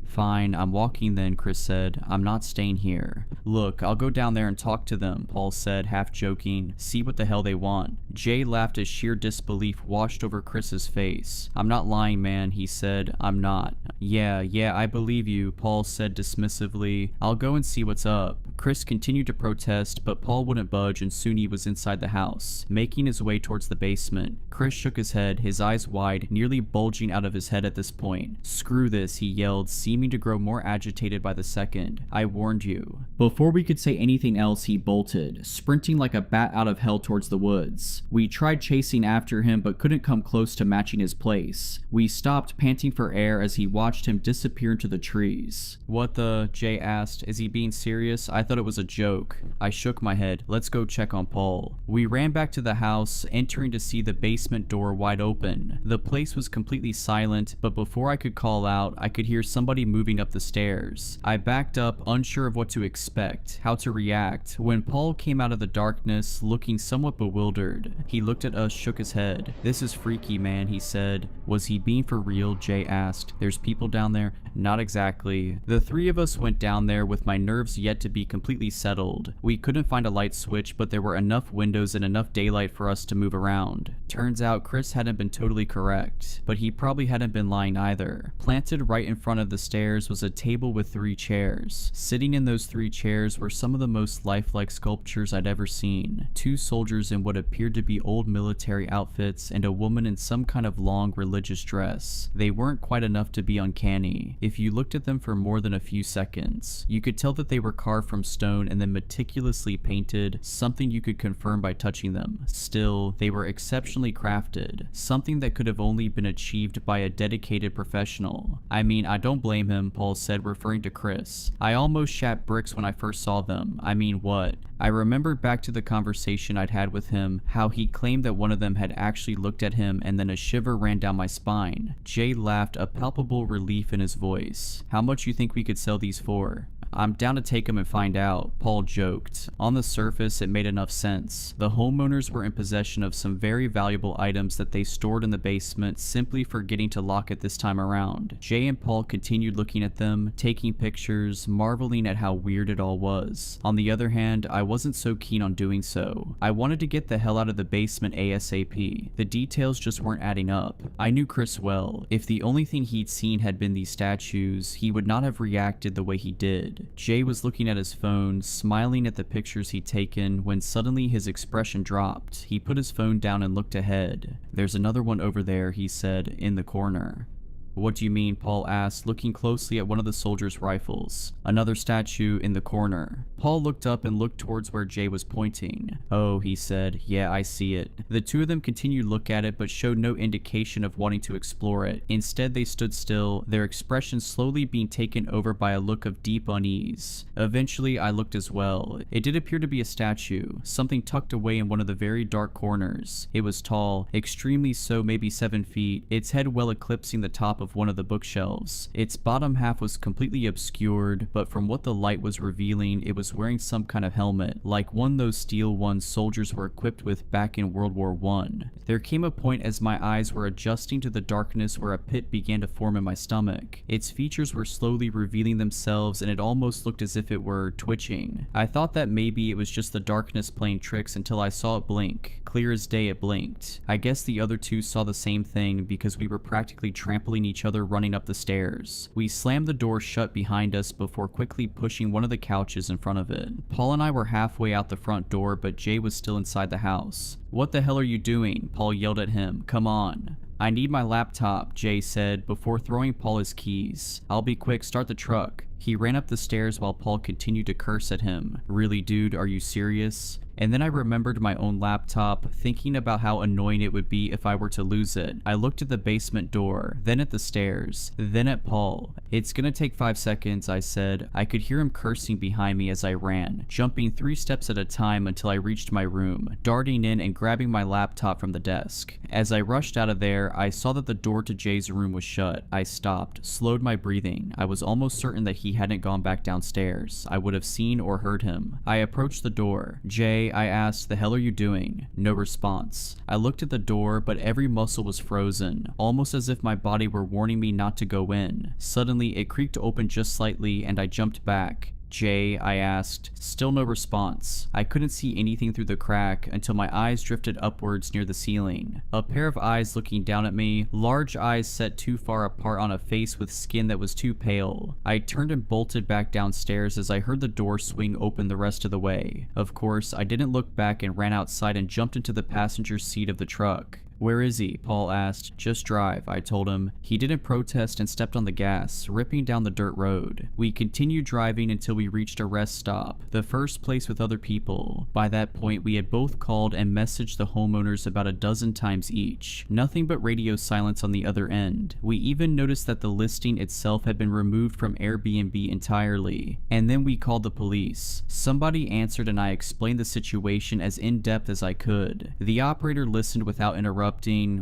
Fine, I'm walking then, Chris said. I'm not staying here. Look, I'll go down there and talk to them, Paul said, half joking. See what the hell they want. Jay laughed as sheer disbelief washed over Chris's face. I'm not lying, man, he said. I'm not. Yeah, I believe you, Paul said dismissively. I'll go and see what's up. Chris continued to protest, but Paul wouldn't budge and soon he was inside the house, making his way towards the basement. Chris shook his head, his eyes wide, nearly bulging out of his head at this point. Screw this, he yelled, seeming to grow more agitated by the second. I warned you. Before we could say anything else, he bolted, sprinting like a bat out of hell towards the woods. We tried chasing after him but couldn't come close to matching his pace. We stopped, panting for air as he watched him disappear into the trees. What the? Jay asked. Is he being serious? I thought it was a joke. I shook my head. Let's go check on Paul. We ran back to the house, entering to see the basement door wide open. The place was completely silent, but before I could call out, I could hear somebody moving up the stairs. I backed up, unsure of what to expect, how to react, when Paul came out of the darkness, looking somewhat bewildered. He looked at us, shook his head. This is freaky, man, he said. Was he being for real? Jay asked. There's people down there? Not exactly. The 3 of us went down there with my nerves yet to be completely settled. We couldn't find a light switch, but there were enough windows and enough daylight for us to move around. Turns out Chris hadn't been totally correct, but he probably hadn't been lying either. Planted right in front of the stairs was a table with 3 chairs. Sitting in those 3 chairs were some of the most lifelike sculptures I'd ever seen. 2 soldiers in what appeared to be old military outfits and a woman in some kind of long religious dress. They weren't quite enough to be uncanny. If you looked at them for more than a few seconds, you could tell that they were carved from from stone and then meticulously painted, something you could confirm by touching them. Still, they were exceptionally crafted, something that could have only been achieved by a dedicated professional. I mean, I don't blame him, Paul said, referring to Chris. I almost shat bricks when I first saw them. I mean, what? I remembered back to the conversation I'd had with him, how he claimed that one of them had actually looked at him, and then a shiver ran down my spine. Jay laughed, a palpable relief in his voice. How much you think we could sell these for? I'm down to take them and find out, Paul joked. On the surface, it made enough sense. The homeowners were in possession of some very valuable items that they stored in the basement, simply forgetting to lock it this time around. Jay and Paul continued looking at them, taking pictures, marveling at how weird it all was. On the other hand, I wasn't so keen on doing so. I wanted to get the hell out of the basement ASAP. The details just weren't adding up. I knew Chris well. If the only thing he'd seen had been these statues, he would not have reacted the way he did. Jay was looking at his phone, smiling at the pictures he'd taken, when suddenly his expression dropped. He put his phone down and looked ahead. "There's another one over there," he said, "in the corner." "What do you mean?" Paul asked, looking closely at one of the soldiers' rifles. "Another statue in the corner." Paul looked up and looked towards where Jay was pointing. "Oh," he said, "yeah, I see it." The two of them continued to look at it but showed no indication of wanting to explore it. Instead, they stood still, their expressions slowly being taken over by a look of deep unease. Eventually, I looked as well. It did appear to be a statue, something tucked away in one of the very dark corners. It was tall, extremely so, maybe 7 feet, its head well eclipsing the top of one of the bookshelves. Its bottom half was completely obscured, but from what the light was revealing, it was wearing some kind of helmet, like one of those steel ones soldiers were equipped with back in World War I. There came a point as my eyes were adjusting to the darkness where a pit began to form in my stomach. Its features were slowly revealing themselves, and it almost looked as if it were twitching. I thought that maybe it was just the darkness playing tricks until I saw it blink. Clear as day, it blinked. I guess the other two saw the same thing because we were practically trampling each other running up the stairs. We slammed the door shut behind us before quickly pushing one of the couches in front of it. Paul and I were halfway out the front door, but Jay was still inside the house. "What the hell are you doing?" Paul yelled at him. "Come on." "I need my laptop," Jay said before throwing Paul his keys. "I'll be quick, start the truck." He ran up the stairs while Paul continued to curse at him. "Really, dude, are you serious?" And then I remembered my own laptop, thinking about how annoying it would be if I were to lose it. I looked at the basement door, then at the stairs, then at Paul. "It's gonna take 5 seconds, I said. I could hear him cursing behind me as I ran, jumping 3 steps at a time until I reached my room, darting in and grabbing my laptop from the desk. As I rushed out of there, I saw that the door to Jay's room was shut. I stopped, slowed my breathing. I was almost certain that he hadn't gone back downstairs. I would have seen or heard him. I approached the door. "Jay," I asked, "the hell are you doing?" No response. I looked at the door, but every muscle was frozen, almost as if my body were warning me not to go in. Suddenly, it creaked open just slightly, and I jumped back. "Jay," I asked. Still no response. I couldn't see anything through the crack until my eyes drifted upwards near the ceiling. A pair of eyes looking down at me, large eyes set too far apart on a face with skin that was too pale. I turned and bolted back downstairs as I heard the door swing open the rest of the way. Of course, I didn't look back and ran outside and jumped into the passenger seat of the truck. "Where is he?" Paul asked. "Just drive," I told him. He didn't protest and stepped on the gas, ripping down the dirt road. We continued driving until we reached a rest stop, the first place with other people. By that point, we had both called and messaged the homeowners about a dozen times each. Nothing but radio silence on the other end. We even noticed that the listing itself had been removed from Airbnb entirely. And then we called the police. Somebody answered and I explained the situation as in-depth as I could. The operator listened without interrupting,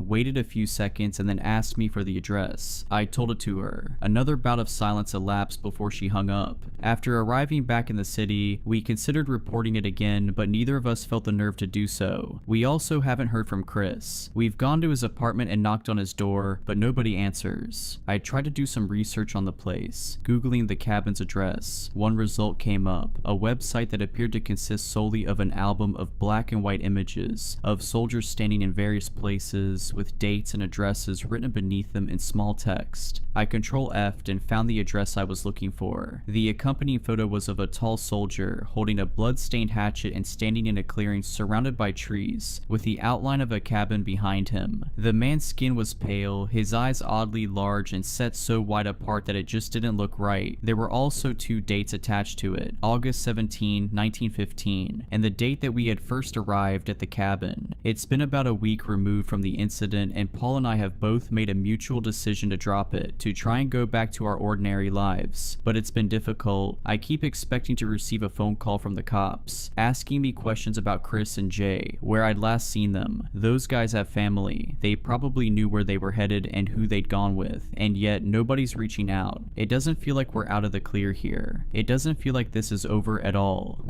waited a few seconds, and then asked me for the address. I told it to her. Another bout of silence elapsed before she hung up. After arriving back in the city, we considered reporting it again, but neither of us felt the nerve to do so. We also haven't heard from Chris. We've gone to his apartment and knocked on his door, but nobody answers. I tried to do some research on the place, Googling the cabin's address. One result came up, a website that appeared to consist solely of an album of black and white images of soldiers standing in various places places with dates and addresses written beneath them in small text. I Control F'd and found the address I was looking for. The accompanying photo was of a tall soldier holding a blood-stained hatchet and standing in a clearing surrounded by trees, with the outline of a cabin behind him. The man's skin was pale, his eyes oddly large and set so wide apart that it just didn't look right. There were also 2 dates attached to it, August 17, 1915, and the date that we had first arrived at the cabin. It's been about a week removed from the incident, and Paul and I have both made a mutual decision to drop it, to try and go back to our ordinary lives. But it's been difficult. I keep expecting to receive a phone call from the cops, asking me questions about Chris and Jay, where I'd last seen them. Those guys have family. They probably knew where they were headed and who they'd gone with, and yet nobody's reaching out. It doesn't feel like we're out of the clear here. It doesn't feel like this is over at all.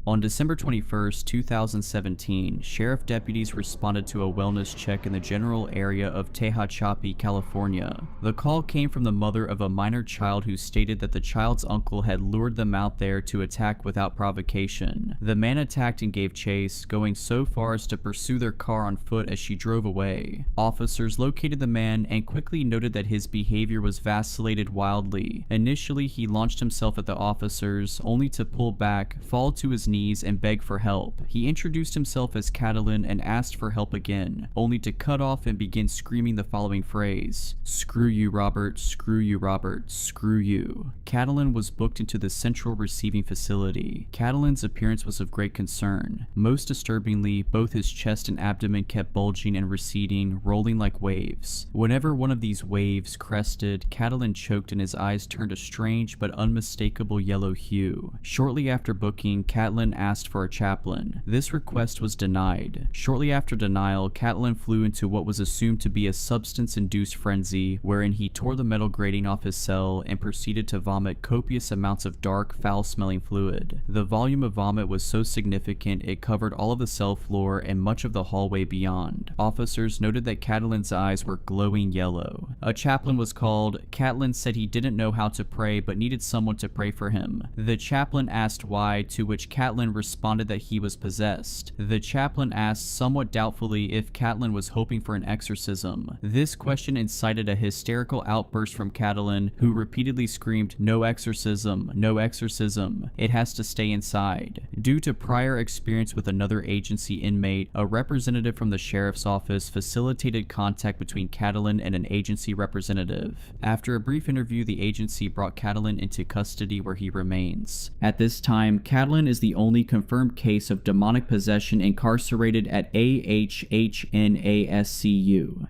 On December 21, 2017, sheriff deputies responded to a wellness check in the general area of Tehachapi, California. The call came from the mother of a minor child who stated that the child's uncle had lured them out there to attack without provocation. The man attacked and gave chase, going so far as to pursue their car on foot as she drove away. Officers located the man and quickly noted that his behavior was vacillated wildly. Initially, he launched himself at the officers, only to pull back, fall to his knees and beg for help. He introduced himself as Catalyn and asked for help again, only to cut off and begin screaming the following phrase: "Screw you, Robert, screw you, Robert, screw you." Catalyn was booked into the central receiving facility. Catalyn's appearance was of great concern. Most disturbingly, both his chest and abdomen kept bulging and receding, rolling like waves. Whenever one of these waves crested, Catalyn choked and his eyes turned a strange but unmistakable yellow hue. Shortly after booking, Catalyn asked for a chaplain. This request was denied. Shortly after denial, Catalyn flew into what was assumed to be a substance-induced frenzy, wherein he tore the metal grating off his cell and proceeded to vomit copious amounts of dark, foul-smelling fluid. The volume of vomit was so significant it covered all of the cell floor and much of the hallway beyond. Officers noted that Catalyn's eyes were glowing yellow. A chaplain was called. Catalyn said he didn't know how to pray but needed someone to pray for him. The chaplain asked why, to which Catalyn responded that he was possessed. The chaplain asked somewhat doubtfully if Catalyn was hoping for an exorcism. This question incited a hysterical outburst from Catalyn, who repeatedly screamed, "No exorcism, no exorcism. It has to stay inside." Due to prior experience with another agency inmate, a representative from the sheriff's office facilitated contact between Catalyn and an agency representative. After a brief interview, the agency brought Catalyn into custody, where he remains. At this time, Catalyn is the only confirmed case of demonic possession incarcerated at AHHNASCU.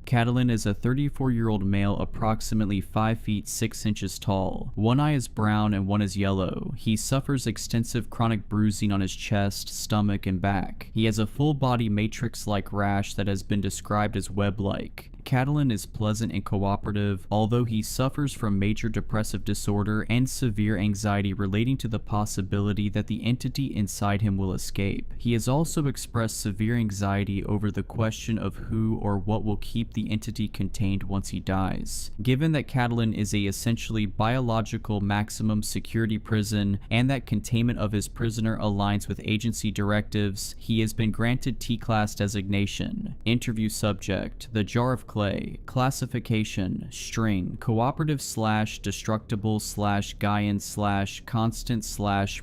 Catalyn is a 34-year-old male approximately 5 feet 6 inches tall. One eye is brown and one is yellow. He suffers extensive chronic bruising on his chest, stomach, and back. He has a full-body matrix-like rash that has been described as web-like. Catalyn is pleasant and cooperative, although he suffers from major depressive disorder and severe anxiety relating to the possibility that the entity inside him will escape. He has also expressed severe anxiety over the question of who or what will keep the entity contained once he dies. Given that Catalyn is a essentially biological maximum security prison and that containment of his prisoner aligns with agency directives, he has been granted T-Class designation. Interview subject: the jar of clay. Classification: string. Cooperative / destructible / Gaian / constant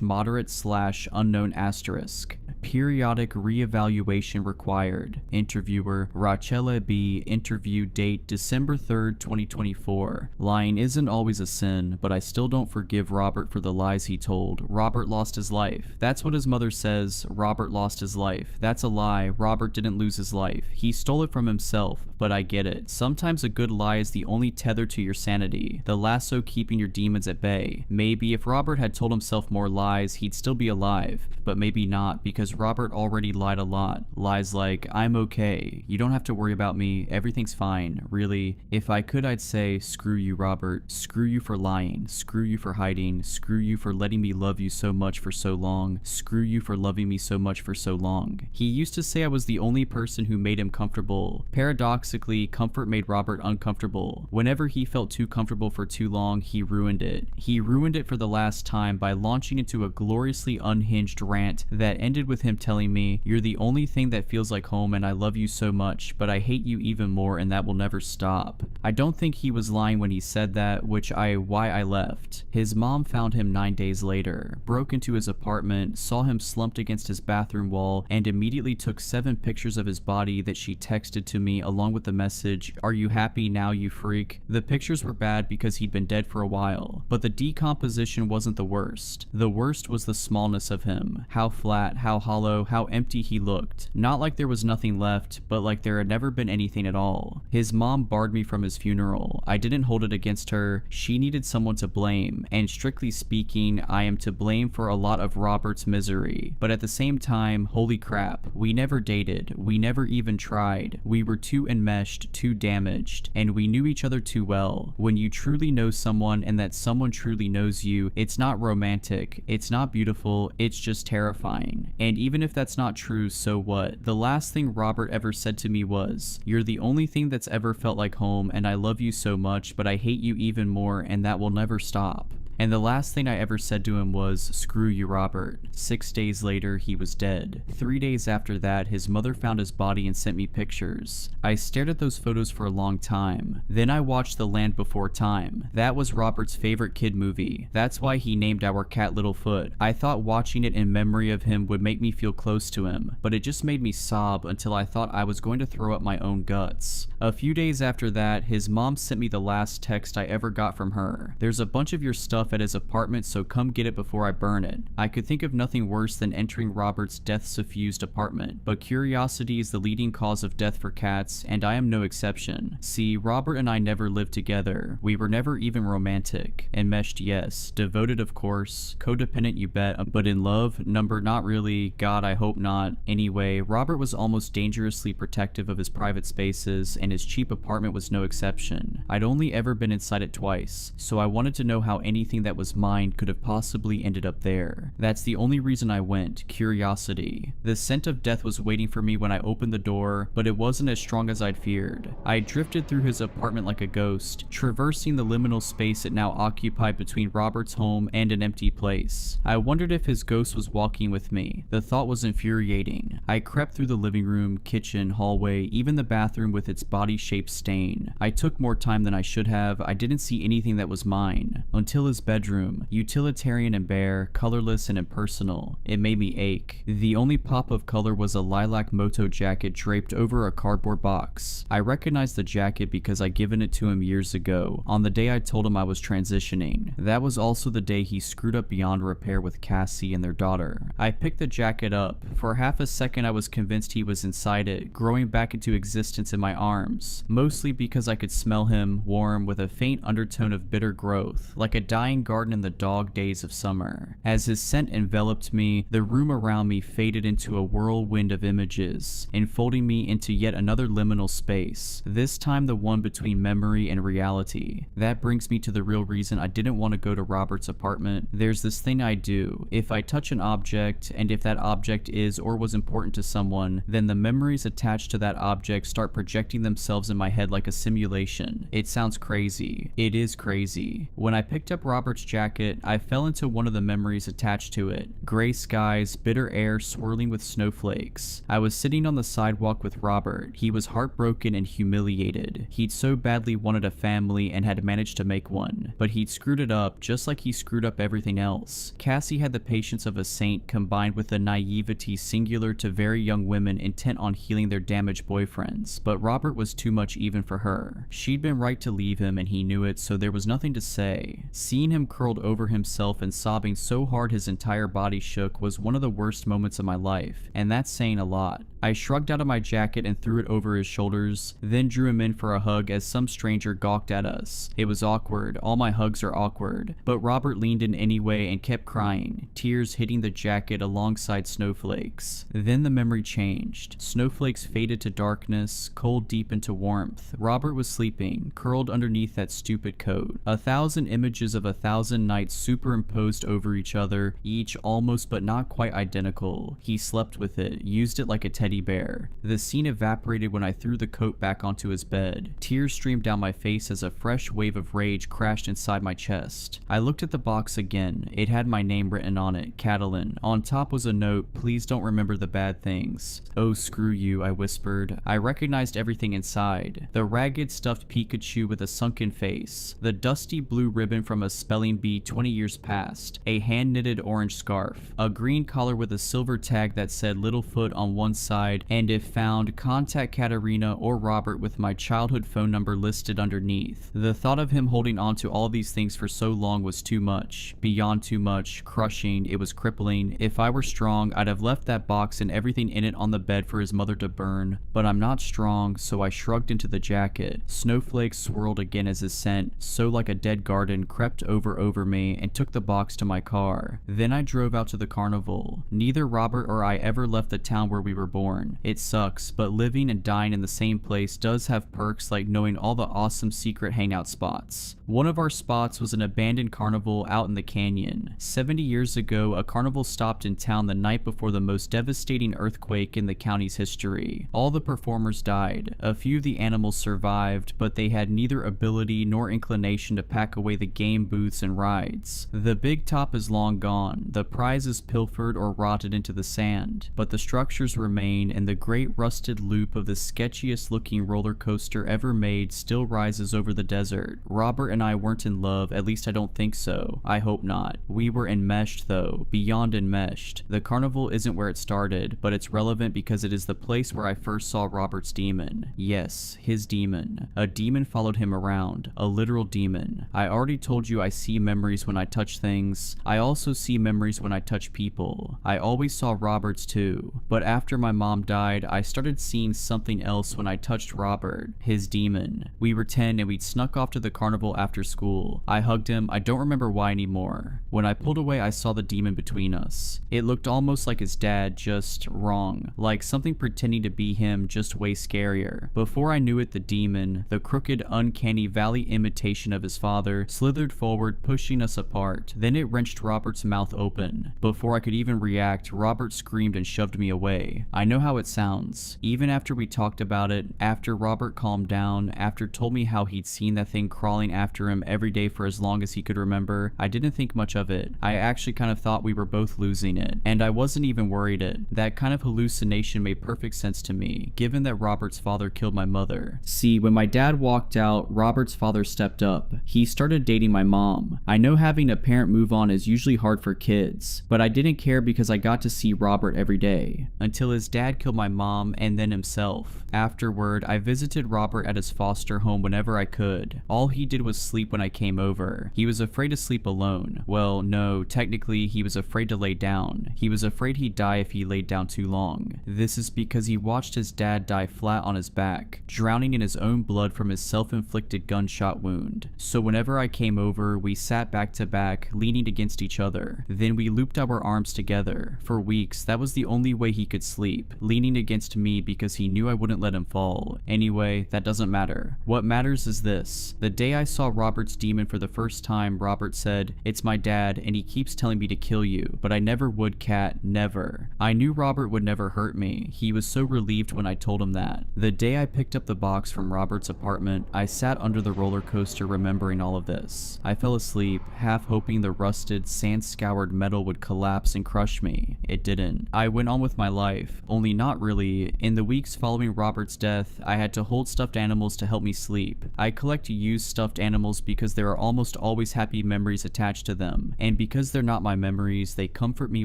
/ moderate / unknown asterisk. Periodic re-evaluation required. Interviewer: Rachela B. Interview date: December 3rd, 2024. Lying isn't always a sin, but I still don't forgive Robert for the lies he told. Robert lost his life. That's what his mother says. Robert lost his life. That's a lie. Robert didn't lose his life. He stole it from himself, but I get it. Sometimes a good lie is the only tether to your sanity, the lasso keeping your demons at bay. Maybe if Robert had told himself more lies, he'd still be alive, but maybe not, because Robert already lied a lot. Lies like, "I'm okay, you don't have to worry about me, everything's fine." Really, if I could, I'd say, "Screw you, Robert. Screw you for lying. Screw you for hiding. Screw you for letting me love you so much for so long. Screw you for loving me so much for so long." He used to say I was the only person who made him comfortable. Paradoxically, comfort made Robert uncomfortable. Whenever he felt too comfortable for too long, he ruined it. He ruined it for the last time by launching into a gloriously unhinged rant that ended with with him telling me, "You're the only thing that feels like home and I love you so much, but I hate you even more and that will never stop." I don't think he was lying when he said that, why I left. His mom found him 9 days later, broke into his apartment, saw him slumped against his bathroom wall, and immediately took 7 pictures of his body that she texted to me along with the message, "Are you happy now, you freak?" The pictures were bad because he'd been dead for a while, but the decomposition wasn't the worst. The worst was the smallness of him. How flat, how hollow, how empty he looked. Not like there was nothing left, but like there had never been anything at all. His mom barred me from his funeral. I didn't hold it against her. She needed someone to blame, and strictly speaking, I am to blame for a lot of Robert's misery. But at the same time, holy crap, we never dated. We never even tried. We were too enmeshed, too damaged, and we knew each other too well. When you truly know someone and that someone truly knows you, it's not romantic, it's not beautiful, it's just terrifying. And even if that's not true, so what? The last thing Robert ever said to me was, "You're the only thing that's ever felt like home and I love you so much, but I hate you even more and that will never stop." And the last thing I ever said to him was, "Screw you, Robert." 6 days later, he was dead. 3 days after that, his mother found his body and sent me pictures. I stared at those photos for a long time. Then I watched The Land Before Time. That was Robert's favorite kid movie. That's why he named our cat Littlefoot. I thought watching it in memory of him would make me feel close to him, but it just made me sob until I thought I was going to throw up my own guts. A few days after that, his mom sent me the last text I ever got from her. "There's a bunch of your stuff at his apartment, so come get it before I burn it." I could think of nothing worse than entering Robert's death-suffused apartment, but curiosity is the leading cause of death for cats, and I am no exception. See, Robert and I never lived together. We were never even romantic. Enmeshed, yes. Devoted, of course. Codependent, you bet. But in love? Number, not really. God, I hope not. Anyway, Robert was almost dangerously protective of his private spaces, and his cheap apartment was no exception. I'd only ever been inside it twice, so I wanted to know how anything that was mine could have possibly ended up there. That's the only reason I went, curiosity. The scent of death was waiting for me when I opened the door, but it wasn't as strong as I'd feared. I drifted through his apartment like a ghost, traversing the liminal space it now occupied between Robert's home and an empty place. I wondered if his ghost was walking with me. The thought was infuriating. I crept through the living room, kitchen, hallway, even the bathroom with its body-shaped stain. I took more time than I should have. I didn't see anything that was mine. Until his bedroom, utilitarian and bare, colorless and impersonal. It made me ache. The only pop of color was a lilac moto jacket draped over a cardboard box. I recognized the jacket because I'd given it to him years ago, on the day I told him I was transitioning. That was also the day he screwed up beyond repair with Cassie and their daughter. I picked the jacket up. For half a second I was convinced he was inside it, growing back into existence in my arms, mostly because I could smell him, warm, with a faint undertone of bitter growth, like a dying garden in the dog days of summer. As his scent enveloped me, the room around me faded into a whirlwind of images, enfolding me into yet another liminal space, this time the one between memory and reality. That brings me to the real reason I didn't want to go to Robert's apartment. There's this thing I do. If I touch an object, and if that object is or was important to someone, then the memories attached to that object start projecting themselves in my head like a simulation. It sounds crazy. It is crazy. When I picked up Robert's jacket, I fell into one of the memories attached to it. Gray skies, bitter air swirling with snowflakes. I was sitting on the sidewalk with Robert. He was heartbroken and humiliated. He'd so badly wanted a family and had managed to make one, but he'd screwed it up just like he screwed up everything else. Cassie had the patience of a saint combined with the naivety singular to very young women intent on healing their damaged boyfriends, but Robert was too much even for her. She'd been right to leave him and he knew it, so there was nothing to say. Seeing him curled over himself and sobbing so hard his entire body shook was one of the worst moments of my life, and that's saying a lot. I shrugged out of my jacket and threw it over his shoulders, then drew him in for a hug as some stranger gawked at us. It was awkward. All my hugs are awkward. But Robert leaned in anyway and kept crying, tears hitting the jacket alongside snowflakes. Then the memory changed. Snowflakes faded to darkness, cold deep into warmth. Robert was sleeping, curled underneath that stupid coat. 1,000 images of 1,000 nights superimposed over each other, each almost but not quite identical. He slept with it, used it like a teddy bear. The scene evaporated when I threw the coat back onto his bed. Tears streamed down my face as a fresh wave of rage crashed inside my chest. I looked at the box again. It had my name written on it, Catalyn. On top was a note, "Please don't remember the bad things." "Oh, screw you," I whispered. I recognized everything inside. The ragged stuffed Pikachu with a sunken face, the dusty blue ribbon from a spelling bee 20 years past, a hand-knitted orange scarf, a green collar with a silver tag that said Littlefoot on one side, and if found, contact Katarina or Robert with my childhood phone number listed underneath. The thought of him holding on to all these things for so long was too much. Beyond too much. Crushing. It was crippling. If I were strong, I'd have left that box and everything in it on the bed for his mother to burn. But I'm not strong, so I shrugged into the jacket. Snowflakes swirled again as his scent, so like a dead garden, crept over me and took the box to my car. Then I drove out to the carnival. Neither Robert or I ever left the town where we were born. It sucks, but living and dying in the same place does have perks like knowing all the awesome secret hangout spots. One of our spots was an abandoned carnival out in the canyon. 70 years ago, a carnival stopped in town the night before the most devastating earthquake in the county's history. All the performers died. A few of the animals survived, but they had neither ability nor inclination to pack away the game booths and rides. The big top is long gone, the prizes pilfered or rotted into the sand, but the structures remain, and the great rusted loop of the sketchiest looking roller coaster ever made still rises over the desert. Robert and I weren't in love, at least I don't think so. I hope not. We were enmeshed though, beyond enmeshed. The carnival isn't where it started, but it's relevant because it is the place where I first saw Robert's demon. Yes, his demon. A demon followed him around. A literal demon. I already told you I see memories when I touch things. I also see memories when I touch people. I always saw Robert's too. But after my mom died, I started seeing something else when I touched Robert. His demon. We were 10 and we'd snuck off to the carnival after school. I hugged him. I don't remember why anymore. When I pulled away, I saw the demon between us. It looked almost like his dad, just wrong. Like something pretending to be him, just way scarier. Before I knew it, the demon, the crooked, uncanny valley imitation of his father, slithered forward, pushing us apart. Then it wrenched Robert's mouth open. Before I could even react, Robert screamed and shoved me away. I know how it sounds. Even after we talked about it, after Robert calmed down, after told me how he'd seen that thing crawling after him every day for as long as he could remember, I didn't think much of it. I actually kind of thought we were both losing it. And I wasn't even worried it. That kind of hallucination made perfect sense to me, given that Robert's father killed my mother. See, when my dad walked out, Robert's father stepped up. He started dating my mom. I know having a parent move on is usually hard for kids, but I didn't care because I got to see Robert every day. Until his dad killed my mom and then himself. Afterward, I visited Robert at his foster home whenever I could. All he did was sleep when I came over. He was afraid to sleep alone. Well, no, technically he was afraid to lay down. He was afraid he'd die if he laid down too long. This is because he watched his dad die flat on his back, drowning in his own blood from his self-inflicted gunshot wound. So whenever I came over, we sat back to back, leaning against each other. Then we looped our arms together. For weeks, that was the only way he could sleep, leaning against me because he knew I wouldn't let him fall. Anyway, that doesn't matter. What matters is this. The day I saw Robert's demon for the first time, Robert said, "It's my dad, and he keeps telling me to kill you, but I never would, Cat, never." I knew Robert would never hurt me. He was so relieved when I told him that. The day I picked up the box from Robert's apartment, I sat under the roller coaster remembering all of this. I fell asleep, half hoping the rusted, sand-scoured metal would collapse and crush me. It didn't. I went on with my life, only not really. In the weeks following Robert's death, I had to hold stuffed animals to help me sleep. I collect used stuffed animals because there are almost always happy memories attached to them, and because they're not my memories, they comfort me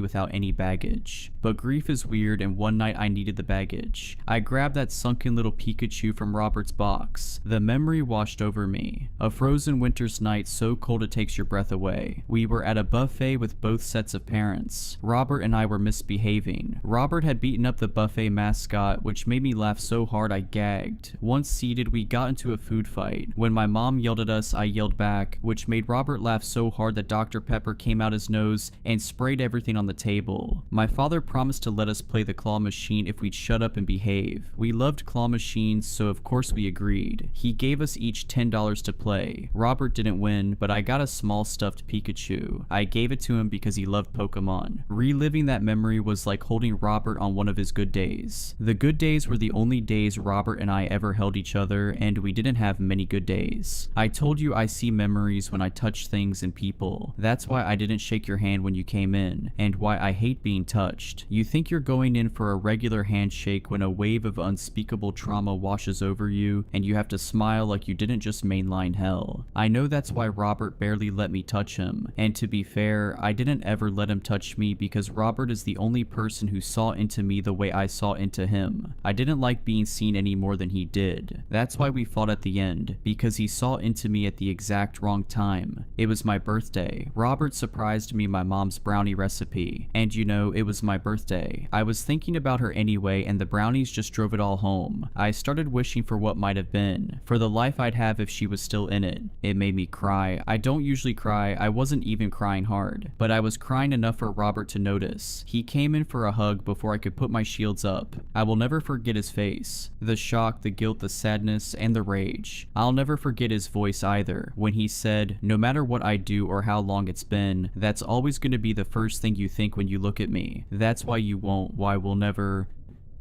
without any baggage. But grief is weird, and one night I needed the baggage. I grabbed that sunken little Pikachu from Robert's box. The memory washed over me. A frozen winter's night so cold it takes your breath away. We were at a buffet with both sets of parents. Robert and I were misbehaving. Robert had beaten up the buffet mascot, which made me laugh so hard I gagged. Once seated, we got into a food fight. When my mom yelled at us, I yelled back, which made Robert laugh so hard that Dr. Pepper came out his nose and sprayed everything on the table. My father promised to let us play the claw machine if we'd shut up and behave. We loved claw machines, so of course we agreed. He gave us each $10 to play. Robert didn't win, but I got a small stuffed Pikachu. I gave it to him because he loved Pokemon. Reliving that memory was like holding Robert on one of his good days. The good days were the only days Robert and I ever held each other, and we didn't have many good days. I told you I see memories when I touch things and people. That's why I didn't shake your hand when you came in, and why I hate being touched. You think you're going in for a regular handshake when a wave of unspeakable trauma washes over you, and you have to smile like you didn't just mainline hell. I know that's why Robert barely let me touch him, and to be fair, I didn't ever let him touch me because Robert is the only person who saw into me the way I saw into him. I didn't like being seen any more than he did. That's why we fought at the end, because he saw into me at the exact wrong time. It was my birthday. Robert surprised me my mom's brownie recipe, and you know, it was my birthday. I was thinking about her anyway, and the brownies just drove it all home. I started wishing for what might have been, for the life I'd have if she was still in it. It made me cry. I don't usually cry, I wasn't even crying hard, but I was crying enough for Robert to notice. He came in for a hug before I could put my shields up. I will never forget his face. The shock, the guilt, the sadness, and the rage. I'll never forget his voice either, when he said, "No matter what I do or how long it's been, that's always going to be the first thing you think when you look at me. That's why you won't, why we'll never..."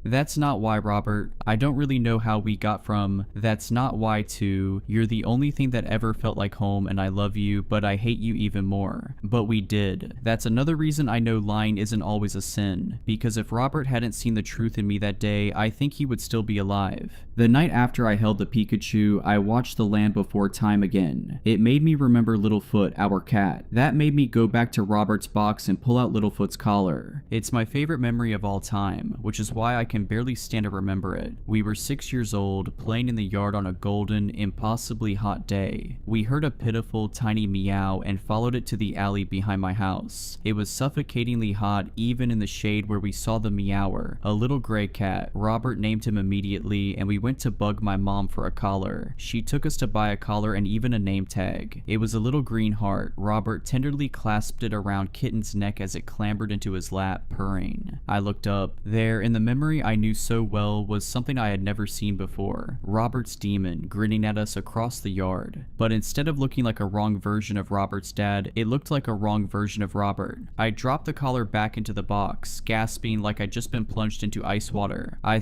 That's not why, Robert. I don't really know how we got from "that's not why" to "you're the only thing that ever felt like home and I love you, but I hate you even more." But we did. That's another reason I know lying isn't always a sin, because if Robert hadn't seen the truth in me that day, I think he would still be alive. The night after I held the Pikachu, I watched The Land Before Time again. It made me remember Littlefoot, our cat. That made me go back to Robert's box and pull out Littlefoot's collar. It's my favorite memory of all time, which is why I can barely stand to remember it. We were 6 years old, playing in the yard on a golden, impossibly hot day. We heard a pitiful, tiny meow and followed it to the alley behind my house. It was suffocatingly hot even in the shade where we saw the meower, a little gray cat. Robert named him immediately, and we went to bug my mom for a collar. She took us to buy a collar and even a name tag. It was a little green heart. Robert tenderly clasped it around Kitten's neck as it clambered into his lap, purring. I looked up. There, in the memory I knew so well, was something I had never seen before. Robert's demon, grinning at us across the yard. But instead of looking like a wrong version of Robert's dad, it looked like a wrong version of Robert. I dropped the collar back into the box, gasping like I'd just been plunged into ice water. I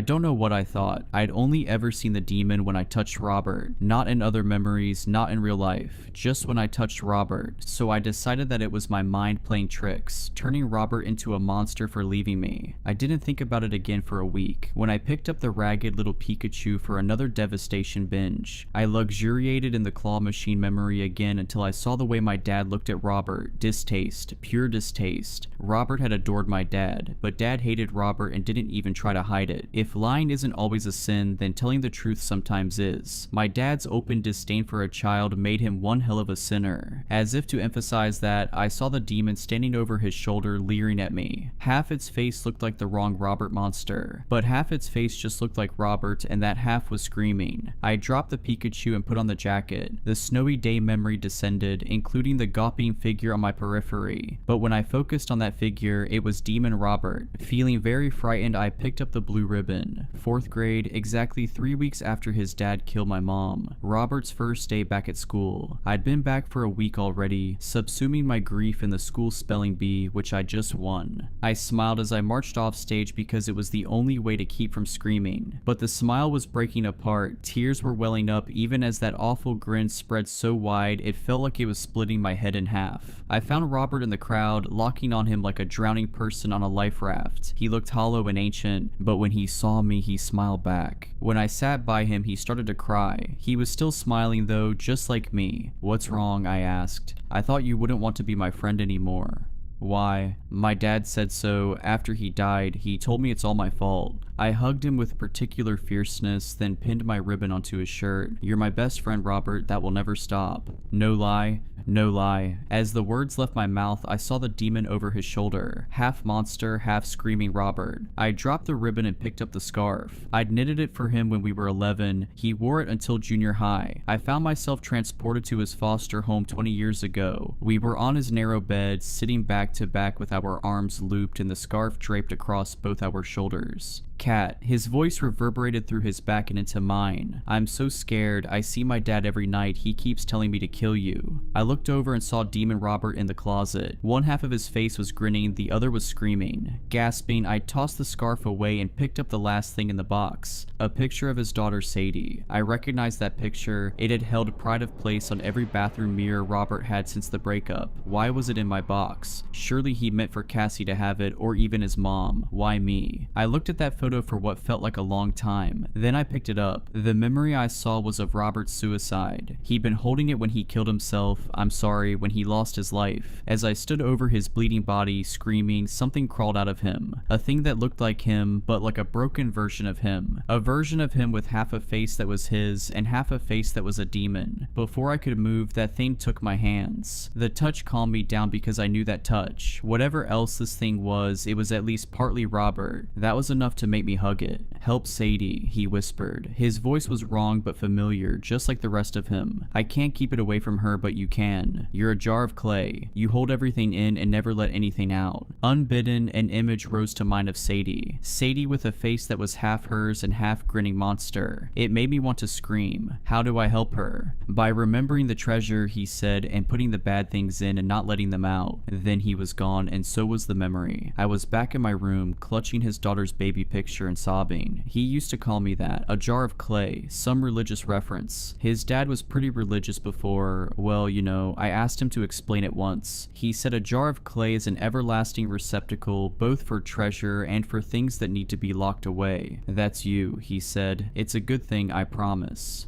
don't know what I thought. I'd only ever seen the demon when I touched Robert. Not in other memories, not in real life. Just when I touched Robert. So I decided that it was my mind playing tricks, turning Robert into a monster for leaving me. I didn't think about it again for a week. When I picked up the ragged little Pikachu for another devastation binge, I luxuriated in the claw machine memory again until I saw the way my dad looked at Robert. Distaste, pure distaste. Robert had adored my dad, but dad hated Robert and didn't even try to hide it. If lying isn't always a sin, then telling the truth sometimes is. My dad's open disdain for a child made him one hell of a sinner. As if to emphasize that, I saw the demon standing over his shoulder leering at me. Half its face looked like the wrong Robert monster, but half its face just looked like Robert, and that half was screaming. I dropped the Pikachu and put on the jacket. The snowy day memory descended, including the gawping figure on my periphery. But when I focused on that figure, it was Demon Robert. Feeling very frightened, I picked up the blue ribbon. 4th grade, exactly 3 weeks after his dad killed my mom. Robert's first day back at school. I'd been back for a week already, subsuming my grief in the school spelling bee, which I just won. I smiled as I marched off stage because it was the only way to keep from screaming. But the smile was breaking apart. Tears were welling up even as that awful grin spread so wide it felt like it was splitting my head in half. I found Robert in the crowd, locking on him like a drowning person on a life raft. He looked hollow and ancient, but when he saw me, he smiled back. When I sat by him, he started to cry. He was still smiling though, just like me. "What's wrong?" I asked. "I thought you wouldn't want to be my friend anymore." "Why?" "My dad said so. After he died, he told me it's all my fault." I hugged him with particular fierceness, then pinned my ribbon onto his shirt. "You're my best friend, Robert. That will never stop." No lie. No lie. As the words left my mouth, I saw the demon over his shoulder, half monster, half screaming Robert. I dropped the ribbon and picked up the scarf. I'd knitted it for him when we were 11. He wore it until junior high. I found myself transported to his foster home 20 years ago. We were on his narrow bed, sitting back to back with our arms looped and the scarf draped across both our shoulders. Cat. His voice reverberated through his back and into mine. "I'm so scared. I see my dad every night. He keeps telling me to kill you." I looked over and saw Demon Robert in the closet. One half of his face was grinning, the other was screaming. Gasping, I tossed the scarf away and picked up the last thing in the box. A picture of his daughter Sadie. I recognized that picture. It had held pride of place on every bathroom mirror Robert had since the breakup. Why was it in my box? Surely he meant for Cassie to have it, or even his mom. Why me? I looked at that photo for what felt like a long time. Then I picked it up. The memory I saw was of Robert's suicide. He'd been holding it when he killed himself. When he lost his life. As I stood over his bleeding body, screaming, something crawled out of him. A thing that looked like him, but like a broken version of him. A version of him with half a face that was his, and half a face that was a demon. Before I could move, that thing took my hands. The touch calmed me down because I knew that touch. Whatever else this thing was, it was at least partly Robert. That was enough to make me hug it. "Help Sadie," he whispered. His voice was wrong but familiar, just like the rest of him. "I can't keep it away from her, but you can. You're a jar of clay. You hold everything in and never let anything out." Unbidden, an image rose to mind of Sadie. Sadie with a face that was half hers and half grinning monster. It made me want to scream. How do I help her? By remembering the treasure, he said, and putting the bad things in and not letting them out. Then he was gone, and so was the memory. I was back in my room, clutching his daughter's baby picture and sobbing. He used to call me that, a jar of clay, some religious reference. His dad was pretty religious before, well, you know, I asked him to explain it once. He said a jar of clay is an everlasting receptacle, both for treasure and for things that need to be locked away. "That's you," he said. "It's a good thing, I promise."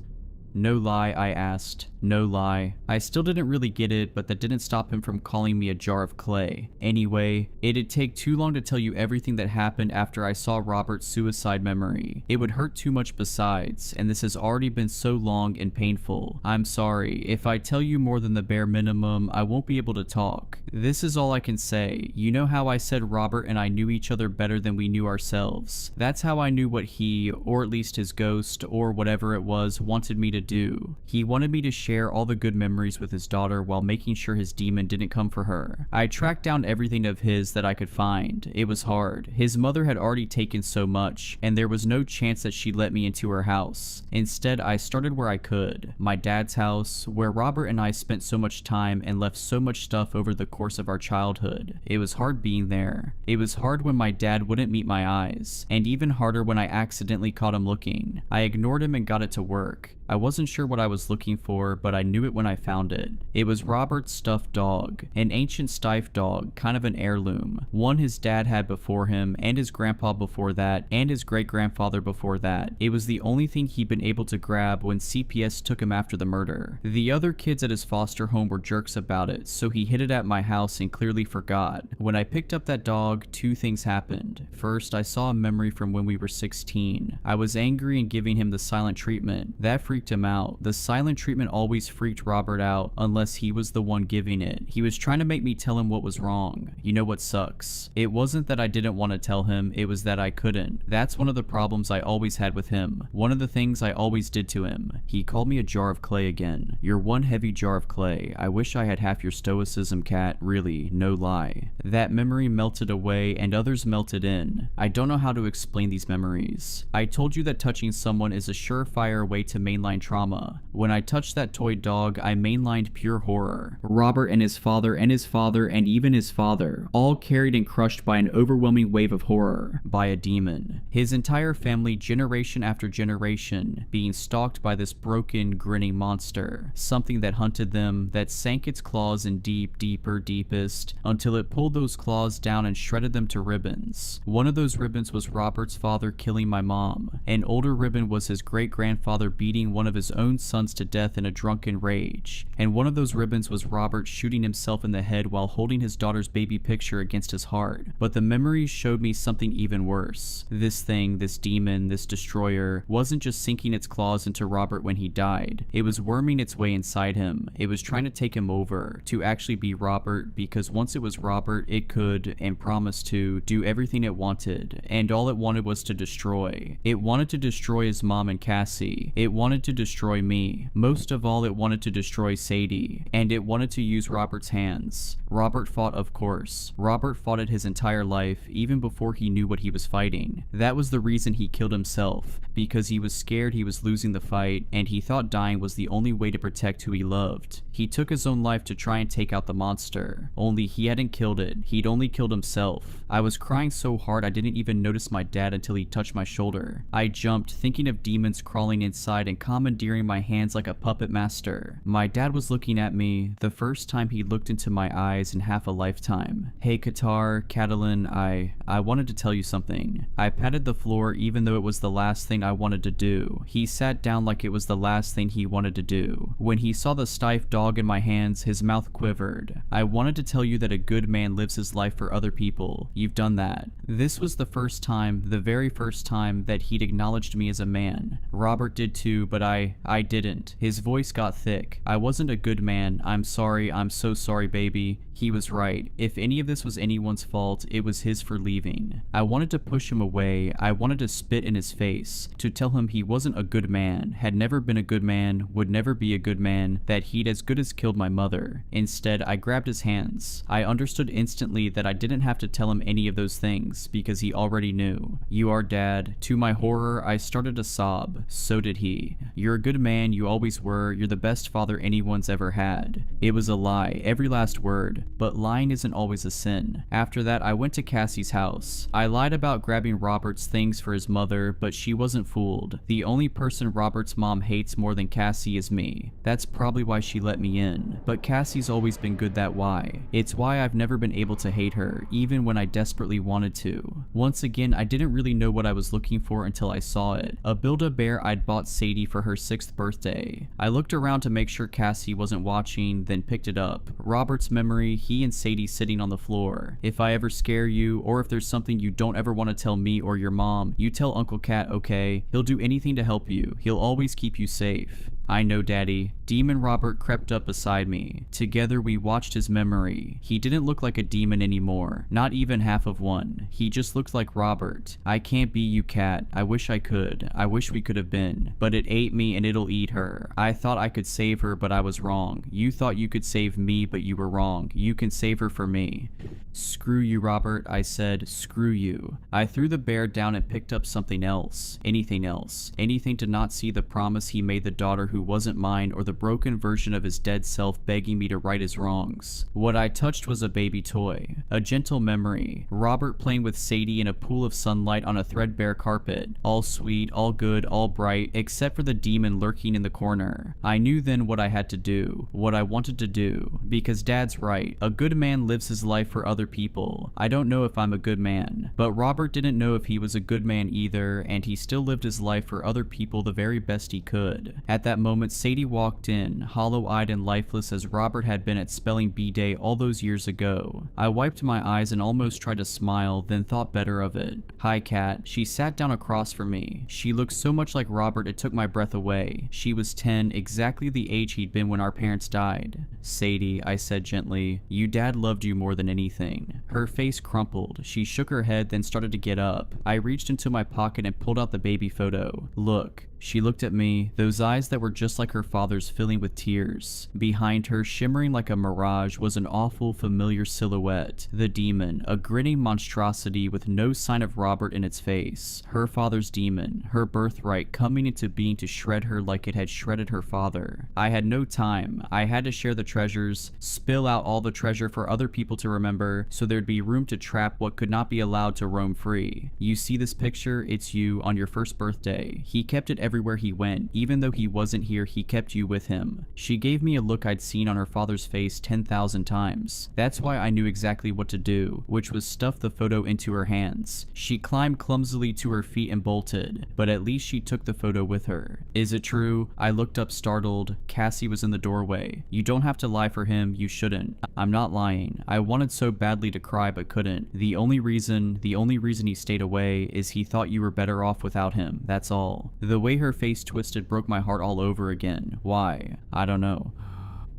No lie, I asked. No lie. I still didn't really get it, but that didn't stop him from calling me a jar of clay. Anyway, it'd take too long to tell you everything that happened after I saw Robert's suicide memory. It would hurt too much besides, and this has already been so long and painful. I'm sorry. If I tell you more than the bare minimum, I won't be able to talk. This is all I can say. You know how I said Robert and I knew each other better than we knew ourselves. That's how I knew what he, or at least his ghost, or whatever it was, wanted me to do. He wanted me to share all the good memories with his daughter while making sure his demon didn't come for her. I tracked down everything of his that I could find. It was hard. His mother had already taken so much, and there was no chance that she'd let me into her house. Instead, I started where I could. My dad's house, where Robert and I spent so much time and left so much stuff over the course of our childhood. It was hard being there. It was hard when my dad wouldn't meet my eyes, and even harder when I accidentally caught him looking. I ignored him and got it to work. I wasn't sure what I was looking for, but I knew it when I found it. It was Robert's stuffed dog, an ancient stiff dog, kind of an heirloom. One his dad had before him, and his grandpa before that, and his great-grandfather before that. It was the only thing he'd been able to grab when CPS took him after the murder. The other kids at his foster home were jerks about it, so he hid it at my house and clearly forgot. When I picked up that dog, two things happened. First, I saw a memory from when we were 16. I was angry and giving him the silent treatment. That freaked him out. The silent treatment always freaked Robert out, unless he was the one giving it. He was trying to make me tell him what was wrong. You know what sucks? It wasn't that I didn't want to tell him, it was that I couldn't. That's one of the problems I always had with him. One of the things I always did to him. He called me a jar of clay again. You're one heavy jar of clay. I wish I had half your stoicism, Cat. Really, no lie. That memory melted away and others melted in. I don't know how to explain these memories. I told you that touching someone is a surefire way to mainline trauma. When I touched that toy dog, I mainlined pure horror. Robert and his father and his father and even his father, all carried and crushed by an overwhelming wave of horror, by a demon. His entire family, generation after generation, being stalked by this broken, grinning monster. Something that hunted them, that sank its claws in deepest, until it pulled those claws down and shredded them to ribbons. One of those ribbons was Robert's father killing my mom. An older ribbon was his great-grandfather beating one of his own sons to death in a drunken rage, and one of those ribbons was Robert shooting himself in the head while holding his daughter's baby picture against his heart. But the memories showed me something even worse. This thing, this demon, this destroyer, wasn't just sinking its claws into Robert when he died. It was worming its way inside him. It was trying to take him over, to actually be Robert, because once it was Robert, it could, and promised to, do everything it wanted, and all it wanted was to destroy. It wanted to destroy his mom and Cassie. It wanted to destroy me. Most of all, it wanted to destroy Sadie, and it wanted to use Robert's hands. Robert fought, of course. Robert fought it his entire life, even before he knew what he was fighting. That was the reason he killed himself, because he was scared he was losing the fight, and he thought dying was the only way to protect who he loved. He took his own life to try and take out the monster, only he hadn't killed it, he'd only killed himself. I was crying so hard I didn't even notice my dad until he touched my shoulder. I jumped, thinking of demons crawling inside and commandeering my hands like a puppet master. My dad was looking at me, the first time he looked into my eyes in half a lifetime. Hey Qatar, Catalyn, I wanted to tell you something. I patted the floor even though it was the last thing I wanted to do. He sat down like it was the last thing he wanted to do. When he saw the stiff dog in my hands, his mouth quivered. I wanted to tell you that a good man lives his life for other people. You've done that. This was the first time, the very first time, that he'd acknowledged me as a man. Robert did too, but I didn't. His voice got thick. I wasn't a good man. I'm sorry. I'm so sorry, baby. He was right. If any of this was anyone's fault, it was his for leaving. I wanted to push him away. I wanted to spit in his face, to tell him he wasn't a good man, had never been a good man, would never be a good man, that he'd as good as killed my mother. Instead, I grabbed his hands. I understood instantly that I didn't have to tell him any of those things, because he already knew. You are Dad. To my horror, I started to sob. So did he. You're a good man, you always were. You're the best father anyone's ever had. It was a lie, every last word. But lying isn't always a sin. After that, I went to Cassie's house. I lied about grabbing Robert's things for his mother, but she wasn't fooled. The only person Robert's mom hates more than Cassie is me. That's probably why she let me in. But Cassie's always been good, that why. It's why I've never been able to hate her, even when I desperately wanted to. Once again, I didn't really know what I was looking for until I saw it. A Build-A-Bear I'd bought Sadie for her 6th birthday. I looked around to make sure Cassie wasn't watching, then picked it up. Robert's memory, he and Sadie sitting on the floor. If I ever scare you, or if there's something you don't ever want to tell me or your mom, you tell Uncle Cat, okay? He'll do anything to help you. He'll always keep you safe. I know, Daddy. Demon Robert crept up beside me. Together we watched his memory. He didn't look like a demon anymore, not even half of one. He just looked like Robert. I can't be you, Cat. I wish I could. I wish we could have been. But it ate me and it'll eat her. I thought I could save her, but I was wrong. You thought you could save me, but you were wrong. You can save her for me. Screw you, Robert, I said. Screw you. I threw the bear down and picked up something else. Anything else. Anything to not see the promise he made the daughter who wasn't mine, or the broken version of his dead self begging me to right his wrongs. What I touched was a baby toy. A gentle memory. Robert playing with Sadie in a pool of sunlight on a threadbare carpet. All sweet, all good, all bright, except for the demon lurking in the corner. I knew then what I had to do. What I wanted to do. Because Dad's right. A good man lives his life for other people. I don't know if I'm a good man. But Robert didn't know if he was a good man either, and he still lived his life for other people the very best he could. At that moment, Sadie walked in, hollow-eyed and lifeless as Robert had been at Spelling Bee Day all those years ago. I wiped my eyes and almost tried to smile, then thought better of it. Hi, Cat. She sat down across from me. She looked so much like Robert it took my breath away. She was 10, exactly the age he'd been when our parents died. Sadie, I said gently, you Dad loved you more than anything. Her face crumpled. She shook her head, then started to get up. I reached into my pocket and pulled out the baby photo. Look. She looked at me, those eyes that were just like her father's filling with tears. Behind her, shimmering like a mirage, was an awful, familiar silhouette. The demon, a grinning monstrosity with no sign of Robert in its face. Her father's demon, her birthright coming into being to shred her like it had shredded her father. I had no time. I had to share the treasures, spill out all the treasure for other people to remember, so there'd be room to trap what could not be allowed to roam free. You see this picture? It's you on your 1st birthday. He kept it everywhere he went. Even though he wasn't here, he kept you with him. She gave me a look I'd seen on her father's face 10,000 times. That's why I knew exactly what to do, which was stuff the photo into her hands. She climbed clumsily to her feet and bolted, but at least she took the photo with her. Is it true? I looked up startled. Cassie was in the doorway. You don't have to lie for him, you shouldn't. I'm not lying. I wanted so badly to cry but couldn't. The only reason he stayed away is he thought you were better off without him, that's all. The way her face twisted broke my heart all over again. Why? I don't know.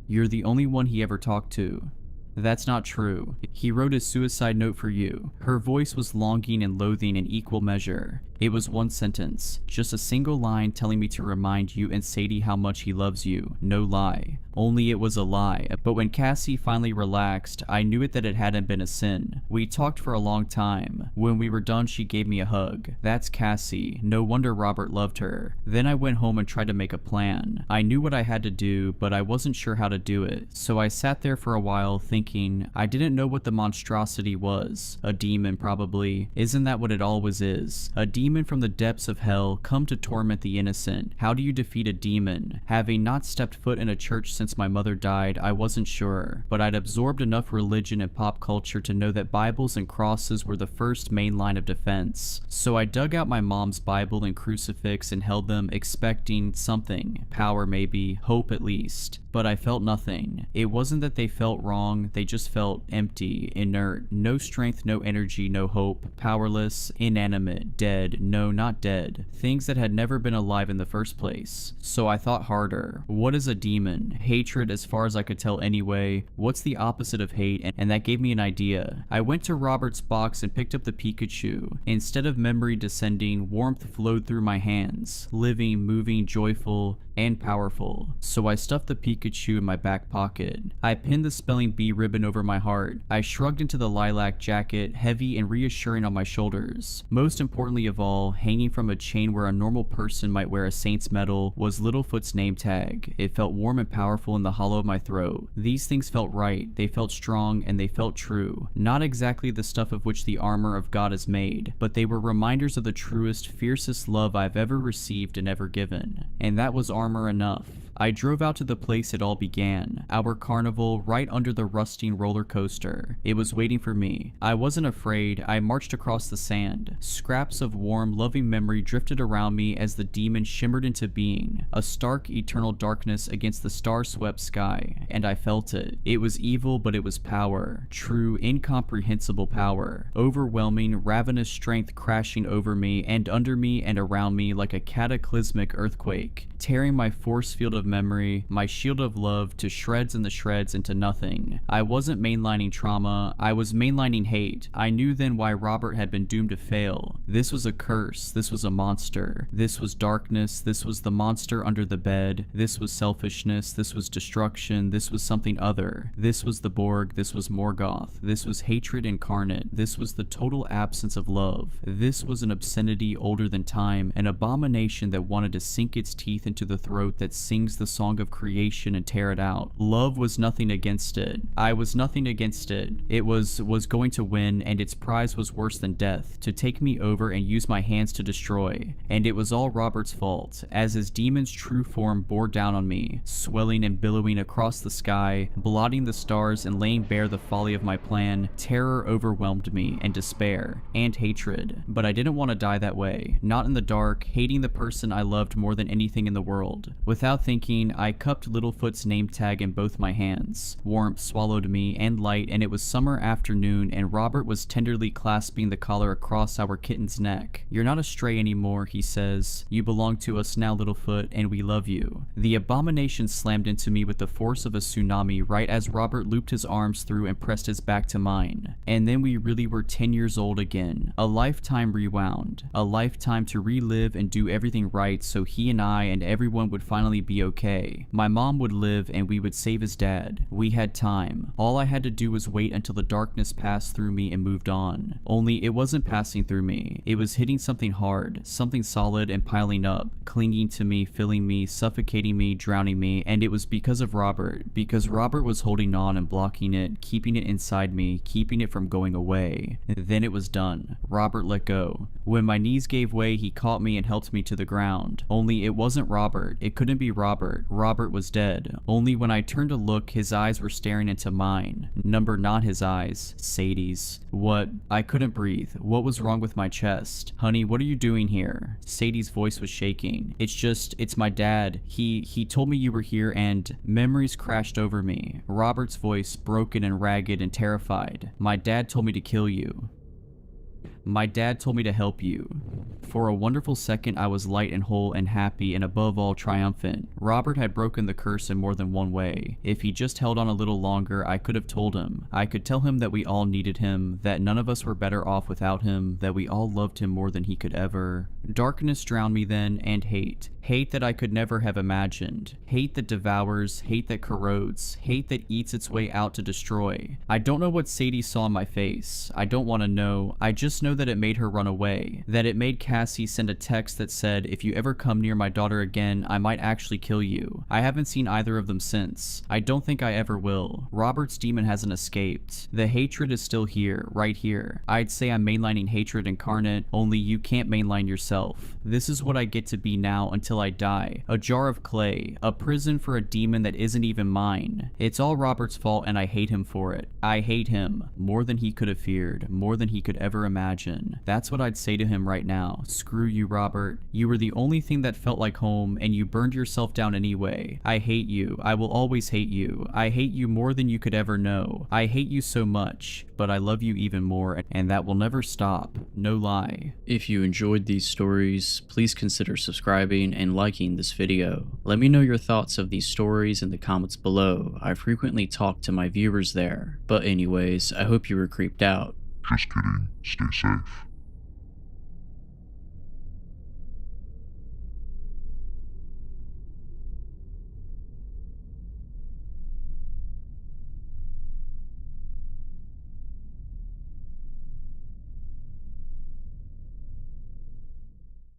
You're the only one he ever talked to. That's not true. He wrote his suicide note for you. Her voice was longing and loathing in equal measure. It was one sentence, just a single line telling me to remind you and Sadie how much he loves you. No lie. Only it was a lie. But when Cassie finally relaxed, I knew that it hadn't been a sin. We talked for a long time. When we were done, she gave me a hug. That's Cassie. No wonder Robert loved her. Then I went home and tried to make a plan. I knew what I had to do, but I wasn't sure how to do it. So I sat there for a while thinking, I didn't know what the monstrosity was. A demon, probably. Isn't that what it always is? A demon from the depths of hell come to torment the innocent. How do you defeat a demon? Having not stepped foot in a church since my mother died, I wasn't sure, but I'd absorbed enough religion and pop culture to know that Bibles and crosses were the first main line of defense. So I dug out my mom's Bible and crucifix and held them, expecting something. Power maybe, hope at least. But I felt nothing. It wasn't that they felt wrong, they just felt empty, inert, no strength, no energy, no hope, powerless, inanimate, dead, no, not dead, things that had never been alive in the first place. So I thought harder. What is a demon? Hatred, as far as I could tell anyway. What's the opposite of hate? And that gave me an idea. I went to Robert's box and picked up the Pikachu. Instead of memory descending, warmth flowed through my hands, living, moving, joyful, and powerful. So I stuffed the Pikachu in my back pocket. I pinned the spelling bee ribbon over my heart. I shrugged into the lilac jacket, heavy and reassuring on my shoulders. Most importantly of all, hanging from a chain where a normal person might wear a saint's medal, was Littlefoot's name tag. It felt warm and powerful in the hollow of my throat. These things felt right, they felt strong, and they felt true. Not exactly the stuff of which the armor of God is made, but they were reminders of the truest, fiercest love I've ever received and ever given. And that was armor enough. I drove out to the place it all began, our carnival right under the rusting roller coaster. It was waiting for me. I wasn't afraid. I marched across the sand. Scraps of warm, loving memory drifted around me as the demon shimmered into being, a stark, eternal darkness against the star-swept sky, and I felt it. It was evil, but it was power. True, incomprehensible power. Overwhelming, ravenous strength crashing over me and under me and around me like a cataclysmic earthquake, tearing my force field of memory, my shield of love, to shreds and the shreds into nothing. I wasn't mainlining trauma, I was mainlining hate. I knew then why Robert had been doomed to fail. This was a curse, this was a monster, this was darkness, this was the monster under the bed, this was selfishness, this was destruction, this was something other, this was the Borg, this was Morgoth, this was hatred incarnate, this was the total absence of love, this was an obscenity older than time, an abomination that wanted to sink its teeth into the throat that sings the song of creation and tear it out. Love was nothing against it. I was nothing against it. It was going to win, and its prize was worse than death, to take me over and use my hands to destroy. And it was all Robert's fault, as his demon's true form bore down on me, swelling and billowing across the sky, blotting the stars and laying bare the folly of my plan. Terror overwhelmed me, and despair, and hatred. But I didn't want to die that way. Not in the dark, hating the person I loved more than anything in the world. Without thinking, I cupped Littlefoot's name tag in both my hands. Warmth swallowed me, and light, and it was summer afternoon, and Robert was tenderly clasping the collar across our kitten's neck. You're not a stray anymore, he says. You belong to us now, Littlefoot, and we love you. The abomination slammed into me with the force of a tsunami right as Robert looped his arms through and pressed his back to mine. And then we really were 10 years old again. A lifetime rewound. A lifetime to relive and do everything right so he and I and everyone would finally be okay. My mom would would live and we would save his dad. We had time. All I had to do was wait until the darkness passed through me and moved on. Only it wasn't passing through me. It was hitting something hard, something solid and piling up, clinging to me, filling me, suffocating me, drowning me, and it was because of Robert. Because Robert was holding on and blocking it, keeping it inside me, keeping it from going away. Then it was done. Robert let go. When my knees gave way, he caught me and helped me to the ground. Only it wasn't Robert. It couldn't be Robert. Robert was dead. Only when I turned to look, his eyes were staring into mine. Not his eyes. Sadie's. What? I couldn't breathe. What was wrong with my chest? Honey, what are you doing here? Sadie's voice was shaking. It's my dad. He told me you were here and memories crashed over me. Robert's voice, broken and ragged and terrified. My dad told me to kill you. My dad told me to help you. For a wonderful second, I was light and whole and happy and above all triumphant. Robert had broken the curse in more than one way. If he just held on a little longer, I could have told him. I could tell him that we all needed him, that none of us were better off without him, that we all loved him more than he could ever. Darkness drowned me then, and hate. Hate that I could never have imagined. Hate that devours, hate that corrodes, hate that eats its way out to destroy. I don't know what Sadie saw in my face. I don't want to know. I just know that it made her run away. That it made Cassie send a text that said, if you ever come near my daughter again, I might actually kill you. I haven't seen either of them since. I don't think I ever will. Robert's demon hasn't escaped. The hatred is still here, right here. I'd say I'm mainlining hatred incarnate, only you can't mainline yourself. This is what I get to be now until I die. A jar of clay. A prison for a demon that isn't even mine. It's all Robert's fault and I hate him for it. I hate him. More than he could have feared. More than he could ever imagine. That's what I'd say to him right now. Screw you, Robert. You were the only thing that felt like home and you burned yourself down anyway. I hate you. I will always hate you. I hate you more than you could ever know. I hate you so much, but I love you even more and that will never stop. No lie. If you enjoyed these stories, please consider subscribing and liking this video. Let me know your thoughts of these stories in the comments below. I frequently talk to my viewers there. But anyways, I hope you were creeped out. Just kidding. Stay safe.